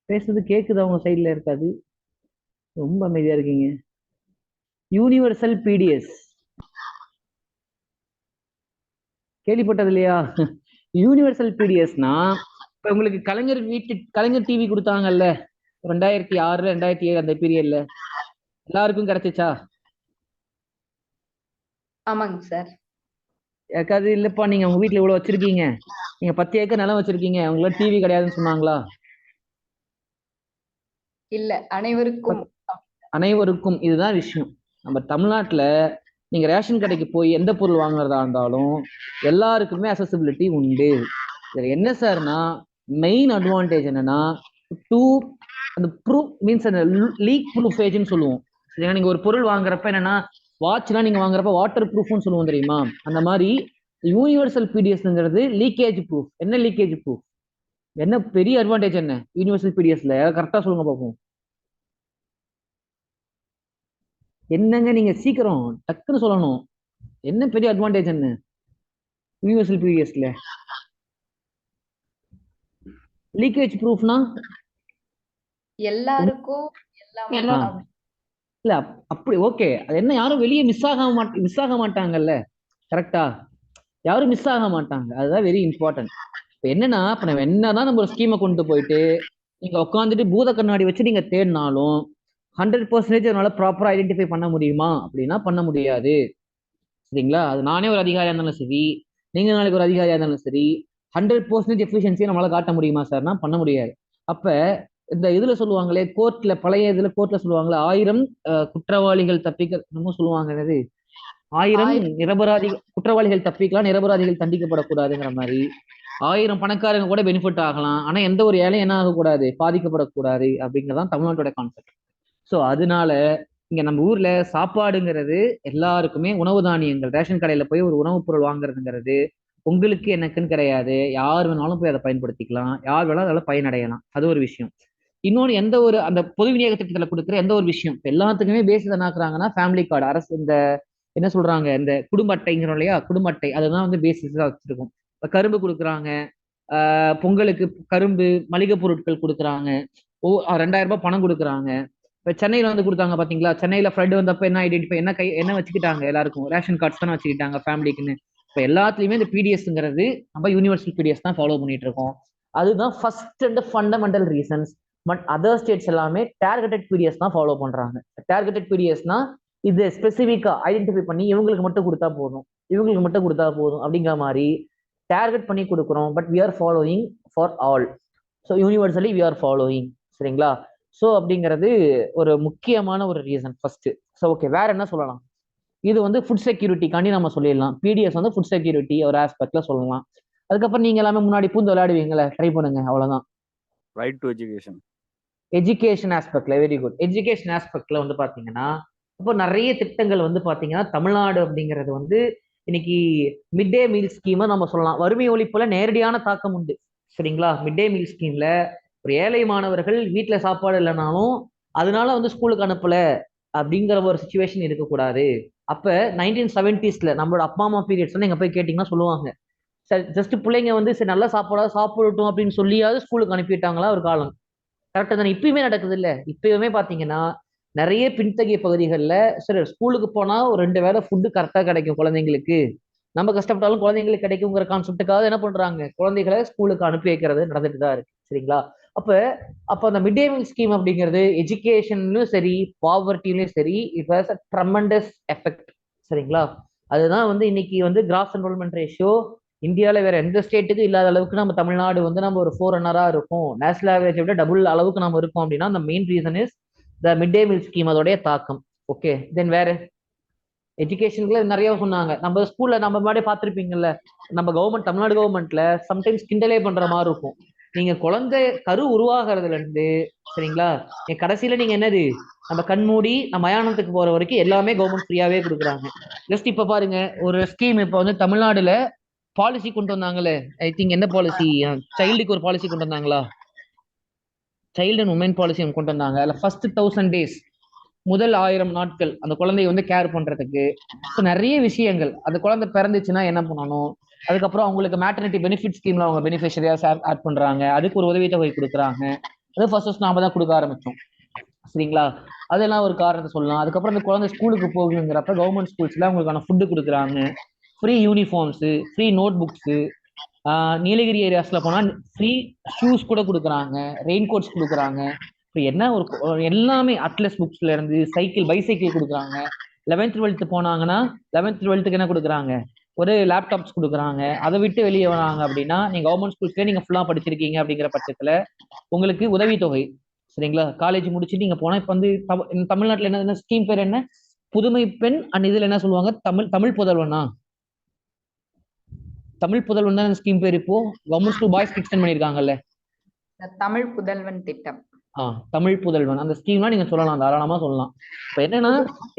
Speaker 1: பேசுறது கேக்குதா? உங்க சைட்ல இருக்காது, ரொம்ப அமைதியா இருக்கீங்க. யூனிவர்சல் பிடிஎஸ் கேள்விப்பட்டது இல்லையா? யூனிவர்சல் பிடிஎஸ்னா இப்ப உங்களுக்கு கலைஞர் டிவி கொடுத்தாங்கல்ல 2006 2007 அந்த பீரியட்ல எல்லாருக்கும் கிடைச்சிச்சா?
Speaker 3: ஆமாங்க சார்.
Speaker 1: யாருக்காவது இல்லப்பா நீங்க உங்க வீட்டுல இவ்வளவு வச்சிருக்கீங்க, நீங்க 10 ஏக்கர் நிலம் வச்சிருக்கீங்க, அவங்களாம் டிவி கிடையாதுன்னு சொன்னாங்களா?
Speaker 3: இல்ல, அனைவருக்கும்.
Speaker 1: அனைவருக்கும். இதுதான் விஷயம். நம்ம தமிழ்நாட்டுல நீங்க ரேஷன் கடைக்கு போய் எந்த பொருள் வாங்குறதா இருந்தாலும் எல்லாருக்குமே அசசிபிலிட்டி உண்டு. இதுல என்ன சார்னா மெயின் அட்வான்டேஜ் என்னன்னா டூ அந்த ப்ரூஃப் மீன்ஸ் அந்த லீக் ப்ரூஃபேஜ்னு சொல்லுவோம். சரிங்களா? நீங்க ஒரு பொருள் வாங்குறப்ப என்னன்னா வாட்ச்லாம் நீங்க வாங்குறப்ப வாட்டர் ப்ரூஃப்னு சொல்லுவோம் தெரியுமா? அந்த மாதிரி யூனிவர்சல் பிடிஎஸ்ங்கிறது லீக்கேஜ் ப்ரூஃப். என்ன லீக்கேஜ் ப்ரூஃப்? என்ன பெரிய அட்வான்டேஜ் என்ன யூனிவர்சல் பிடிஎஸ்ல? கரெக்டா சொல்லுங்க பார்ப்போம். என்னங்க நீங்க சீக்கிரம் டக்குன்னு சொல்லணும், என்ன பெரிய அட்வான்டேஜ் என்ன யூனிவர்சல் பிடிஎஸ்ல? லீக்கேஜ் ப்ரூஃப்னா
Speaker 3: எல்லாருக்கும் எல்லாமே.
Speaker 1: இல்ல அப்படி ஓகே, அது என்ன யாரும் வெளியே மிஸ் ஆக மாட்டாங்கல்ல, கரெக்டா? யாரும் மிஸ் ஆக மாட்டாங்க, அதுதான் வெரி இம்பார்ட்டன்ட். இப்ப என்னன்னா, இப்ப நம்ம என்னதான் நம்ம ஒரு ஸ்கீமை கொண்டு போயிட்டு நீங்க உட்காந்துட்டு பூத கண்ணாடி வச்சு நீங்க தேடினாலும் 100% அதனால ப்ராப்பரா ஐடென்டிஃபை பண்ண முடியுமா அப்படின்னா பண்ண முடியாது. சரிங்களா? அது நானே ஒரு அதிகாரியா இருந்தாலும் சரி, நீங்க நாளைக்கு ஒரு அதிகாரியா இருந்தாலும் சரி, 100% எஃபிஷியன்சியை நம்மளால காட்ட முடியுமா சார்னா பண்ண முடியாது. அப்ப இந்த இதுல சொல்லுவாங்களே, பழைய இதுல கோர்ட்ல சொல்லுவாங்களே, 1000 குற்றவாளிகள் தப்பிக்க என்னமோ சொல்லுவாங்க, என்னது 1000 நிரபராதி குற்றவாளிகள் தப்பிக்கலாம், நிரபராதிகள் தண்டிக்கப்படக்கூடாதுங்கிற மாதிரி 1000 பணக்காரங்க கூட பெனிஃபிட் ஆகலாம், ஆனா எந்த ஒரு ஏழையும் என்ன ஆகக்கூடாது, பாதிக்கப்படக்கூடாது அப்படிங்கறதான் தமிழ்நாட்டோட கான்செப்ட். ஸோ அதனால இங்க நம்ம ஊர்ல சாப்பாடுங்கிறது எல்லாருக்குமே உணவு தானியங்கள், ரேஷன் கடையில போய் ஒரு உணவுப் பொருள் வாங்குறதுங்கிறது உங்களுக்கு எனக்குன்னு கிடையாது, யார் வேணாலும் போய் அதை பயன்படுத்திக்கலாம், யார் வேணாலும் அதில் பயனடையலாம். அது ஒரு விஷயம். இன்னொன்று, எந்த ஒரு அந்த பொது விநியோக திட்டத்தில் கொடுக்குற எந்த ஒரு விஷயம் இப்ப எல்லாத்துக்குமே பேசிஸ் என்ன ஆக்குறாங்கன்னா ஃபேமிலி கார்டு, அரசு இந்த என்ன சொல்றாங்க, இந்த குடும்ப அட்டைங்கிறோம் இல்லையா, குடும்ப அட்டை, அதுதான் வந்து பேசிஸா வச்சிருக்கும். இப்ப கரும்பு கொடுக்குறாங்க, பொங்கலுக்கு கரும்பு, மளிகை பொருட்கள் கொடுக்குறாங்க, 2000 ரூபாய் பணம் கொடுக்குறாங்க. இப்ப சென்னையில வந்து கொடுத்தாங்க பாத்தீங்களா, சென்னையில ஃப்ளட் வந்தப்ப என்ன ஐடென்டிஃபை என்ன வச்சுக்கிட்டாங்க, எல்லாருக்கும் ரேஷன் கார்ட்ஸ் தானே வச்சுக்கிட்டாங்க ஃபேமிலிக்குன்னு. இப்ப எல்லாத்துலயுமே இந்த பிடிஎஸ்ங்கிறது நம்ம யூனிவர்சல் பிடிஎஸ் தான் ஃபாலோ பண்ணிட்டு இருக்கோம். அதுதான் first and fundamental reasons. But other states எல்லாமே டார்கெட்டட் பிடிஎஸ் தான் ஃபாலோ பண்றாங்க. டார்கெட்டட் பிடிஎஸ்னா இது ஸ்பெசிஃபிக்கா ஐடென்டிஃபை பண்ணி இவங்களுக்கு மட்டும் கொடுத்தா போதும், இவங்களுக்கு மட்டும் கொடுத்தா போதும் அப்படிங்கிற மாதிரி டார்கெட் பண்ணி கொடுக்குறோம். But we are following for all. So universally we are following. சரிங்களா? ஸோ அப்படிங்கிறது ஒரு முக்கியமான ஒரு ரீசன் ஃபர்ஸ்ட். ஸோ ஓகே, வேற என்ன சொல்லலாம்? இது வந்து ஃபுட் செக்யூரிட்டிக்காண்டி நம்ம சொல்லிடலாம். பிடிஎஸ் வந்து ஃபுட் செக்யூரிட்டி ஒரு ஆஸ்பெக்ட்ல சொல்லலாம். அதுக்கப்புறம் நீங்க எல்லாமே முன்னாடி பூந்து விளையாடுவீங்களே, ட்ரை பண்ணுங்க, அவ்வளவுதான்.
Speaker 2: Right to education.
Speaker 1: எஜுகேஷன் ஆஸ்பெக்ட்ல வெரி குட். எஜுகேஷன் ஆஸ்பெக்ட்ல வந்து பாத்தீங்கன்னா இப்போ நிறைய திட்டங்கள் வந்து பாத்தீங்கன்னா தமிழ்நாடு அப்படிங்கிறது வந்து இன்னைக்கு மிட் டே மீல் ஸ்கீமை நம்ம சொல்லலாம். வறுமை ஒழிப்புல நேரடியான தாக்கம் உண்டு. சரிங்களா? மிட் டே மீல் ஸ்கீம்ல ஒரு ஏழை மாணவர்கள் வீட்டுல சாப்பாடு இல்லைனாலும் அதனால வந்து ஸ்கூலுக்கு அனுப்பல அப்படிங்கிற ஒரு சுச்சுவேஷன் இருக்கக்கூடாது. அப்ப 1970s நம்மளோட அப்பா அம்மா பீரியட்ஸ் நீங்க போய் கேட்டீங்கன்னா சொல்லுவாங்க, ஜஸ்ட் பிள்ளைங்க வந்து சரி நல்ல சாப்பாடா சாப்பிடட்டும் அப்படின்னு சொல்லியாவது ஸ்கூலுக்கு அனுப்பிட்டாங்களா ஒரு காலம். கரெக்டா தானே? இப்பயுமே நடக்குது இல்ல? இப்பயுமே பாத்தீங்கன்னா நிறைய பின்தங்கிய பகுதிகளில் சரி ஸ்கூலுக்கு போனா ஒரு 2 வேளை ஃபுட்டு கரெக்டா கிடைக்கும் குழந்தைங்களுக்கு, நம்ம கஷ்டப்பட்டாலும் குழந்தைங்களுக்கு கிடைக்குங்கிற கான்செப்டுக்காக என்ன பண்றாங்க, குழந்தைகளை ஸ்கூலுக்கு அனுப்பி வைக்கிறது நடந்துட்டு தான் இருக்கு. சரிங்களா? அப்ப அப்ப அந்த மிட் டே மீல் ஸ்கீம் அப்படிங்கிறது எஜுகேஷன்லயும் சரி, பாவர்ட்டிலையும் சரி, it has a tremendous effect. சரிங்களா? அதுதான் வந்து இன்னைக்கு வந்து கிராஸ் என்ரோல்மெண்ட் ரேஷியோ இந்தியாவில் வேற எந்த ஸ்டேட்டுக்கும் இல்லாத அளவுக்கு நம்ம தமிழ்நாடு வந்து நம்ம ஒரு 4 ரன்னரா இருக்கும், நேஷனல் ஆவரேஜை விட டபுள் அளவுக்கு நம்ம இருக்கோம் அப்படின்னா அந்த main reason is the mid day meal scheme, அதோடைய தாக்கம். ஓகே, தென் வேற எஜுகேஷன்ல நிறைய சொன்னாங்க. நம்ம ஸ்கூல்ல நம்ம முன்னாடி பார்த்துருப்பீங்கல்ல, நம்ம கவர்மெண்ட் தமிழ்நாடு கவர்மெண்ட்ல சம்டைம்ஸ் கிண்டலே பண்ற மாதிரி இருக்கும். நீங்க குழந்தை கரு உருவாகிறதுல இருந்து சரிங்களா, கடைசியில நீங்க என்னது நம்ம கண்மூடி நம்ம மயானத்துக்கு போற வரைக்கும் எல்லாமே கவர்மெண்ட் ஃப்ரீயாவே கொடுக்குறாங்க. ஜஸ்ட் இப்ப பாருங்க, ஒரு ஸ்கீம் இப்ப வந்து தமிழ்நாடுல பாலிசி கொண்டு வந்தாங்களே, ஐ திங்க் என்ன பாலிசி, சைல்டுக்கு ஒரு பாலிசி கொண்டு வந்தாங்களா, சைல்டு அண்ட் உமன் பாலிசி கொண்டு வந்தாங்க. அதில் ஃபர்ஸ்ட் 1000 days, முதல் 1000 நாட்கள் அந்த குழந்தைய வந்து கேர் பண்றதுக்கு. ஸோ நிறைய விஷயங்கள், அந்த குழந்தை பிறந்துச்சுன்னா என்ன பண்ணணும், அதுக்கப்புறம் அவங்களுக்கு மேட்டர்னிட்டி பெனிஃபிட் ஸ்கீம்ல அவங்க பெனிஃபிஷரியா ஆட் பண்றாங்க, அதுக்கு ஒரு உதவித்தொகை கொடுக்குறாங்க. அது ஃபர்ஸ்ட் நாம தான் கொடுக்க ஆரம்பிச்சோம். சரிங்களா? அதெல்லாம் ஒரு காரணத்தை சொல்லலாம். அதுக்கப்புறம் அந்த குழந்தை ஸ்கூலுக்கு போகுங்கிறப்ப கவர்மெண்ட் ஸ்கூல்ஸ்ல அவங்களுக்கான ஃபுட்டு கொடுக்குறாங்க, free uniforms, free note books, Nilgiri ஏரியாஸ்ல போனா ஃப்ரீ ஷூஸ் கூட கொடுக்குறாங்க, ரெயின் கோட்ஸ் கொடுக்குறாங்க. இப்போ என்ன ஒரு எல்லாமே அட்லஸ் புக்ஸ்ல இருந்து சைக்கிள் பைசைக்கிள் கொடுக்குறாங்க. 11th 12th போனாங்கன்னா 11th 12th என்ன கொடுக்குறாங்க, ஒரு லேப்டாப்ஸ் கொடுக்குறாங்க. அதை விட்டு வெளியே வராங்க அப்படின்னா நீங்க கவர்மெண்ட் ஸ்கூல்ஸ்லேயே நீங்க ஃபுல்லா படிச்சிருக்கீங்க அப்படிங்கிற பட்சத்துல உங்களுக்கு உதவித்தொகை. சரிங்களா? காலேஜ் முடிச்சுட்டு நீங்க போனா இப்ப வந்து தமிழ்நாட்டுல என்ன ஸ்கீம் பேர் என்ன, புதுமை பெண் அண்ட் இதுல என்ன சொல்லுவாங்க, தமிழ் புதல்வனா, தமிழ் புதல்வன் தான் ஸ்கீம் பேர். இப்போ கவர்மெண்ட் ஸ்கூல் பாய்ஸ்க்கு எக்ஸ்டெண்ட் பண்ணிருக்காங்கல்ல,
Speaker 3: தமிழ் புதல்வன் திட்டம்.
Speaker 1: தமிழ் புதல்வன் அந்த ஸ்கீம்லாம் நீங்க சொல்லலாம், தாராளமா சொல்லலாம். இப்ப என்னன்னா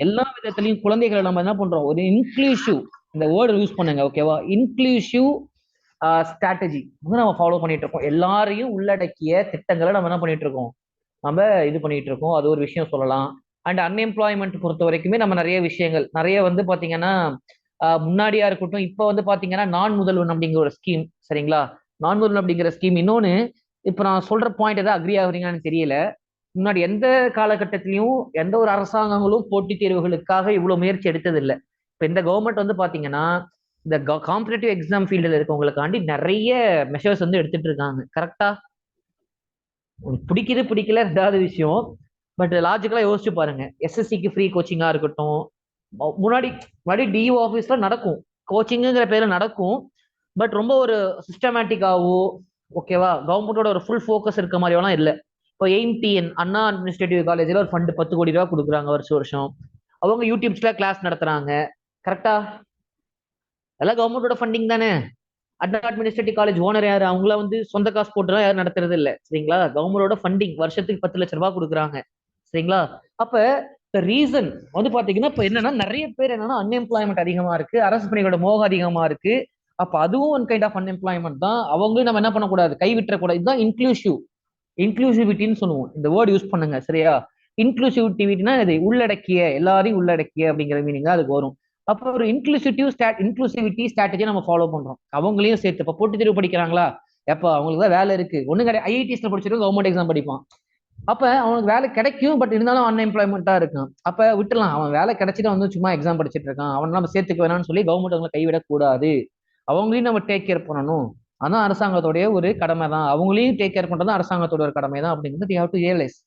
Speaker 1: எல்லா விதத்திலையும் குழந்தைகளை நம்ம என்ன பண்றோம், ஒரு இன்க்ளூசிவ், இந்த வேர்டு யூஸ் பண்ணுங்க ஓகேவா, இன்க்ளூசிவ் ஸ்ட்ராட்டஜி வந்து நம்ம ஃபாலோ பண்ணிட்டு இருக்கோம். எல்லாரையும் உள்ளடக்கிய திட்டங்களை நம்ம என்ன பண்ணிட்டு இருக்கோம், நம்ம இது பண்ணிட்டு இருக்கோம். அது ஒரு விஷயம் சொல்லலாம். அண்ட் அன்எம்ப்ளாய்மெண்ட் பொறுத்த வரைக்குமே நம்ம நிறைய விஷயங்கள் நிறைய வந்து பாத்தீங்கன்னா முன்னாடியா இருக்கட்டும், இப்ப வந்து பாத்தீங்கன்னா நான் முதல்வன் அப்படிங்கிற ஒரு ஸ்கீம். சரிங்களா? நான் முதல்வன் அப்படிங்கிற ஸ்கீம். இன்னொன்னு, இப்ப நான் சொல்ற பாயிண்ட் ஏதாவது அக்ரி ஆகுறீங்கன்னு தெரியல, முன்னாடி எந்த காலகட்டத்திலையும் எந்த ஒரு அரசாங்கங்களும் போட்டித் தேர்வுகளுக்காக இவ்வளவு முயற்சி எடுத்தது இல்லை. இப்ப இந்த கவர்மெண்ட் வந்து பாத்தீங்கன்னா இந்த காம்படிட்டிவ் எக்ஸாம் ஃபீல்டில் இருக்கவங்களுக்காண்டி நிறைய மெஷர்ஸ் வந்து எடுத்துட்டு இருக்காங்க. கரெக்டா? உங்களுக்கு பிடிக்குது பிடிக்கல ரெண்டாவது விஷயம். பட் லாஜிக்கலா யோசிச்சு பாருங்க. எஸ்எஸ்சிக்கு ஃப்ரீ கோச்சிங்கா இருக்கட்டும். முன்னாடி முன்னாடி டிஓ ஆஃபீஸ்ல நடக்கும், கோச்சிங்குங்கிற பேர்ல நடக்கும். பட் ரொம்ப ஒரு சிஸ்டமேட்டிக்காவோ, ஓகேவா, கவர்மெண்டோட ஒரு ஃபுல் ஃபோக்கஸ் இருக்க மாதிரியோலாம் இல்லை. இப்போ எய்ம்டிஎன் அண்ணா அட்மினிஸ்ட்ரேட்டிவ் காலேஜில் ஒரு ஃபண்டு 10 கோடி ரூபா கொடுக்குறாங்க வருஷம் வருஷம். அவங்க யூடியூப்ஸ்ல கிளாஸ் நடத்துறாங்க. கரெக்டா? அதெல்லாம் கவர்மெண்டோட ஃபண்டிங் தானே. அண்ணா அட்மினிஸ்ட்ரேட்டிவ் காலேஜ் ஓனர் யாரு? அவங்கள வந்து சொந்த காசு போட்டுலாம் யாரும் நடத்துறது இல்லை. சரிங்களா? கவர்மெண்டோட ஃபண்டிங் வருஷத்துக்கு 10 லட்ச ரூபாய் கொடுக்குறாங்க. சரிங்களா? அப்ப ரீசன் வந்து பாத்தீங்கன்னா இப்ப என்னன்னா நிறைய பேர் என்னன்னா அன்எம்ப்ளாய்மெண்ட் அதிகமா இருக்கு, அரசு பணிகளோட மோகம் அதிகமா இருக்கு. அப்ப அதுவும் ஒன் கைண்ட் ஆஃப் அன்எம்ப்ளாய்மெண்ட் தான். அவங்களும் நம்ம என்ன பண்ணக்கூடாது, கைவிட்டக்கூடாது. இதுதான் இன்க்ளூசிவிட்டின்னு சொல்லுவோம். இந்த வேர்டு யூஸ் பண்ணுங்க. சரியா? இன்க்ளூசிவிட்டினா இது உள்ளடக்கிய, எல்லாரையும் உள்ளடக்கிய அப்படிங்கிற மீனிங் தான் அதுக்கு வரும். அப்போ ஒரு இன்க்ளூசிவிட்டி ஸ்ட்ராட்டஜி நம்ம ஃபாலோ பண்றோம். அவங்களையும் சேர்த்து இப்ப போட்டித் தேர்வு படிக்கிறாங்களா, எப்ப அவங்களுக்கு தான் வேலை இருக்கு, ஒண்ணு கிடையாது. ஐஐடிஸ்ல படிச்சிருக்கோம், கவர்மெண்ட் எக்ஸாம் படிப்பான். அப்ப அவனுக்கு வேலை கிடைக்கும், பட் இருந்தாலும் அன்எம்ப்ளாய்மெண்டா இருக்கான். அப்ப விட்டுலாம், அவன் வேலை கிடைச்சிட்டு வந்து சும்மா எக்ஸாம் படிச்சுட்டு இருக்கான், அவன் நம்ம சேர்த்துக்க வேணாம்னு சொல்லி கவர்மெண்ட் அவங்களை கைவிடக்கூடாது. அவங்களையும் நம்ம டேக் கேர் பண்ணணும். அதான் அரசாங்கத்தோடைய ஒரு கடமை தான். அவங்களையும் டேக் கேர் பண்றது அரசாங்கத்தோட ஒரு கடமை தான் அப்படிங்கிறது யூ ஹேவ் டு ரியலைஸ்.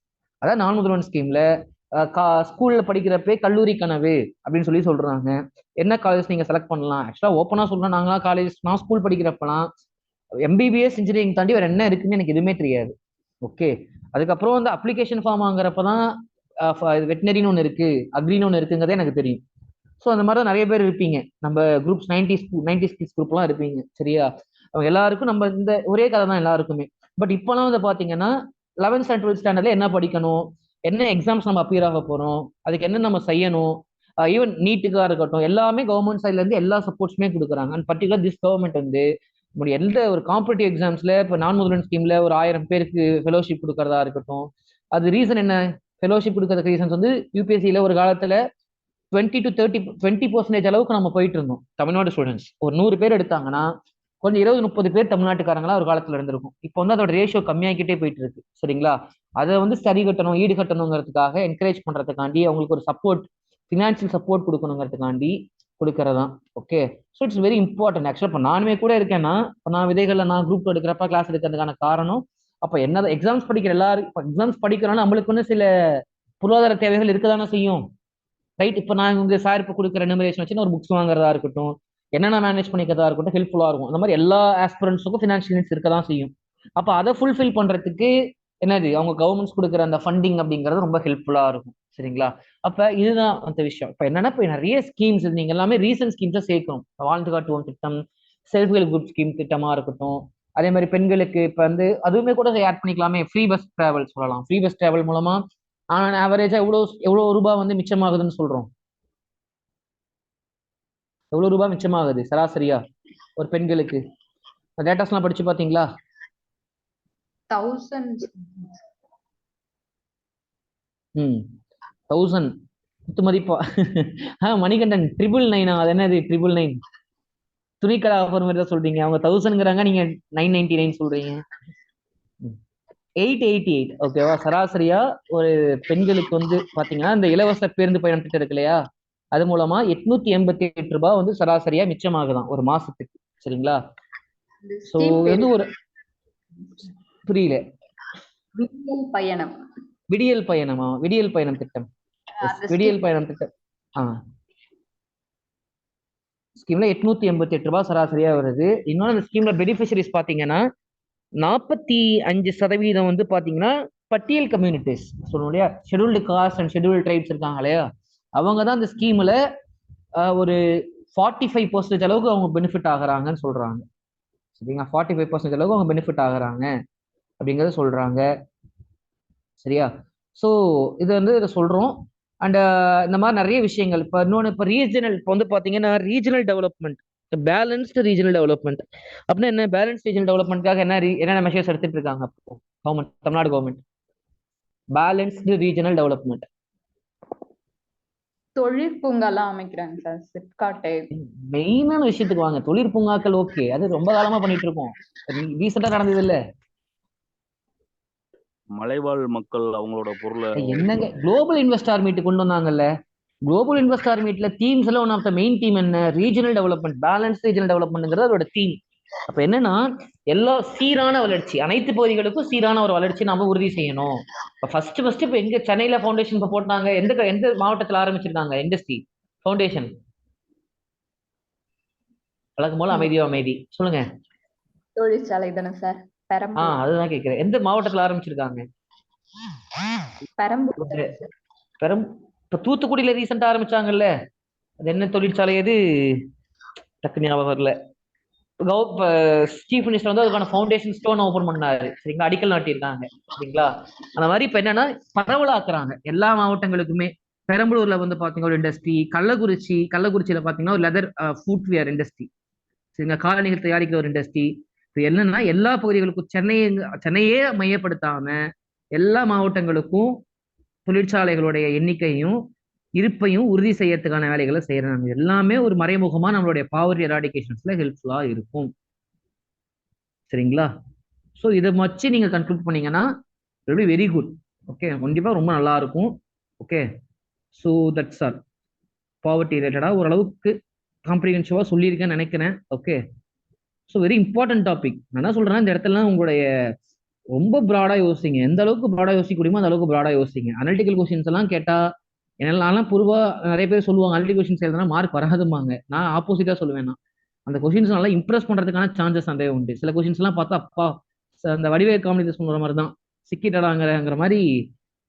Speaker 1: அதான் நான் முதல்வன் ஸ்கீம்ல ஸ்கூல்ல படிக்கிறப்பே கல்லூரி கனவு அப்படின்னு சொல்லி சொல்றாங்க. என்ன காலேஜ் நீங்க செலக்ட் பண்ணலாம்? ஆக்சுவலா ஓப்பனா சொல்றேன், நாங்களாம் காலேஜ், நான் ஸ்கூல் படிக்கிறப்பலாம் எம்பிபிஎஸ் இன்ஜினியரிங் தாண்டி வேற என்ன இருக்குன்னு எனக்கு எதுவுமே தெரியாது. ஓகே. அதுக்கப்புறம் வந்து அப்ளிகேஷன் ஃபார்ம் வாங்குறப்பதான் வெட்டினரின்னு ஒன்று இருக்கு, அக்ரின்னு ஒன்று இருக்குங்கிறதே எனக்கு தெரியும். ஸோ அந்த மாதிரி தான் நிறைய பேர் இருப்பீங்க. நம்ம குரூப்ஸ் 90s கிட்ஸ் குரூப்லாம் இருப்பீங்க. சரியா? அவங்க எல்லாருக்கும் நம்ம இந்த ஒரே கதை தான் எல்லாருக்குமே. பட் இப்போலாம் வந்து பாத்தீங்கன்னா 11th and 12th ஸ்டாண்டர்ட்ல என்ன படிக்கணும், என்ன எக்ஸாம்ஸ் நம்ம அப்பியர் ஆக போறோம், அதுக்கு என்ன நம்ம செய்யணும், ஈவன் நீட்டுக்கா இருக்கட்டும், எல்லாமே கவர்மெண்ட் சைட்ல இருந்து எல்லா சப்போர்ட்ஸுமே கொடுக்குறாங்க. அண்ட் பர்டிகுலர் திஸ் கவர்மெண்ட் வந்து எந்த ஒரு காம்படிட்டிவ் எக்ஸாம்ஸ்ல இப்போ நான் முதல்வன் ஸ்கீம்ல ஒரு 1000 பேருக்கு ஃபெலோஷிப் கொடுக்கறதா இருக்கட்டும். அது ரீசன் என்ன? ஃபெலோஷிப் கொடுக்கறதுக்கு ரீசன்ஸ் வந்து யூபிஎஸ்சியில ஒரு காலத்துல 20% அளவுக்கு நம்ம போயிட்டு இருந்தோம். தமிழ்நாடு ஸ்டூடெண்ட்ஸ் ஒரு 100 பேர் எடுத்தாங்கன்னா கொஞ்சம் 20-30 பேர் தமிழ்நாட்டுக்காரங்களா ஒரு காலத்துல இருந்திருக்கும். இப்போ வந்து அதோட ரேஷியோ கம்மியாகிக்கிட்டே போயிட்டு இருக்கு. சரிங்களா? அதை வந்து சரி கட்டணும், ஈடு கட்டணுங்கிறதுக்காக என்கரேஜ் பண்றதுக்காண்டி, அவங்களுக்கு ஒரு சப்போர்ட், ஃபினான்சியல் சப்போர்ட் கொடுக்கணுங்கிறதுக்காண்டி கொடுக்கறதான். Okay. So it's very important. ஆக்சுவலா இப்போ நானுமே கூட இருக்கேன்னா, இப்போ நான் விதைகள்ல நான் குரூப் எடுக்கிறப்ப கிளாஸ் எடுக்கிறதுக்கான காரணம், அப்போ என்ன எக்ஸாம்ஸ் படிக்கிற எல்லாரும், இப்போ எக்ஸாம்ஸ் படிக்கிறோம்னா நம்மளுக்கு வந்து சில பொருளாதார தேவைகள் இருக்கதானே செய்யும். ரைட்? இப்போ நான் உங்க சார் இப்போ கொடுக்குற ரெனுமரேஷன் வச்சு ஒரு புக்ஸ் வாங்குறதா இருக்கட்டும், என்னென்ன மேனேஜ் பண்ணிக்கிறதா இருக்கட்டும், ஹெல்ப்ஃபுல்லா இருக்கும். அந்த மாதிரி எல்லா ஆஸ்பிரன்ஸுக்கும் ஃபினான்ஷியல் நீட்ஸ் இருக்க தான் செய்யும். அப்போ அதை ஃபுல்ஃபில் பண்றதுக்கு என்னது, அவங்க கவர்மெண்ட்ஸ் கொடுக்குற அந்த ஃபண்டிங் அப்படிங்கிறது ரொம்ப ஹெல்ப்ஃபுல்லா இருக்கும். சரிங்களா? அப்ப இதுதான் அந்த விஷயம். இப்ப என்னன்னா, இப்ப நிறைய ஸ்கீம்ஸ் நீங்க எல்லாமே ரீசன்ட் ஸ்கீம்ஸா சேர்க்கணும். வாழ்ந்து காட்டுவோம் திட்டம், செல்ஃப் ஹெல்ப் குரூப் ஸ்கீம் திட்டமா இருக்கட்டும். அதே மாதிரி பெண்களுக்கு இப்ப வந்து அதுவுமே கூட ஆட் பண்ணிக்கலாமே, ஃப்ரீ பஸ் டிராவல் சொல்லலாம். ஃப்ரீ பஸ் டிராவல் மூலமா ஆவரேஜா எவ்வளவு ரூபாய் வந்து மிச்சமாகுதுன்னு சொல்றோம். எவ்வளவு ரூபாய் மிச்சமாகுது சராசரியா ஒரு பெண்களுக்கு? டேட்டாஸ் எல்லாம் படிச்சு பாத்தீங்களா? 1000 குத்து மதிப்பா. மணிகண்டன் 999. அது என்னது 999? துணிக்கடை ஆஃபர் மாதிரி தான் சொல்றீங்க. அவங்க 1000ங்கிறாங்க, நீங்க 999 சொல்றீங்க. 888. ஓகேவா? சராசரியா ஒரு பெண்களுக்கு வந்து பாத்தீங்கன்னா இந்த இலவச பேருந்து பயணம் திட்டம் இருக்கு இல்லையா, அது மூலமா 888 ரூபாய் வந்து சராசரியா மிச்சமாகுதான் ஒரு மாசத்துக்கு. சரிங்களா? சோ வந்து ஒரு புரியல. விடியல் பயணமா? விடியல் பயணம் திட்டம். விடியல் பயணம் திட்டம். ஸ்கீம்ல 888 ரூபாய் சராசரியா வருது. இன்னொன்று அந்த ஸ்கீம்ல பெனிஃபிஷரிஸ் பாத்தீங்கன்னா 45% வந்து பாத்தீங்கன்னா பட்டியல் கம்யூனிட்டிஸ் சொல்லுவோம் இல்லையா, scheduled caste and scheduled tribes இருக்காங்க இல்லையா, அவங்க தான் இந்த ஸ்கீம்ல ஒரு 45% அளவுக்கு அவங்க பெனிஃபிட் ஆகுறாங்கன்னு சொல்றாங்க. சரிங்களா? 45% அளவுக்கு அவங்க பெனிஃபிட் ஆகுறாங்க அப்படிங்கறத சொல்றாங்க. சரியா? ஸோ இது வந்து இதை சொல்றோம். அண்ட் இந்த மாதிரி நிறைய விஷயங்கள். இப்போ இன்னொன்று, இப்போ ரீஜனல், இப்போ வந்து பார்த்தீங்கன்னா regional development, balanced regional development அப்படின்னா என்ன? பேலன்ஸ் ரீஜனல் டெவலப்மெண்ட்காக என்னென்ன மெஷர்ஸ் எடுத்துட்டு இருக்காங்க அப்போ government, Tamil Nadu government? Balanced regional development,
Speaker 3: தொழிற்பூங்காலாம் அமைக்கிறாங்க சார். சிப்காட்
Speaker 1: மெயினான விஷயத்துக்கு வாங்க. தொழிற்பூங்காக்கள் ஓகே, அது ரொம்ப காலமா பண்ணிட்டு இருக்கோம். ரீசெண்டா நடந்தது இல்ல.
Speaker 2: மலைவாழ் மக்கள் அவங்களோட பொருளை
Speaker 1: என்னங்க குளோபல் இன்வெஸ்டார் மீட் கொண்டு வந்தாங்கல்ல, குளோபல் இன்வெஸ்டார் மீட்ல தீம்ஸ் எல்லாம் one of the main theme என்ன, ரீஜனல் டெவலப்மெண்ட், பேலன்ஸ் ரீஜனல் டெவலப்மெண்ட்ங்கிறது அதோட தீம். அப்ப என்னன்னா எல்லா சீரான வளர்ச்சி, அனைத்து பகுதிகளுக்கும் சீரான ஒரு வளர்ச்சி நாம உறுதி செய்யணும். இப்ப ஃபர்ஸ்ட் இப்ப எங்க சென்னையில ஃபவுண்டேஷன் இப்ப போட்டாங்க, எந்த எந்த மாவட்டத்துல ஆரம்பிச்சிருக்காங்க இண்டஸ்ட்ரி ஃபவுண்டேஷன்? வழக்கம் போல அமைதி சொல்லுங்க.
Speaker 3: தொழிற்சாலை தானே சார்? பெரம்பலூர்.
Speaker 1: அதுதான் கேட்கிறேன், எந்த மாவட்டத்துல ஆரம்பிச்சிருக்காங்க?
Speaker 3: பெரம்பலூர்.
Speaker 1: இப்ப தூத்துக்குடியில ரீசெண்டா ஆரம்பிச்சாங்கல்ல, அது என்ன தொழிற்சாலை, அது டக்கு ஞாபகம் வரல. சீஃப் மினிஸ்டர் வந்து அதுக்கான ஃபவுண்டேஷன் ஸ்டோன் ஓபன் பண்ணாரு, சரிங்களா, அடிக்கல் நாட்டியிருக்காங்க, சரிங்களா. அந்த மாதிரி இப்ப என்னன்னா பரவலாக்குறாங்க எல்லா மாவட்டங்களுக்குமே. பெரம்பலூர்ல வந்து பாத்தீங்கன்னா ஒரு இண்டஸ்ட்ரி, கள்ளக்குறிச்சியில பாத்தீங்கன்னா ஒரு லெதர் ஃபுட்வேர் இண்டஸ்ட்ரி, சரிங்களா, காலணிகள் தயாரிக்கிற ஒரு இண்டஸ்ட்ரி. இப்போ என்னன்னா எல்லா பகுதிகளுக்கும் சென்னையே மையப்படுத்தாம எல்லா மாவட்டங்களுக்கும் தொழிற்சாலைகளுடைய எண்ணிக்கையும் இருப்பையும் உறுதி செய்யறதுக்கான வேலைகளை செய்யறாங்க. எல்லாமே ஒரு மறைமுகமா நம்மளுடைய பாவர்ட்டி எராடிகேஷன்ஸ்ல ஹெல்ப்ஃபுல்லா இருக்கும், சரிங்களா. ஸோ இதை வச்சு நீங்க கன்க்ளூட் பண்ணீங்கன்னா வெரி குட். ஓகே, கண்டிப்பா ரொம்ப நல்லா இருக்கும். Okay, so that's all. Poverty ரிலேட்டடா ஓரளவுக்கு காம்ப்ரிஹென்சிவா சொல்லியிருக்கேன்னு நினைக்கிறேன். Okay, so very important topic. நான் என்ன சொல்றேன்னா இந்த இடத்துல உங்களுடைய ரொம்ப ப்ராடா யோசிங்க, எந்த அளவுக்கு ப்ராடா யோசிக்க முடியுமோ அந்த அளவுக்கு ப்ராடா யோசிங்க. அனலிட்டிக்கல் கொஸ்டின்ஸ் எல்லாம் கேட்டா என்னால பொதுவா நிறைய பேர் சொல்லுவாங்க அனலிட்டிக்கல் கொஸ்டின்ஸ் எழுதுனா மார்க் வராதுமாங்க. நான் ஆப்போசிட்டா சொல்லுவேன். அந்த கொஸ்டின்ஸ் நல்லா இம்ப்ரெஸ் பண்றதுக்கான சான்சஸ் நிறைய உண்டு. சில கொஸ்டின்ஸ் எல்லாம் பார்த்தா அப்பா அந்த வடிவேல் காமெடி சொல்ற மாதிரி தான், சிக்கிட்டடாங்கிற மாதிரி.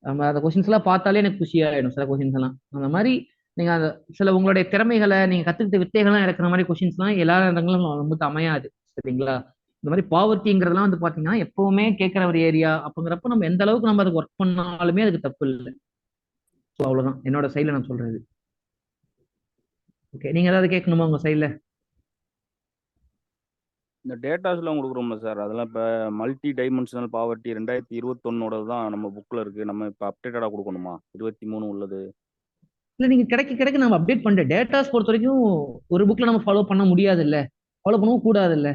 Speaker 1: அந்த கொஸ்டின்ஸ் எல்லாம் பார்த்தாலே எனக்கு குஷியாயிடும். சில கொஸ்டின்ஸ் எல்லாம் அந்த மாதிரி நீங்க அந்த சில உங்களுடைய திறமைகளை நீங்க கத்துக்கிட்ட வித்தைகள்லாம் இருக்கிற மாதிரி கொஸ்டின்ஸ் எல்லாம் எல்லா இடங்களும் நமக்கு அமையாது, சரிங்களா. இந்த மாதிரி பாவர்ட்டிங்கிறதுலாம் வந்து பாத்தீங்கன்னா எப்பவுமே கேட்கிற ஒரு ஏரியா. அப்படிங்கிறப்ப நம்ம எந்த அளவுக்கு நம்ம அதுக்கு ஒர்க் பண்ணாலுமே அதுக்கு தப்பு இல்லை. ஸோ அவ்வளவுதான் என்னோட சைட்ல நான் சொல்றது. ஓகே, நீங்க ஏதாவது கேட்கணுமா உங்க சைட்ல?
Speaker 2: இந்த டேட்டாஸ்லாம் கொடுக்குறோம்ல சார், அதெல்லாம் இப்போ மல்டி டைமென்ஷனல் பாவர்ட்டி 2021 தான் நம்ம புக்கில் இருக்குது. நம்ம இப்போ அப்டேட்டடாக கொடுக்கணுமா? 23 உள்ளது
Speaker 1: இல்லை, நீங்க கிடைக்க நம்ம அப்டேட் பண்ற டேட்டாஸ் பொறுத்த வரைக்கும் ஒரு புக்ல நம்ம ஃபாலோ பண்ண முடியாது இல்லை, ஃபாலோ பண்ணவும் கூடாது இல்லை.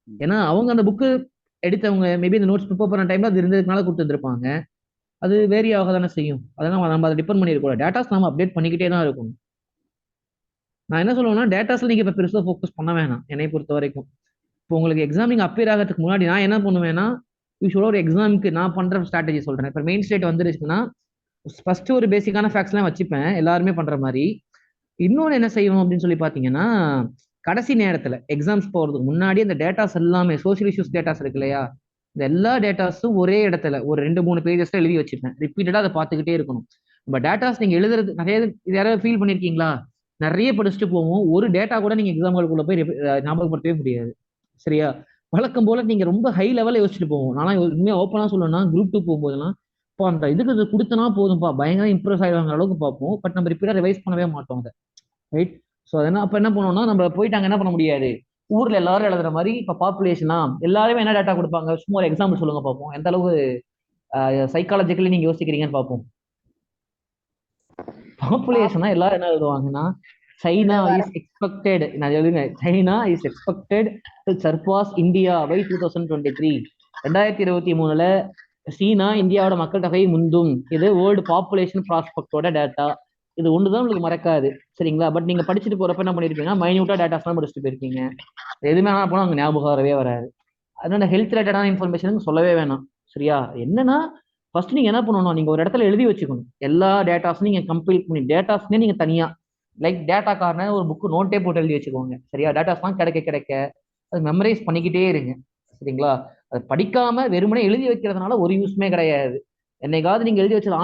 Speaker 1: ஏன்னா அவங்க அந்த புக்கு எடுத்தவங்க மேபி இந்த நோட்ஸ் ப்ரிப்பேர் பண்ண டைம்ல அது இருந்ததுனால கொடுத்துருப்பாங்க. அது வேரி ஆக தானே செய்யும். அதெல்லாம் நம்ம அதை டிபெண்ட் பண்ணிருக்கோம். டேட்டாஸ் நம்ம அப்டேட் பண்ணிக்கிட்டே தான் இருக்கணும். நான் என்ன சொல்லுவேன்னா டேட்டாஸ்ல நீங்க இப்போ பெருசாக ஃபோக்கஸ் பண்ண வேணாம் என்னை பொறுத்த வரைக்கும். இப்போ உங்களுக்கு எக்ஸாம் நீங்க அப்பியர் ஆகிறதுக்கு முன்னாடி நான் என்ன பண்ணுவேன்னா யூஸ்வலாக ஒரு எக்ஸாமுக்கு நான் பண்ற ஸ்ட்ராட்டஜி சொல்றேன். இப்போ மெயின் ஸ்டேட் வந்துருச்சுன்னா ஃபர்ஸ்ட் ஒரு பேசிக்கான ஃபேக்ட்ஸ்லாம் வச்சுப்பேன் எல்லாருமே பண்ற மாதிரி. இன்னொன்று என்ன செய்வோம் அப்படின்னு சொல்லி பார்த்தீங்கன்னா கடைசி நேரத்தில் எக்ஸாம்ஸ் போகிறதுக்கு முன்னாடி அந்த டேட்டாஸ் எல்லாமே சோஷியல் இஷ்யூஸ் டேட்டாஸ் இருக்கு இல்லையா, இந்த எல்லா டேட்டாஸும் ஒரே இடத்துல ஒரு 2-3 பேஜஸ்ல எழுதி வச்சுப்பேன். ரிப்பீட்டடா அதை பார்த்துக்கிட்டே இருக்கணும். நம்ம டேட்டாஸ் நீங்க எழுதுறது நிறைய யாராவது ஃபீல் பண்ணிருக்கீங்களா? நிறைய படிச்சுட்டு போவோம், ஒரு டேட்டா கூட நீங்க எக்ஸாம்களுக்குள்ள போய் ஞாபகப்படுத்தவே முடியாது, சரியா. வழக்கம் போல நீங்க ரொம்ப ஹை லெவலில் யோசிச்சுட்டு போவோம். நான் உண்மையாக ஓப்பனாக சொல்லணும்னா குரூப் 2 போகும்போதெல்லாம் இப்போ அந்த இதுக்கு இது கொடுத்தனா போதும்பா பயங்கர இம்ப்ரெஸ் ஆகிடுவாங்க அளவுக்கு பார்ப்போம். பட் நம்ம ரிப்பீட்டாக ரிவைஸ் பண்ணவே மாட்டோம் அதை, ரைட். ஸோ அதனால் அப்போ என்ன பண்ணுவோம்னா நம்ம போயிட்டாங்க என்ன பண்ண முடியாது. ஊர்ல எல்லாரும் எழுதுற மாதிரி இப்போ பாப்புலேஷனா எல்லாருமே என்ன டேட்டா கொடுப்பாங்க, சும்மா ஒரு எக்ஸாம்பிள் சொல்லுங்க பார்ப்போம், எந்த அளவு சைக்காலஜிக்கலி நீங்க யோசிக்கிறீங்கன்னு பார்ப்போம். பாப்புலேஷனா எல்லாரும் என்ன எழுதுவாங்கன்னா சைனா இஸ் எக்ஸ்பெக்டட், நான் எழுதுங்க, China is expected to surpass India by 2023. 2023 சீனா இந்தியாவோட மக்கள் தொகை முந்தும். இது வேர்ல்டு பாப்புலேஷன் ப்ராஸ்பெக்டோட டேட்டா. இது ஒண்ணுதான் உங்களுக்கு மறக்காது, சரிங்களா. பட் நீங்க படிச்சுட்டு போறப்ப என்ன பண்ணிருப்பீங்கன்னா மைன்யூட்டா டேட்டாஸ் எல்லாம் படிச்சுட்டு போயிருக்கீங்க. எதுவுமே ஆனா போனா அங்க ஞாபகம் வரவே வராது. அதனால ஹெல்த் ரிலேட்டடான இன்ஃபர்மேஷன் சொல்லவே வேணாம், சரியா. என்னன்னா ஃபர்ஸ்ட் நீங்க என்ன பண்ணணும், நீங்க ஒரு இடத்துல எழுதி வச்சுக்கணும் எல்லா டேட்டாஸும். நீங்க கம்பைல் பண்ணி டேட்டாஸ்னே நீங்க தனியா லைக் டேட்டா கார்னர் ஒரு புக்கு நோட்டே போட்டு எழுதி வச்சுக்கோங்க, சரியா. டேட்டாஸ்லாம் கிடைக்க அது மெமரைஸ் பண்ணிக்கிட்டே இருங்க, சரிங்களா. அது படிக்காம வெறுமனே எழுதி வைக்கிறதுனால ஒரு யூஸ்மே கிடையாது. என்னைக்காவது நீங்க எழுதி வச்சது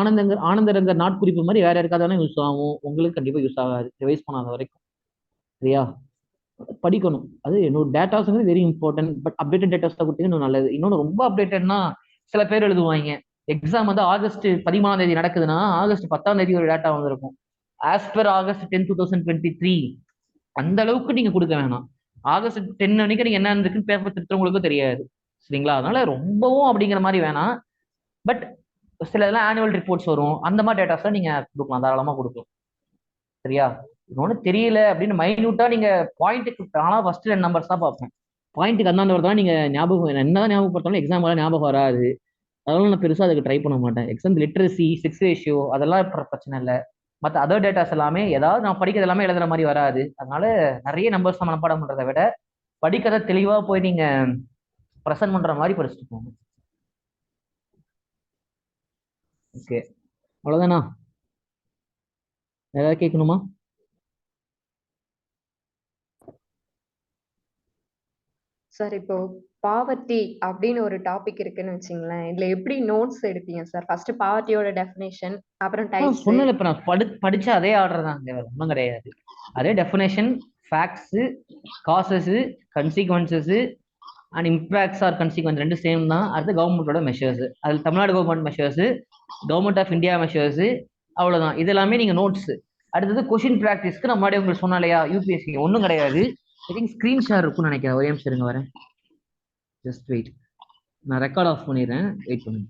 Speaker 1: ஆனந்தரங்க நாட்குறிப்பு மாதிரி வேற யாருக்காவது யூஸ் ஆகும், உங்களுக்கு கண்டிப்பா யூஸ் ஆகாது ரிவைஸ் பண்ணாத வரைக்கும், சரியா. படிக்கணும். அது என்னோட டேட்டாஸ்ங்கிறது very important. But updated datas தான் கொடுத்தீங்க இன்னும் நல்லது. இன்னொன்று ரொம்ப அப்டேட்டட்னா சில பேர் எழுதுவாங்க எக்ஸாம் வந்து ஆகஸ்ட் 13 நடக்குதுன்னா ஆகஸ்ட் 10 ஒரு டேட்டா வந்திருக்கும் ஆஸ் பர் ஆகஸ்ட் 10, 2023. அந்த அளவுக்கு நீங்க கொடுக்க வேணாம். ஆகஸ்ட் 10 அன்னைக்கு நீங்க என்ன இருக்குன்னு பேப்பர் திருத்தவங்களுக்கும் தெரியாது, சரிங்களா. அதனால ரொம்பவும் அப்படிங்கிற மாதிரி வேணாம். பட் சில இதெல்லாம் ஆனுவல் ரிப்போர்ட்ஸ் வரும், அந்த மாதிரி டேட்டாஸ் நீங்க கொடுக்கலாம், தாராளமா கொடுக்கலாம், சரியா. இன்னொன்னு தெரியல அப்படின்னு மைன்யூட்டா நீங்க பாயிண்ட்டுக்கு ஆனால் ஃபர்ஸ்ட் 2 நம்பர்ஸ் தான் பார்ப்பேன். பாயிண்ட்டுக்கு அந்தாண்ட வரதான் நீங்க ஞாபகம் என்னதான் ஞாபகப்படுத்தாலும் எக்ஸாம் ஞாபகம் வராது. அதெல்லாம் நான் பெருசாக அதுக்கு ட்ரை பண்ண மாட்டேன். எக்ஸாம் லிட்ரஸி 6 ரேஷியோ அதெல்லாம் பிரச்சனை இல்லை. மற்ற அதர் டேட்டாஸ் எல்லாமே ஏதாவது நான் படிக்கிறது எல்லாமே எழுதுற மாதிரி வராது. அதனால நிறைய நம்பர்ஸ் மனப்பாடம் பண்றதை விட படிக்கிறத தெளிவாக போய் நீங்க ப்ரெசென்ட் பண்ற மாதிரி படிச்சுட்டு போங்க. ஓகே, அவ்வளோதானா? ஏதாவது கேட்கணுமா?
Speaker 3: சார் இப்போ பாவர்ட்டி அப்படின்னு ஒரு டாபிக் இருக்குன்னு வச்சுங்களேன், இதுல எப்படி நோட்ஸ் எடுப்பீங்க சார்? ஃபர்ஸ்ட் பாவர்ட்டியோட டெஃபினேஷன், அப்புறம் டைப்ஸ்.
Speaker 1: சொன்னல இப்ப நான் படிச்ச அதே ஆர்டர் தான், ஒன்றும் கிடையாது. அதே definition, facts, causes, consequences and impacts or consequence ரெண்டு சேம் தான். அடுத்து கவர்மெண்டோட மெஷர்ஸ், அதில் Tamil Nadu government measures, government of India measures, அவ்வளோதான். இது எல்லாமே நீங்க நோட்ஸ். அடுத்தது கொஷின் ப்ராக்டிஸ்க்கு நான் முன்னாடி உங்களுக்கு சொன்னேன் இல்லையா, யூபிஎஸ்சி ஒன்றும் கிடையாது. ஐ திங்க் ஸ்க்ரீன் ஷேர் இருக்கும்னு நினைக்கிறேன். ஒரே நிமிஷம் இருங்க வரேன். ஜஸ்ட் வெயிட், நான் ரெக்கார்ட் ஆஃப் பண்ணிடுறேன், வெயிட் பண்ணுங்க.